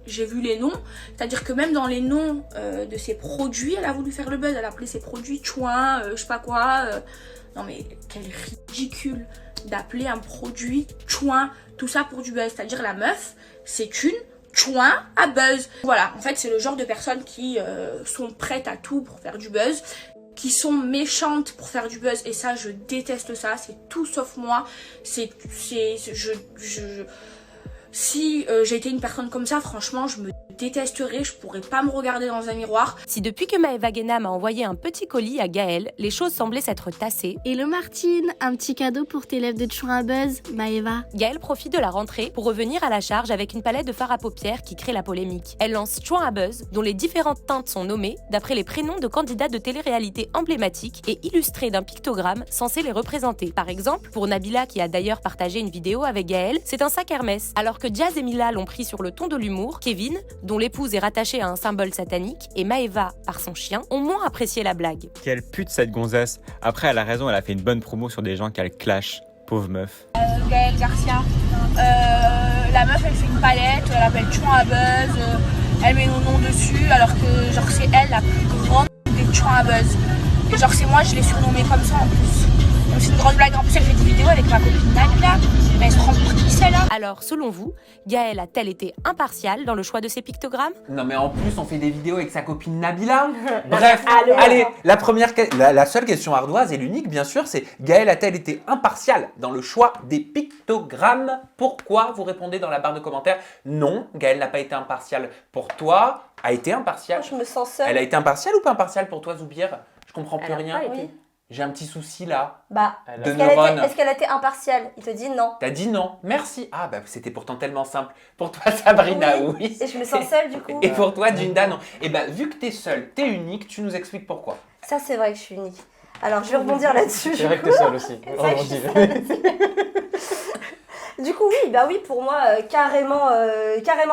Speaker 11: j'ai vu les noms. C'est-à-dire que même dans les noms de ses produits, elle a voulu faire le buzz. Elle a appelé ses produits chouin, je sais pas quoi. Non mais quel ridicule d'appeler un produit chouin, tout ça pour du buzz. C'est-à-dire la meuf, c'est une chouin à buzz. Voilà, en fait c'est le genre de personnes qui sont prêtes à tout pour faire du buzz, qui sont méchantes pour faire du buzz, et ça je déteste ça, c'est tout sauf moi. Si j'ai été une personne comme ça, franchement, je me détesterais, je pourrais pas me regarder dans un miroir.
Speaker 1: Si depuis que Maëva Guénam a envoyé un petit colis à Gaëlle, les choses semblaient s'être tassées,
Speaker 13: Hello Martine, un petit cadeau pour tes lèvres de chouin à buzz, Maëva.
Speaker 1: Gaëlle profite de la rentrée pour revenir à la charge avec une palette de fard à paupières qui crée la polémique. Elle lance Chouin à Buzz, dont les différentes teintes sont nommées d'après les prénoms de candidats de télé-réalité emblématiques et illustrées d'un pictogramme censé les représenter. Par exemple, pour Nabila qui a d'ailleurs partagé une vidéo avec Gaëlle, c'est un sac Hermès, alors que Jazz et Mila l'ont pris sur le ton de l'humour, Kevin, dont l'épouse est rattachée à un symbole satanique, et Maëva, par son chien, ont moins apprécié la blague.
Speaker 16: Quelle pute cette gonzesse. Après, elle a raison, elle a fait une bonne promo sur des gens qu'elle clash. Pauvre meuf.
Speaker 11: Gaëlle Garcia, la meuf elle fait une palette, elle appelle chouin à buzz, elle met nos noms dessus alors que genre c'est elle la plus grande des chouin à buzz. Et genre c'est moi, je l'ai surnommée comme ça en plus.
Speaker 14: Donc c'est une grande blague. En plus, elle fait des vidéos avec ma copine Nabila. Mais elle se rend pour qui celle-là?
Speaker 1: Alors, selon vous, Gaëlle a-t-elle été impartiale dans le choix de ses pictogrammes?
Speaker 2: Non mais en plus on fait des vidéos avec sa copine Nabila. Bref, allez, la seule question ardoise et l'unique bien sûr, c'est Gaëlle a-t-elle été impartiale dans le choix des pictogrammes? Pourquoi? Vous répondez dans la barre de commentaires. Non, Gaëlle n'a pas été impartiale pour toi, a été impartiale.
Speaker 3: Je me sens seule.
Speaker 2: Elle a été impartiale ou pas impartiale pour toi Zoubir? Je comprends plus
Speaker 3: Elle a
Speaker 2: rien.
Speaker 3: pas été.
Speaker 2: J'ai un petit souci là.
Speaker 3: Bah,
Speaker 2: de neurones.
Speaker 3: est-ce qu'elle a été impartiale? Il te dit non.
Speaker 2: T'as dit non, merci. Ah bah c'était pourtant tellement simple. Pour toi Sabrina, oui.
Speaker 3: Et je me sens seule du coup.
Speaker 2: Et pour toi Jinda, non. Et bah vu que t'es seule, t'es unique, tu nous expliques pourquoi.
Speaker 3: Ça c'est vrai que je suis unique. Alors je vais rebondir là-dessus.
Speaker 4: C'est vrai que t'es seule aussi.
Speaker 3: C'est vrai que je suis seule aussi. Du coup oui, pour moi carrément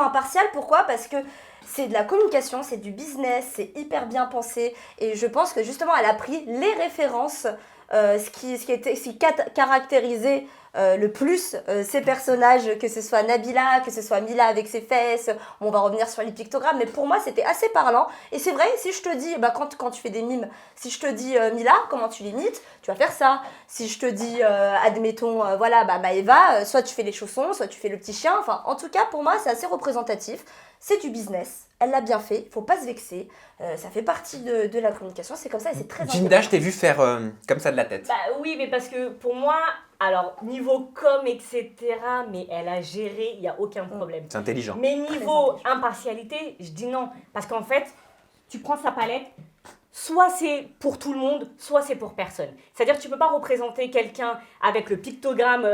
Speaker 3: impartial. Pourquoi? Parce que c'est de la communication, c'est du business, c'est hyper bien pensé. Et je pense que justement elle a pris les références, ce qui caractérisait le plus ces personnages, que ce soit Nabila, que ce soit Mila avec ses fesses. Bon, on va revenir sur les pictogrammes, mais pour moi c'était assez parlant. Et c'est vrai, si je te dis, quand tu fais des mimes, si je te dis Mila, comment tu l'imites, tu vas faire ça. Si je te dis, admettons, Maëva, soit tu fais les chaussons, soit tu fais le petit chien. Enfin, en tout cas, pour moi, c'est assez représentatif. C'est du business. Elle l'a bien fait, faut pas se vexer. Ça fait partie de la communication, c'est comme ça et c'est très
Speaker 2: Jinda, je t'ai vu faire comme ça de la tête.
Speaker 5: Bah oui, mais parce que pour moi, alors niveau com, etc., mais elle a géré, il n'y a aucun problème.
Speaker 2: C'est intelligent.
Speaker 5: Mais niveau impartialité, je dis non. Parce qu'en fait, tu prends sa palette, soit c'est pour tout le monde, soit c'est pour personne. C'est-à-dire que tu ne peux pas représenter quelqu'un avec le pictogramme,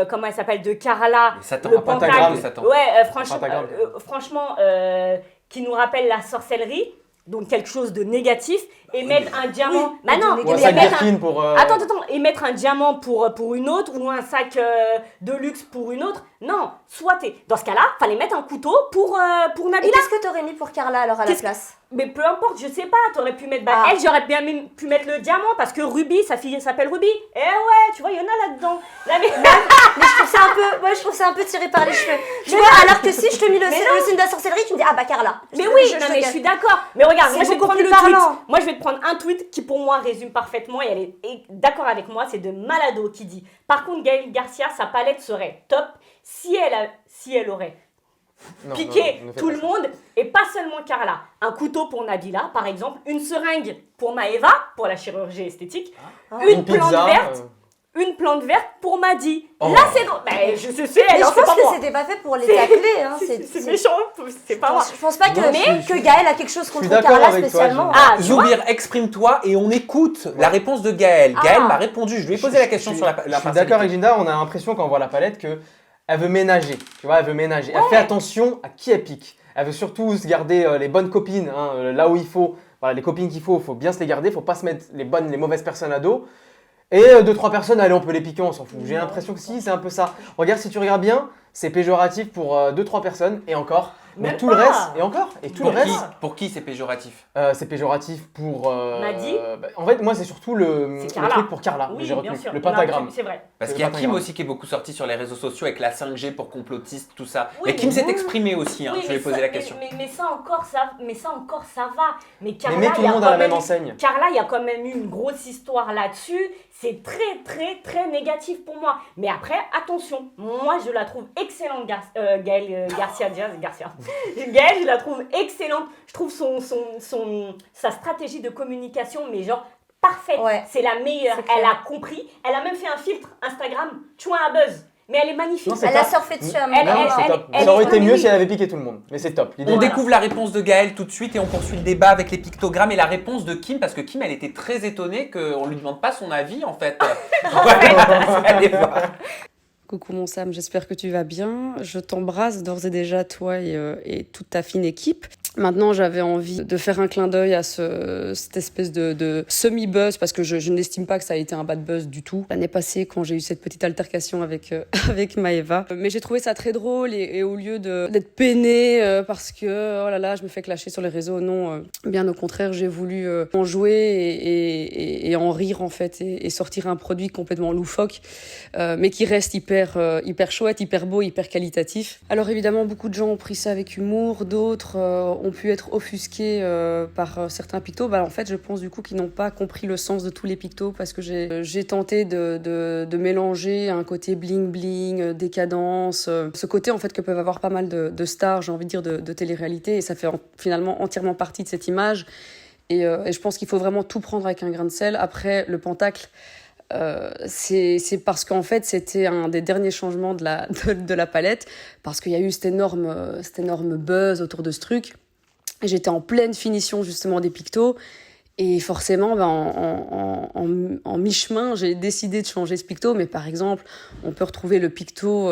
Speaker 5: comment elle s'appelle, de Carla, le pentagramme. Ouais, franchement, qui nous rappelle la sorcellerie. Donc quelque chose de négatif et mettre un diamant.
Speaker 4: Bah non, ou un sac Birkin pour.
Speaker 5: Attends, et mettre un diamant pour une autre ou un sac de luxe pour une autre. Non, soit t'es. Dans ce cas-là, fallait mettre un couteau pour Nabila.
Speaker 3: Et qu'est-ce que t'aurais mis pour Carla alors à la place?
Speaker 5: Mais peu importe, je sais pas, t'aurais pu mettre. Elle, j'aurais bien pu mettre le diamant parce que Ruby, sa fille s'appelle Ruby. Eh ouais, tu vois, il y en a là-dedans.
Speaker 3: Mais je trouve ça un peu tiré par les cheveux. Tu vois, alors que si je te mets le signe de la sorcellerie, tu me dis Carla.
Speaker 5: Mais oui, je suis d'accord. Mais regarde, moi je vais te prendre le tweet. Moi je vais te prendre un tweet qui pour moi résume parfaitement et elle est d'accord avec moi, c'est de Malado qui dit: par contre, Gaëlle Garcia, sa palette serait top si elle aurait piqué tout le monde et pas seulement Carla. Un couteau pour Nabila, par exemple, une seringue pour Maëva, pour la chirurgie esthétique, une plante verte pour Madi. Là, c'est drôle. Mais je sais,
Speaker 3: mais je pense que c'était pas fait pour les tacler. Hein.
Speaker 5: C'est méchant, c'est pas moi.
Speaker 3: Je pense pas que Gaëlle a quelque chose contre Carla spécialement.
Speaker 2: Zoubir, exprime-toi et on écoute la réponse de Gaëlle. Gaëlle m'a répondu, je lui ai posé la question sur la
Speaker 4: Je suis d'accord avec Jinda, on a l'impression quand on voit la palette que elle veut ménager, tu vois, elle veut ménager. Elle fait attention à qui elle pique. Elle veut surtout se garder les bonnes copines, là où il faut. Voilà, les copines qu'il faut bien se les garder, faut pas se mettre les mauvaises personnes à dos. Et 2-3 personnes, allez, on peut les piquer, on s'en fout. J'ai l'impression que si, c'est un peu ça. Regarde, si tu regardes bien, c'est péjoratif pour 2-3 personnes, et encore. Mais tout le reste, et encore, et tout le reste.
Speaker 2: Pour qui c'est péjoratif?
Speaker 4: C'est péjoratif pour.
Speaker 5: Madi.
Speaker 4: En fait, moi, c'est surtout le truc pour Carla.
Speaker 5: Oui,
Speaker 4: j'ai retenu.
Speaker 5: bien sûr.
Speaker 4: Le pentagramme.
Speaker 5: C'est vrai.
Speaker 2: Parce qu'il y a Kim aussi qui est beaucoup sorti sur les réseaux sociaux avec la 5G pour complotistes, tout ça. Oui, mais Kim s'est exprimé aussi, je lui ai posé la question.
Speaker 5: Mais ça encore, ça va. Mais Carla,
Speaker 4: mais tout le monde a la même enseigne.
Speaker 5: Carla, il y a quand même eu une grosse histoire là-dessus. C'est très, très, très négatif pour moi. Mais après, attention, moi, je la trouve excellente, Gaëlle Garcia. Gaëlle, je la trouve excellente. Je trouve sa stratégie de communication, mais genre parfaite. Ouais. C'est la meilleure. Elle a compris. Elle a même fait un filtre Instagram, tu as un buzz. Mais elle est magnifique.
Speaker 4: Non,
Speaker 3: elle a surfé dessus à
Speaker 4: ça aurait été mieux si elle avait piqué tout le monde. Mais c'est top.
Speaker 2: On découvre la réponse de Gaëlle tout de suite et on poursuit le débat avec les pictogrammes et la réponse de Kim parce que Kim, elle était très étonnée qu'on lui demande pas son avis en fait. Allez voir.
Speaker 15: Coucou mon Sam, j'espère que tu vas bien. Je t'embrasse d'ores et déjà, toi et toute ta fine équipe. Maintenant, j'avais envie de faire un clin d'œil à cette espèce de semi-buzz, parce que je n'estime pas que ça a été un bad buzz du tout. L'année passée, quand j'ai eu cette petite altercation avec Maëva. Mais j'ai trouvé ça très drôle et au lieu d'être peinée parce que, oh là là, je me fais clasher sur les réseaux, non, bien au contraire, j'ai voulu en jouer et en rire en fait et sortir un produit complètement loufoque, mais qui reste hyper chouette, hyper beau, hyper qualitatif. Alors évidemment, beaucoup de gens ont pris ça avec humour, d'autres ont pu être offusqués par certains pictos, en fait, je pense du coup qu'ils n'ont pas compris le sens de tous les pictos parce que j'ai tenté de mélanger un côté bling-bling, décadence, ce côté en fait que peuvent avoir pas mal de stars, j'ai envie de dire, de télé-réalité, et ça fait finalement entièrement partie de cette image. Et je pense qu'il faut vraiment tout prendre avec un grain de sel. Après, le pentacle, c'est parce qu'en fait, c'était un des derniers changements de la palette, parce qu'il y a eu cet énorme buzz autour de ce truc. Et j'étais en pleine finition justement des pictos. Et forcément, en mi-chemin, j'ai décidé de changer ce picto. Mais par exemple, on peut retrouver le picto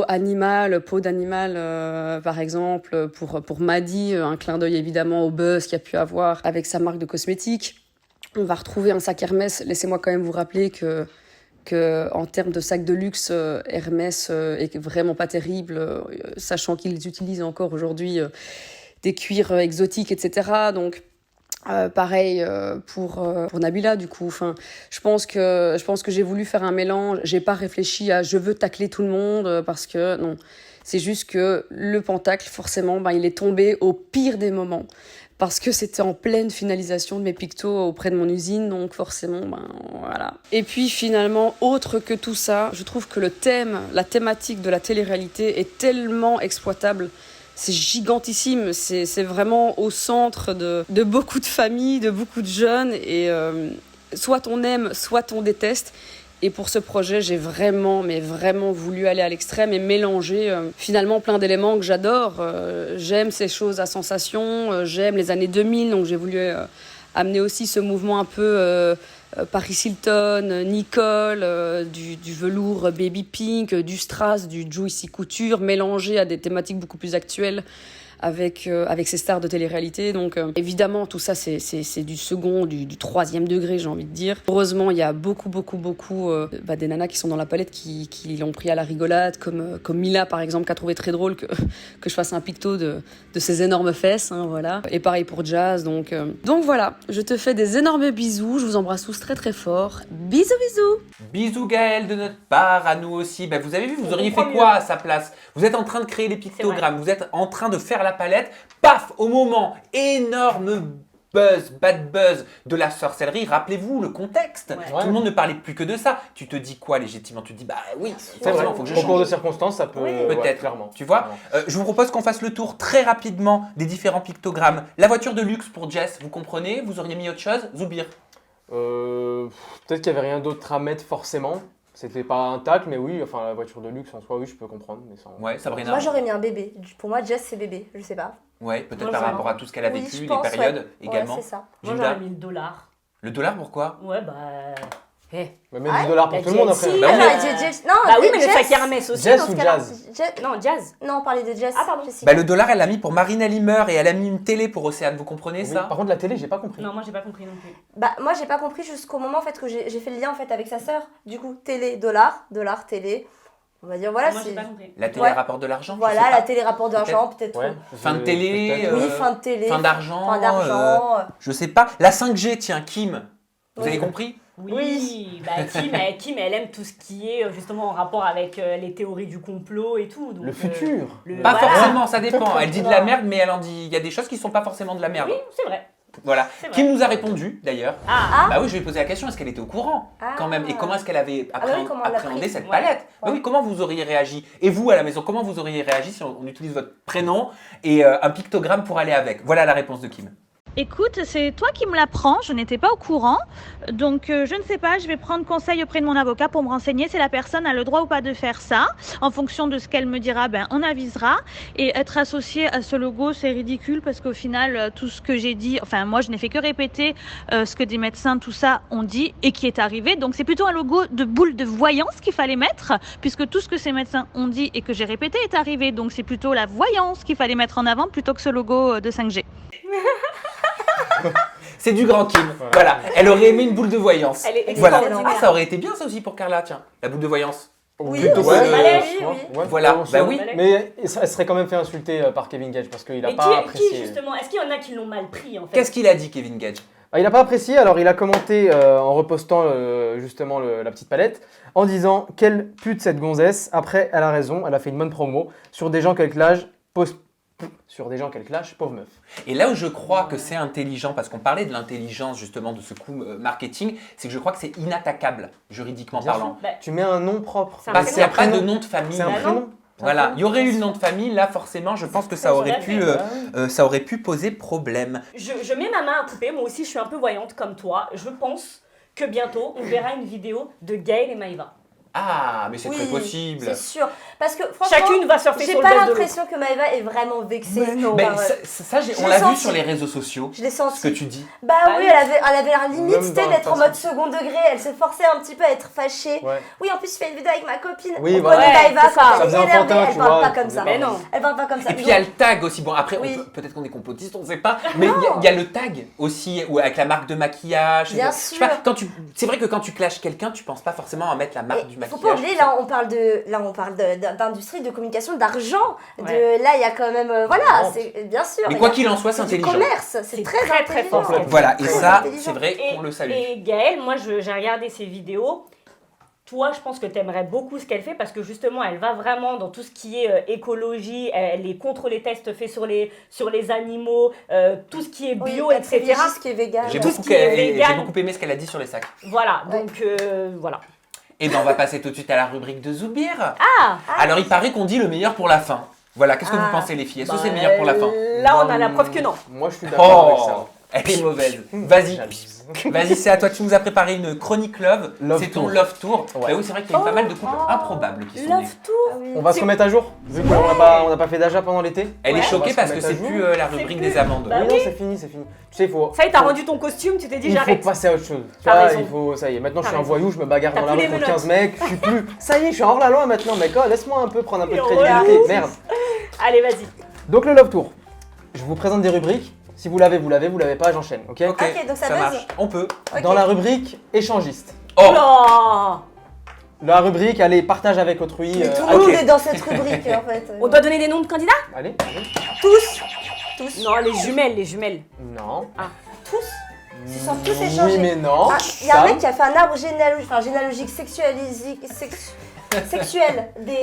Speaker 15: animal, peau d'animal, par exemple, pour Maddy, un clin d'œil évidemment au buzz qu'il y a pu avoir avec sa marque de cosmétiques. On va retrouver un sac Hermès. Laissez-moi quand même vous rappeler que en termes de sac de luxe, Hermès est vraiment pas terrible, sachant qu'ils utilisent encore aujourd'hui des cuirs exotiques, etc. Donc pareil pour Nabila du coup. Enfin, je pense que j'ai voulu faire un mélange. J'ai pas réfléchi à je veux tacler tout le monde parce que non. C'est juste que le pentacle, forcément, il est tombé au pire des moments. Parce que c'était en pleine finalisation de mes pictos auprès de mon usine, donc forcément, voilà. Et puis finalement, autre que tout ça, je trouve que la thématique de la télé-réalité est tellement exploitable. C'est gigantissime, c'est vraiment au centre de beaucoup de familles, de beaucoup de jeunes, et soit on aime, soit on déteste. Et pour ce projet, j'ai vraiment voulu aller à l'extrême et mélanger finalement plein d'éléments que j'adore. J'aime ces choses à sensation, j'aime les années 2000, donc j'ai voulu amener aussi ce mouvement un peu Paris Hilton, Nicole, du velours baby pink, du strass, du Juicy Couture, mélangé à des thématiques beaucoup plus actuelles. Avec ces stars de télé-réalité. Donc évidemment, tout ça, c'est du second, du troisième degré, j'ai envie de dire. Heureusement, il y a beaucoup des nanas qui sont dans la palette qui l'ont pris à la rigolade, comme Mila, par exemple, qui a trouvé très drôle que je fasse un picto de ses énormes fesses. Hein, voilà. Et pareil pour Jazz. Donc voilà, je te fais des énormes bisous. Je vous embrasse tous très très fort. Bisous, bisous.
Speaker 2: Bisous Gaëlle de notre part, à nous aussi. Vous avez vu, vous auriez fait quoi à sa place? Vous êtes en train de créer les pictogrammes, vous êtes en train de faire la palette, paf, au moment, énorme bad buzz de la sorcellerie. Rappelez-vous le contexte. Tout le monde ne parlait plus que de ça. Tu te dis quoi légitimement? Tu te dis oui, forcément, il faut que je change.
Speaker 4: Au cours de circonstances, ça peut...
Speaker 2: Peut-être,
Speaker 4: clairement.
Speaker 2: Tu vois, je vous propose qu'on fasse le tour très rapidement des différents pictogrammes. La voiture de luxe pour Jess, vous comprenez? Vous auriez mis autre chose? Zoubir?
Speaker 4: Peut-être qu'il n'y avait rien d'autre à mettre forcément. C'était pas un tacle, mais oui, enfin la voiture de luxe en soi, oui, je peux comprendre. Mais sans...
Speaker 2: Ouais, Sabrina.
Speaker 3: Moi j'aurais mis un bébé. Pour moi, Jess c'est bébé, je sais pas.
Speaker 2: Ouais, peut-être par rapport à tout ce qu'elle a vécu,
Speaker 3: je pense,
Speaker 2: les périodes également.
Speaker 3: Ouais, c'est ça.
Speaker 5: Moi j'aurais mis le dollar.
Speaker 2: Le dollar, pourquoi?
Speaker 5: Ouais,
Speaker 4: Mais mettre du dollar pour tout le monde après.
Speaker 5: Oui, mais le sac Hermès aussi.
Speaker 4: Jazz ou Jazz?
Speaker 5: Non, Jazz.
Speaker 3: Non, on parlait de Jazz.
Speaker 5: Ah, pardon.
Speaker 2: Le dollar, elle l'a mis pour Marina Limer et elle a mis une télé pour Océane. Vous comprenez ça?
Speaker 4: Par contre, la télé, j'ai pas compris.
Speaker 5: Non, moi j'ai pas compris non plus.
Speaker 3: Moi j'ai pas compris jusqu'au moment en fait que j'ai fait le lien en fait avec sa sœur. Du coup, télé, dollar, télé. On va dire voilà,
Speaker 5: moi,
Speaker 3: c'est
Speaker 5: pas compris.
Speaker 2: La télé rapporte de l'argent.
Speaker 3: Voilà, la télé rapporte de l'argent, peut-être.
Speaker 4: Ouais,
Speaker 2: fin de télé.
Speaker 3: Oui, fin de télé.
Speaker 2: Fin d'argent. Je sais pas. La 5G, tiens, Kim. Vous avez compris?
Speaker 5: Oui. Kim, elle aime tout ce qui est justement en rapport avec les théories du complot et tout. Donc,
Speaker 4: le futur.
Speaker 2: Pas forcément, ça dépend. Elle dit de la merde, mais elle en dit. Il y a des choses qui sont pas forcément de la merde.
Speaker 5: Oui, c'est vrai.
Speaker 2: Voilà. Kim nous a répondu d'ailleurs.
Speaker 5: Bah
Speaker 2: oui, je lui ai posé la question, est-ce qu'elle était au courant quand même? Et comment est-ce qu'elle avait appréhendé cette palette? Bah oui, comment vous auriez réagi? Et vous à la maison, comment vous auriez réagi si on utilise votre prénom et un pictogramme pour aller avec? Voilà la réponse de Kim.
Speaker 17: Écoute, c'est toi qui me l'apprends, je n'étais pas au courant, donc je ne sais pas, je vais prendre conseil auprès de mon avocat pour me renseigner si la personne a le droit ou pas de faire ça. En fonction de ce qu'elle me dira, on avisera. Et être associé à ce logo, c'est ridicule parce qu'au final, tout ce que j'ai dit, enfin moi je n'ai fait que répéter ce que des médecins, tout ça, ont dit et qui est arrivé. Donc c'est plutôt un logo de boule de voyance qu'il fallait mettre, puisque tout ce que ces médecins ont dit et que j'ai répété est arrivé. Donc c'est plutôt la voyance qu'il fallait mettre en avant plutôt que ce logo de 5G.
Speaker 2: C'est du grand Kim. Voilà. Elle aurait aimé une boule de voyance.
Speaker 3: Voilà.
Speaker 2: Ça aurait été bien ça aussi pour Carla, tiens. La boule de voyance.
Speaker 3: Oui,
Speaker 2: Voilà. Oui.
Speaker 4: Mais elle serait quand même fait insulter par Kevin Gage parce qu'il a pas apprécié.
Speaker 5: Qui justement, est-ce qu'il y en a qui l'ont mal pris en fait?
Speaker 2: Qu'est-ce qu'il a dit Kevin Gage?
Speaker 4: Il n'a pas apprécié, alors il a commenté en repostant justement la petite palette en disant quelle pute cette gonzesse. Après, elle a raison, elle a fait une bonne promo sur des gens qu'elle clash sur des gens qu'elle clash, pauvre meuf.
Speaker 2: Et là où je crois que c'est intelligent, parce qu'on parlait de l'intelligence justement de ce coup marketing, c'est que je crois que c'est inattaquable, juridiquement
Speaker 4: Bien
Speaker 2: parlant.
Speaker 4: sûr. Tu mets un nom propre.
Speaker 2: Parce qu'il n'y a pas de nom de famille.
Speaker 4: C'est un prénom.
Speaker 2: Voilà, il y aurait eu le nom de famille, là forcément, je pense que ça aurait pu poser problème.
Speaker 5: Je mets ma main à couper, moi aussi je suis un peu voyante comme toi. Je pense que bientôt on verra une vidéo de Gaël et Maëva.
Speaker 2: Ah, mais c'est très possible.
Speaker 3: C'est sûr. Parce que franchement,
Speaker 5: chacune va surfer sur le
Speaker 3: j'ai pas
Speaker 5: buzz de
Speaker 3: l'impression que Maëva est vraiment vexée.
Speaker 2: Mais ça, on l'a vu sur les réseaux sociaux.
Speaker 3: Je l'ai senti.
Speaker 2: Ce que tu dis.
Speaker 3: Bah oui, elle avait l'air limite
Speaker 4: Même dans la
Speaker 3: d'être en
Speaker 4: façon.
Speaker 3: mode second degré. Elle se forçait un petit peu à être fâchée.
Speaker 4: Ouais.
Speaker 3: Oui, en plus, je fais une vidéo avec ma copine.
Speaker 4: Oui,
Speaker 3: On
Speaker 4: voilà.
Speaker 3: connaît Maëva,
Speaker 5: c'est ça.
Speaker 3: quand
Speaker 4: Ça
Speaker 3: elle
Speaker 4: faisait
Speaker 3: est énervée,
Speaker 4: enfantin,
Speaker 3: elle
Speaker 4: tu
Speaker 3: parle
Speaker 4: vois.
Speaker 3: pas comme ça.
Speaker 5: Mais non.
Speaker 3: Elle parle pas comme ça.
Speaker 2: Et puis il y a le tag aussi. Bon, après,
Speaker 3: Oui.
Speaker 2: peut-être qu'on est complotistes, on ne sait pas. Mais il y a le tag aussi, ou avec la marque de maquillage.
Speaker 3: Bien
Speaker 2: Je sais
Speaker 3: sûr.
Speaker 2: pas, c'est vrai que quand tu clashes quelqu'un, tu penses pas forcément à mettre la marque du
Speaker 3: Faut
Speaker 2: maquillage.
Speaker 3: pas oublier, là on parle d'industrie, de communication, d'argent. Là, il y a quand même, voilà, c'est bien sûr.
Speaker 2: Mais
Speaker 3: il y
Speaker 2: quoi
Speaker 3: a-
Speaker 2: qu'il en soit, c'est
Speaker 3: du
Speaker 2: intelligent.
Speaker 3: commerce, c'est très intelligent.
Speaker 5: fort.
Speaker 2: Voilà, et
Speaker 3: Très
Speaker 2: ça,
Speaker 3: intelligent.
Speaker 2: c'est vrai qu'on le salue.
Speaker 5: Et Gaëlle, moi j'ai regardé ses vidéos. Toi, je pense que tu aimerais beaucoup ce qu'elle fait parce que justement, elle va vraiment dans tout ce qui est écologie, elle est contre les tests faits sur les animaux, tout ce qui est bio,
Speaker 3: Oui, elle
Speaker 5: etc.
Speaker 3: privilégie ce qui est vegan.
Speaker 2: J'ai
Speaker 5: Tout
Speaker 2: beaucoup,
Speaker 5: ce qui est
Speaker 2: j'ai
Speaker 5: vegan.
Speaker 2: beaucoup aimé ce qu'elle a dit sur les sacs.
Speaker 5: Voilà, donc voilà.
Speaker 2: Et ben on va passer tout de suite à la rubrique de Zoubir.
Speaker 5: Ah
Speaker 2: Alors il paraît qu'on dit le meilleur pour la fin. Voilà, qu'est-ce que vous pensez les filles? Est-ce que c'est le meilleur pour la fin?
Speaker 5: Là, on a la preuve que non.
Speaker 4: Moi, je suis d'accord avec ça.
Speaker 2: Oh, elle est mauvaise. Vas-y. Vas-y, c'est à toi. Tu nous as préparé une chronique love.
Speaker 4: Love
Speaker 2: C'est ton
Speaker 4: tour.
Speaker 2: love tour.
Speaker 4: Ouais.
Speaker 2: Bah oui, c'est vrai qu'il y a eu pas mal de couples improbables qui sont nés.
Speaker 5: Love Tour.
Speaker 4: On va se remettre à jour, vu qu'on n'a pas fait d'Aja pendant l'été.
Speaker 2: Elle est
Speaker 4: On va
Speaker 2: choquée
Speaker 4: se
Speaker 2: parce que
Speaker 4: remettre à
Speaker 2: c'est
Speaker 4: jour.
Speaker 2: plus la rubrique
Speaker 5: plus.
Speaker 2: des amandes.
Speaker 5: Bah
Speaker 4: oui, non,
Speaker 5: oui.
Speaker 4: c'est fini, c'est fini. Tu sais, il faut.
Speaker 5: Ça y est, t'as rendu ton costume, tu t'es dit
Speaker 4: Il faut
Speaker 5: j'arrête.
Speaker 4: passer à autre chose. Tu
Speaker 5: T'as
Speaker 4: vois,
Speaker 5: raison.
Speaker 4: il faut. Ça y est, maintenant je
Speaker 5: T'as
Speaker 4: suis un
Speaker 5: raison.
Speaker 4: voyou, je me bagarre
Speaker 5: T'as
Speaker 4: dans la
Speaker 5: plus
Speaker 4: rue
Speaker 5: les
Speaker 4: contre
Speaker 5: menottes.
Speaker 4: 15 mecs. Je suis plus. Ça y est, je suis hors la loi maintenant, mec. Oh, laisse-moi un peu prendre un peu de
Speaker 5: Et
Speaker 4: crédibilité.
Speaker 5: relou.
Speaker 4: Merde.
Speaker 5: Allez, vas-y.
Speaker 4: Donc, le Love Tour. Je vous présente des rubriques. Si vous l'avez, vous l'avez. Vous l'avez pas, j'enchaîne. Ok.
Speaker 2: Ok,
Speaker 3: Ok, donc ça buzz.
Speaker 2: marche. On peut.
Speaker 3: Ok.
Speaker 4: Dans la rubrique échangiste.
Speaker 2: Oh,
Speaker 5: Oh.
Speaker 4: La rubrique, allez, partage avec autrui.
Speaker 3: Mais tout le
Speaker 4: allez.
Speaker 3: monde est dans cette rubrique en fait.
Speaker 5: On doit donner des noms de candidats?
Speaker 4: Allez.
Speaker 3: Tous.
Speaker 5: Non, les jumelles.
Speaker 4: Non.
Speaker 3: Tous. Ils sont tous échangés.
Speaker 4: Oui, mais non.
Speaker 3: Ah, il y a un
Speaker 4: Sam.
Speaker 3: mec qui a fait un arbre généalogique sexuel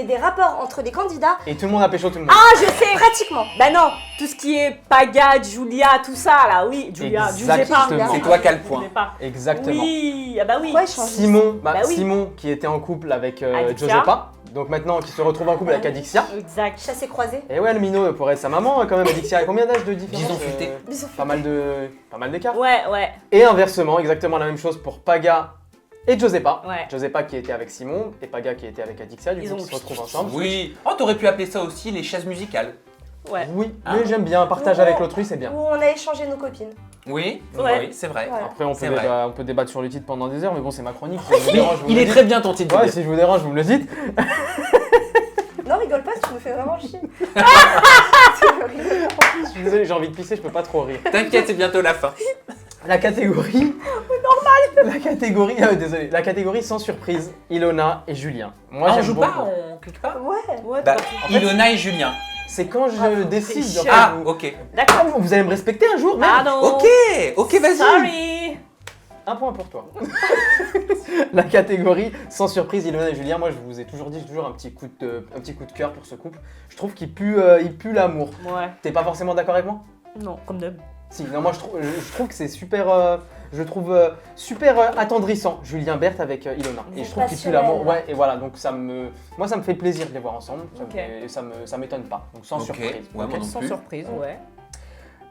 Speaker 3: des rapports entre les candidats.
Speaker 4: Et tout le monde a pécho tout le monde.
Speaker 5: Ah, je sais.
Speaker 3: Pratiquement.
Speaker 5: Bah non, tout ce qui est Paga, Julia, tout ça là, oui, Julia, je sais pas.
Speaker 4: Exactement.
Speaker 2: c'est toi qui as le
Speaker 5: Je
Speaker 2: point.
Speaker 5: sais pas.
Speaker 4: Exactement.
Speaker 5: Oui, ah bah oui.
Speaker 3: Pourquoi échanger
Speaker 4: Simon,
Speaker 5: Bah oui.
Speaker 4: Simon qui était en couple avec
Speaker 5: Adixia.
Speaker 4: Josepa, donc maintenant qui se retrouve en couple avec Adixia.
Speaker 5: Exact.
Speaker 3: Chassé croisé.
Speaker 4: Et ouais, le minot pourrait être sa maman quand même. Adixia, combien d'âge de différence?
Speaker 2: Bison futé.
Speaker 3: Bisous.
Speaker 4: Pas mal d'écart.
Speaker 5: Ouais, ouais.
Speaker 4: Et inversement, exactement la même chose pour Paga et Josepa.
Speaker 5: Ouais.
Speaker 4: Josepa qui était avec Simon et Paga qui était avec Adixia, du
Speaker 5: Ils
Speaker 4: coup
Speaker 5: ont-
Speaker 4: qui se retrouvent ensemble.
Speaker 2: Oui. Oh, t'aurais pu appeler ça aussi les chaises musicales.
Speaker 5: Ouais.
Speaker 4: Oui,
Speaker 2: Ah.
Speaker 4: mais j'aime bien, partage
Speaker 3: Ou-
Speaker 4: avec l'autrui, c'est bien.
Speaker 3: Où on a échangé nos copines.
Speaker 2: Oui,
Speaker 5: Ouais.
Speaker 2: oui, c'est vrai.
Speaker 3: Voilà.
Speaker 4: Après, on
Speaker 2: C'est
Speaker 4: peut,
Speaker 2: vrai.
Speaker 4: on peut débattre sur le titre pendant des heures, mais bon, c'est ma chronique. Si je vous dérange, vous me
Speaker 2: Il
Speaker 4: le
Speaker 2: est
Speaker 4: dites.
Speaker 2: très bien ton titre.
Speaker 4: Ouais,
Speaker 2: Zoubir.
Speaker 4: si je vous dérange, vous me le dites.
Speaker 3: Non, rigole pas, tu me fais vraiment chier.
Speaker 4: Je suis désolé, j'ai envie de pisser, je peux pas trop rire.
Speaker 2: T'inquiète, c'est bientôt la fin.
Speaker 4: La catégorie. La catégorie. Désolé. La catégorie sans surprise, Ilona et Julien. Moi,
Speaker 2: Ah, on
Speaker 4: j'aime
Speaker 2: joue
Speaker 4: beaucoup.
Speaker 2: pas, on clique pas.
Speaker 3: Ouais.
Speaker 2: Bah,
Speaker 4: en fait,
Speaker 2: Ilona et Julien.
Speaker 4: C'est quand je décide.
Speaker 5: c'est
Speaker 4: en fait,
Speaker 2: Ah,
Speaker 4: vous-
Speaker 2: ok.
Speaker 5: D'accord.
Speaker 4: Vous allez me respecter un jour, merde.
Speaker 5: Pardon.
Speaker 2: Ok, vas-y.
Speaker 5: Sorry.
Speaker 4: Un point pour toi. La catégorie sans surprise, Ilona et Julien. Moi, je vous ai toujours dit, j'ai toujours un petit coup de cœur pour ce couple. Je trouve qu'il pue l'amour.
Speaker 5: Ouais.
Speaker 4: T'es pas forcément d'accord avec moi?
Speaker 5: Non, comme d'hab.
Speaker 4: Si, non, moi je trouve que c'est super, super attendrissant, Julien Berthe avec Ilona. Et je trouve qu'il pue l'amour. Ouais, et voilà, donc moi ça me fait plaisir de les voir ensemble.
Speaker 5: Ok.
Speaker 4: Et ça m'étonne pas, donc sans
Speaker 2: Ok,
Speaker 4: surprise.
Speaker 2: ouais, moi
Speaker 4: Ok.
Speaker 2: non
Speaker 5: Sans
Speaker 2: plus.
Speaker 5: surprise, ouais.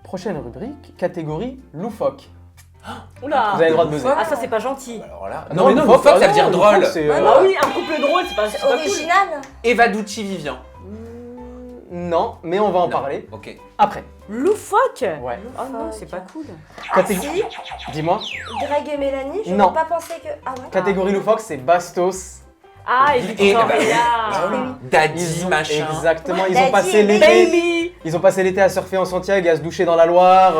Speaker 4: Prochaine rubrique, catégorie loufoque.
Speaker 5: Oula.
Speaker 4: Vous avez le droit de buzzer.
Speaker 5: Ah, ça c'est pas gentil.
Speaker 2: Alors là,
Speaker 4: Non,
Speaker 2: non, mais non,
Speaker 4: loufoque,
Speaker 2: loufoque, ça
Speaker 4: ah
Speaker 2: veut dire
Speaker 4: non,
Speaker 2: drôle.
Speaker 4: loufoque, c'est,
Speaker 5: Bah oui, un couple drôle, c'est pas cool.
Speaker 3: Original.
Speaker 2: Eva Ducci Vivian.
Speaker 4: Non, mais on va en
Speaker 2: Non.
Speaker 4: parler
Speaker 2: Ok.
Speaker 4: après.
Speaker 5: Loufoque.
Speaker 4: Ouais.
Speaker 5: Oh non, c'est pas cool.
Speaker 4: Catégorie.
Speaker 3: Si,
Speaker 4: Dis-moi.
Speaker 3: Greg et Mélanie, je
Speaker 4: Non.
Speaker 3: n'ai pas pensé que. Ah ouais.
Speaker 4: Catégorie loufoque, c'est Bastos.
Speaker 5: Ah, et
Speaker 2: Et
Speaker 5: Victoria.
Speaker 2: Daddy,
Speaker 4: ont-
Speaker 2: machin.
Speaker 4: Exactement, ils
Speaker 3: Daddy
Speaker 4: ont passé
Speaker 3: et
Speaker 4: l'été.
Speaker 5: Baby.
Speaker 4: Ils ont passé l'été à surfer en Santiago, à se doucher dans la Loire.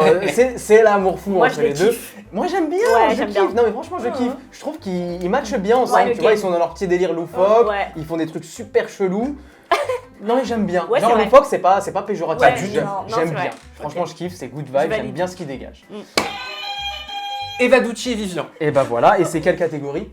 Speaker 4: C'est l'amour fou
Speaker 5: Moi,
Speaker 4: entre
Speaker 5: je
Speaker 4: les
Speaker 5: les
Speaker 4: deux.
Speaker 5: kiffe.
Speaker 4: Moi j'aime bien,
Speaker 5: Ouais,
Speaker 4: je
Speaker 5: j'aime
Speaker 4: kiffe.
Speaker 5: bien.
Speaker 4: Non mais franchement je
Speaker 3: Mhm.
Speaker 4: kiffe. Je trouve qu'ils matchent bien ensemble.
Speaker 5: le
Speaker 4: Tu vois,
Speaker 5: game.
Speaker 4: ils sont dans leur petit délire loufoque.
Speaker 5: Ouais.
Speaker 4: Ils font des trucs super chelous. Non mais j'aime bien.
Speaker 5: Ouais,
Speaker 4: Genre
Speaker 5: c'est vrai.
Speaker 4: loufoque c'est pas péjoratif.
Speaker 5: Ouais,
Speaker 4: J'aime
Speaker 5: non,
Speaker 4: j'aime
Speaker 5: c'est
Speaker 4: bien.
Speaker 5: vrai.
Speaker 4: Franchement
Speaker 5: Ok.
Speaker 4: je kiffe, c'est good
Speaker 5: Je
Speaker 4: vibe, j'aime
Speaker 5: valide.
Speaker 4: bien ce qu'ils dégagent.
Speaker 2: Eva Ducci et Vivian.
Speaker 4: Et bah voilà, et c'est quelle catégorie?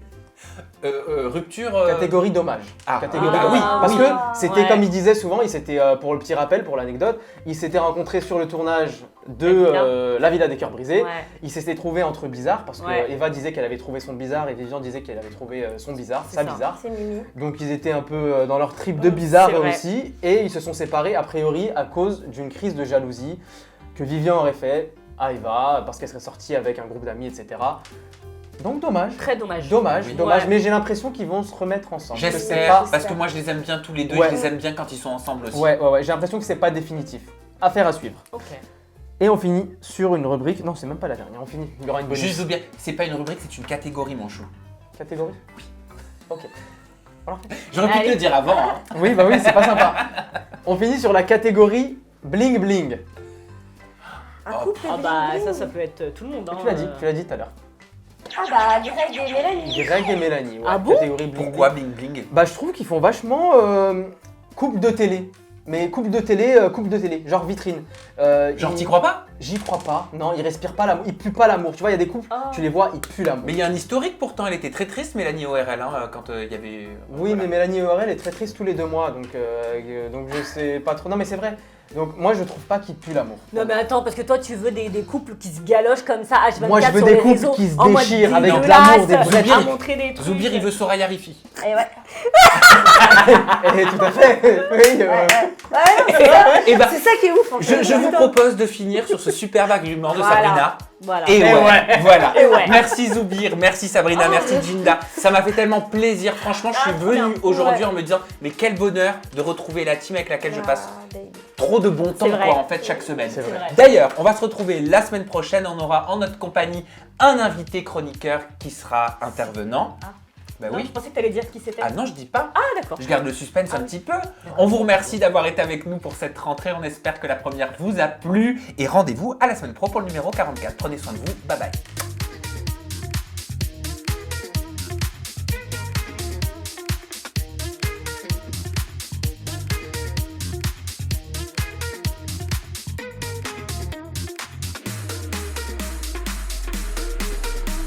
Speaker 2: Rupture.
Speaker 4: Catégorie dommage. Catégorie dommage.
Speaker 2: oui,
Speaker 4: Parce
Speaker 2: oui.
Speaker 4: que c'était
Speaker 5: Ouais.
Speaker 4: comme il disait souvent, il s'était, pour le petit rappel, pour l'anecdote, ils s'étaient rencontrés sur le tournage de La Villa des Cœurs Brisés.
Speaker 5: Ouais.
Speaker 4: Ils s'étaient trouvés entre bizarres parce que
Speaker 5: Ouais.
Speaker 4: Eva disait qu'elle avait trouvé son bizarre et Vivian disait qu'elle avait trouvé son bizarre,
Speaker 5: C'est
Speaker 4: sa
Speaker 5: ça.
Speaker 4: bizarre.
Speaker 3: C'est Mimi.
Speaker 4: Donc ils étaient un peu dans leur trip de bizarre
Speaker 5: C'est vrai.
Speaker 4: aussi et ils se sont séparés a priori à cause d'une crise de jalousie que Vivian aurait fait à Eva parce qu'elle serait sortie avec un groupe d'amis, etc. Donc dommage.
Speaker 5: Très dommage.
Speaker 4: Dommage,
Speaker 2: Oui.
Speaker 4: dommage,
Speaker 5: Ouais.
Speaker 4: mais j'ai l'impression qu'ils vont se remettre ensemble. Je sais
Speaker 2: J'espère,
Speaker 4: pas.
Speaker 2: parce que moi je les aime bien tous les deux,
Speaker 4: Ouais.
Speaker 2: je les aime bien quand ils sont ensemble aussi.
Speaker 4: Ouais, j'ai l'impression que c'est pas définitif. Affaire à suivre.
Speaker 5: Ok.
Speaker 4: Et on finit sur une rubrique. Non, c'est même pas la dernière. On finit. Il y aura une bonus.
Speaker 2: Juste bien, c'est pas une rubrique, c'est une catégorie, mon chou.
Speaker 4: Catégorie. Ok.
Speaker 2: J'aurais pu te le dire avant. Hein.
Speaker 4: Oui, bah oui, c'est pas sympa. On finit sur la catégorie bling bling.
Speaker 3: Un couple
Speaker 5: Ah
Speaker 3: bling
Speaker 5: bah
Speaker 3: bling.
Speaker 5: ça peut être tout le monde. Hein.
Speaker 4: Tu l'as dit tout à l'heure.
Speaker 3: Ah bah, Greg et Mélanie.
Speaker 4: Greg et Mélanie. Ouais,
Speaker 5: Ah bon
Speaker 4: catégorie bling
Speaker 2: Pourquoi
Speaker 4: bling.
Speaker 2: bling bling?
Speaker 4: Bah, je trouve qu'ils font vachement couple de télé. Mais couple de télé, genre vitrine.
Speaker 2: Genre t'y crois pas?
Speaker 4: J'y crois pas. Non, ils respirent pas l'amour. Ils puent pas l'amour. Tu vois, il y a des couples, tu les vois, ils puent l'amour.
Speaker 2: Mais il y a un historique pourtant, elle était très triste, Mélanie ORL, hein, quand il y avait.
Speaker 4: Oui, mais Mélanie ORL est très triste tous les 2 mois, donc je sais pas trop. Non, mais c'est vrai. Donc moi, je trouve pas qu'ils puent l'amour.
Speaker 5: Non mais attends, parce que toi tu veux des couples qui se galochent comme ça H24
Speaker 4: Moi, je veux
Speaker 5: sur
Speaker 4: des
Speaker 5: les
Speaker 4: couples
Speaker 5: réseaux,
Speaker 4: qui se
Speaker 5: en mode
Speaker 4: déchirent avec de
Speaker 5: dégueulasse,
Speaker 4: l'amour, des vrais
Speaker 5: à
Speaker 4: trucs.
Speaker 5: montrer des trucs.
Speaker 2: Zoubir, il veut Soraya Rifi.
Speaker 3: Et ouais.
Speaker 4: Eh, tout à fait. Oui.
Speaker 3: Ouais, non, c'est ça.
Speaker 2: Et bah,
Speaker 3: C'est ça qui est ouf en fait.
Speaker 2: je vous propose de finir sur ce superbe argument de
Speaker 5: Voilà.
Speaker 2: Sabrina.
Speaker 5: Voilà.
Speaker 2: Et ouais, voilà.
Speaker 5: Et ouais.
Speaker 2: Merci Zoubir, merci Sabrina, merci Jinda. Ça m'a fait tellement plaisir. Franchement, je suis venue aujourd'hui en me disant, mais quel bonheur de retrouver la team avec laquelle je passe trop de bon temps,
Speaker 5: C'est vrai.
Speaker 2: quoi, en fait, chaque semaine.
Speaker 4: C'est vrai.
Speaker 2: D'ailleurs, on va se retrouver la semaine prochaine. On aura en notre compagnie un invité chroniqueur qui sera intervenant. Bah
Speaker 5: Non,
Speaker 2: oui.
Speaker 5: je pensais que t'allais dire qui c'était.
Speaker 2: Ah non, je dis pas.
Speaker 5: Ah d'accord.
Speaker 2: Je garde le suspense un petit peu. On vous remercie d'avoir été avec nous pour cette rentrée. On espère que la première vous a plu. Et rendez-vous à la semaine pro pour le numéro 44. Prenez soin de vous. Bye bye.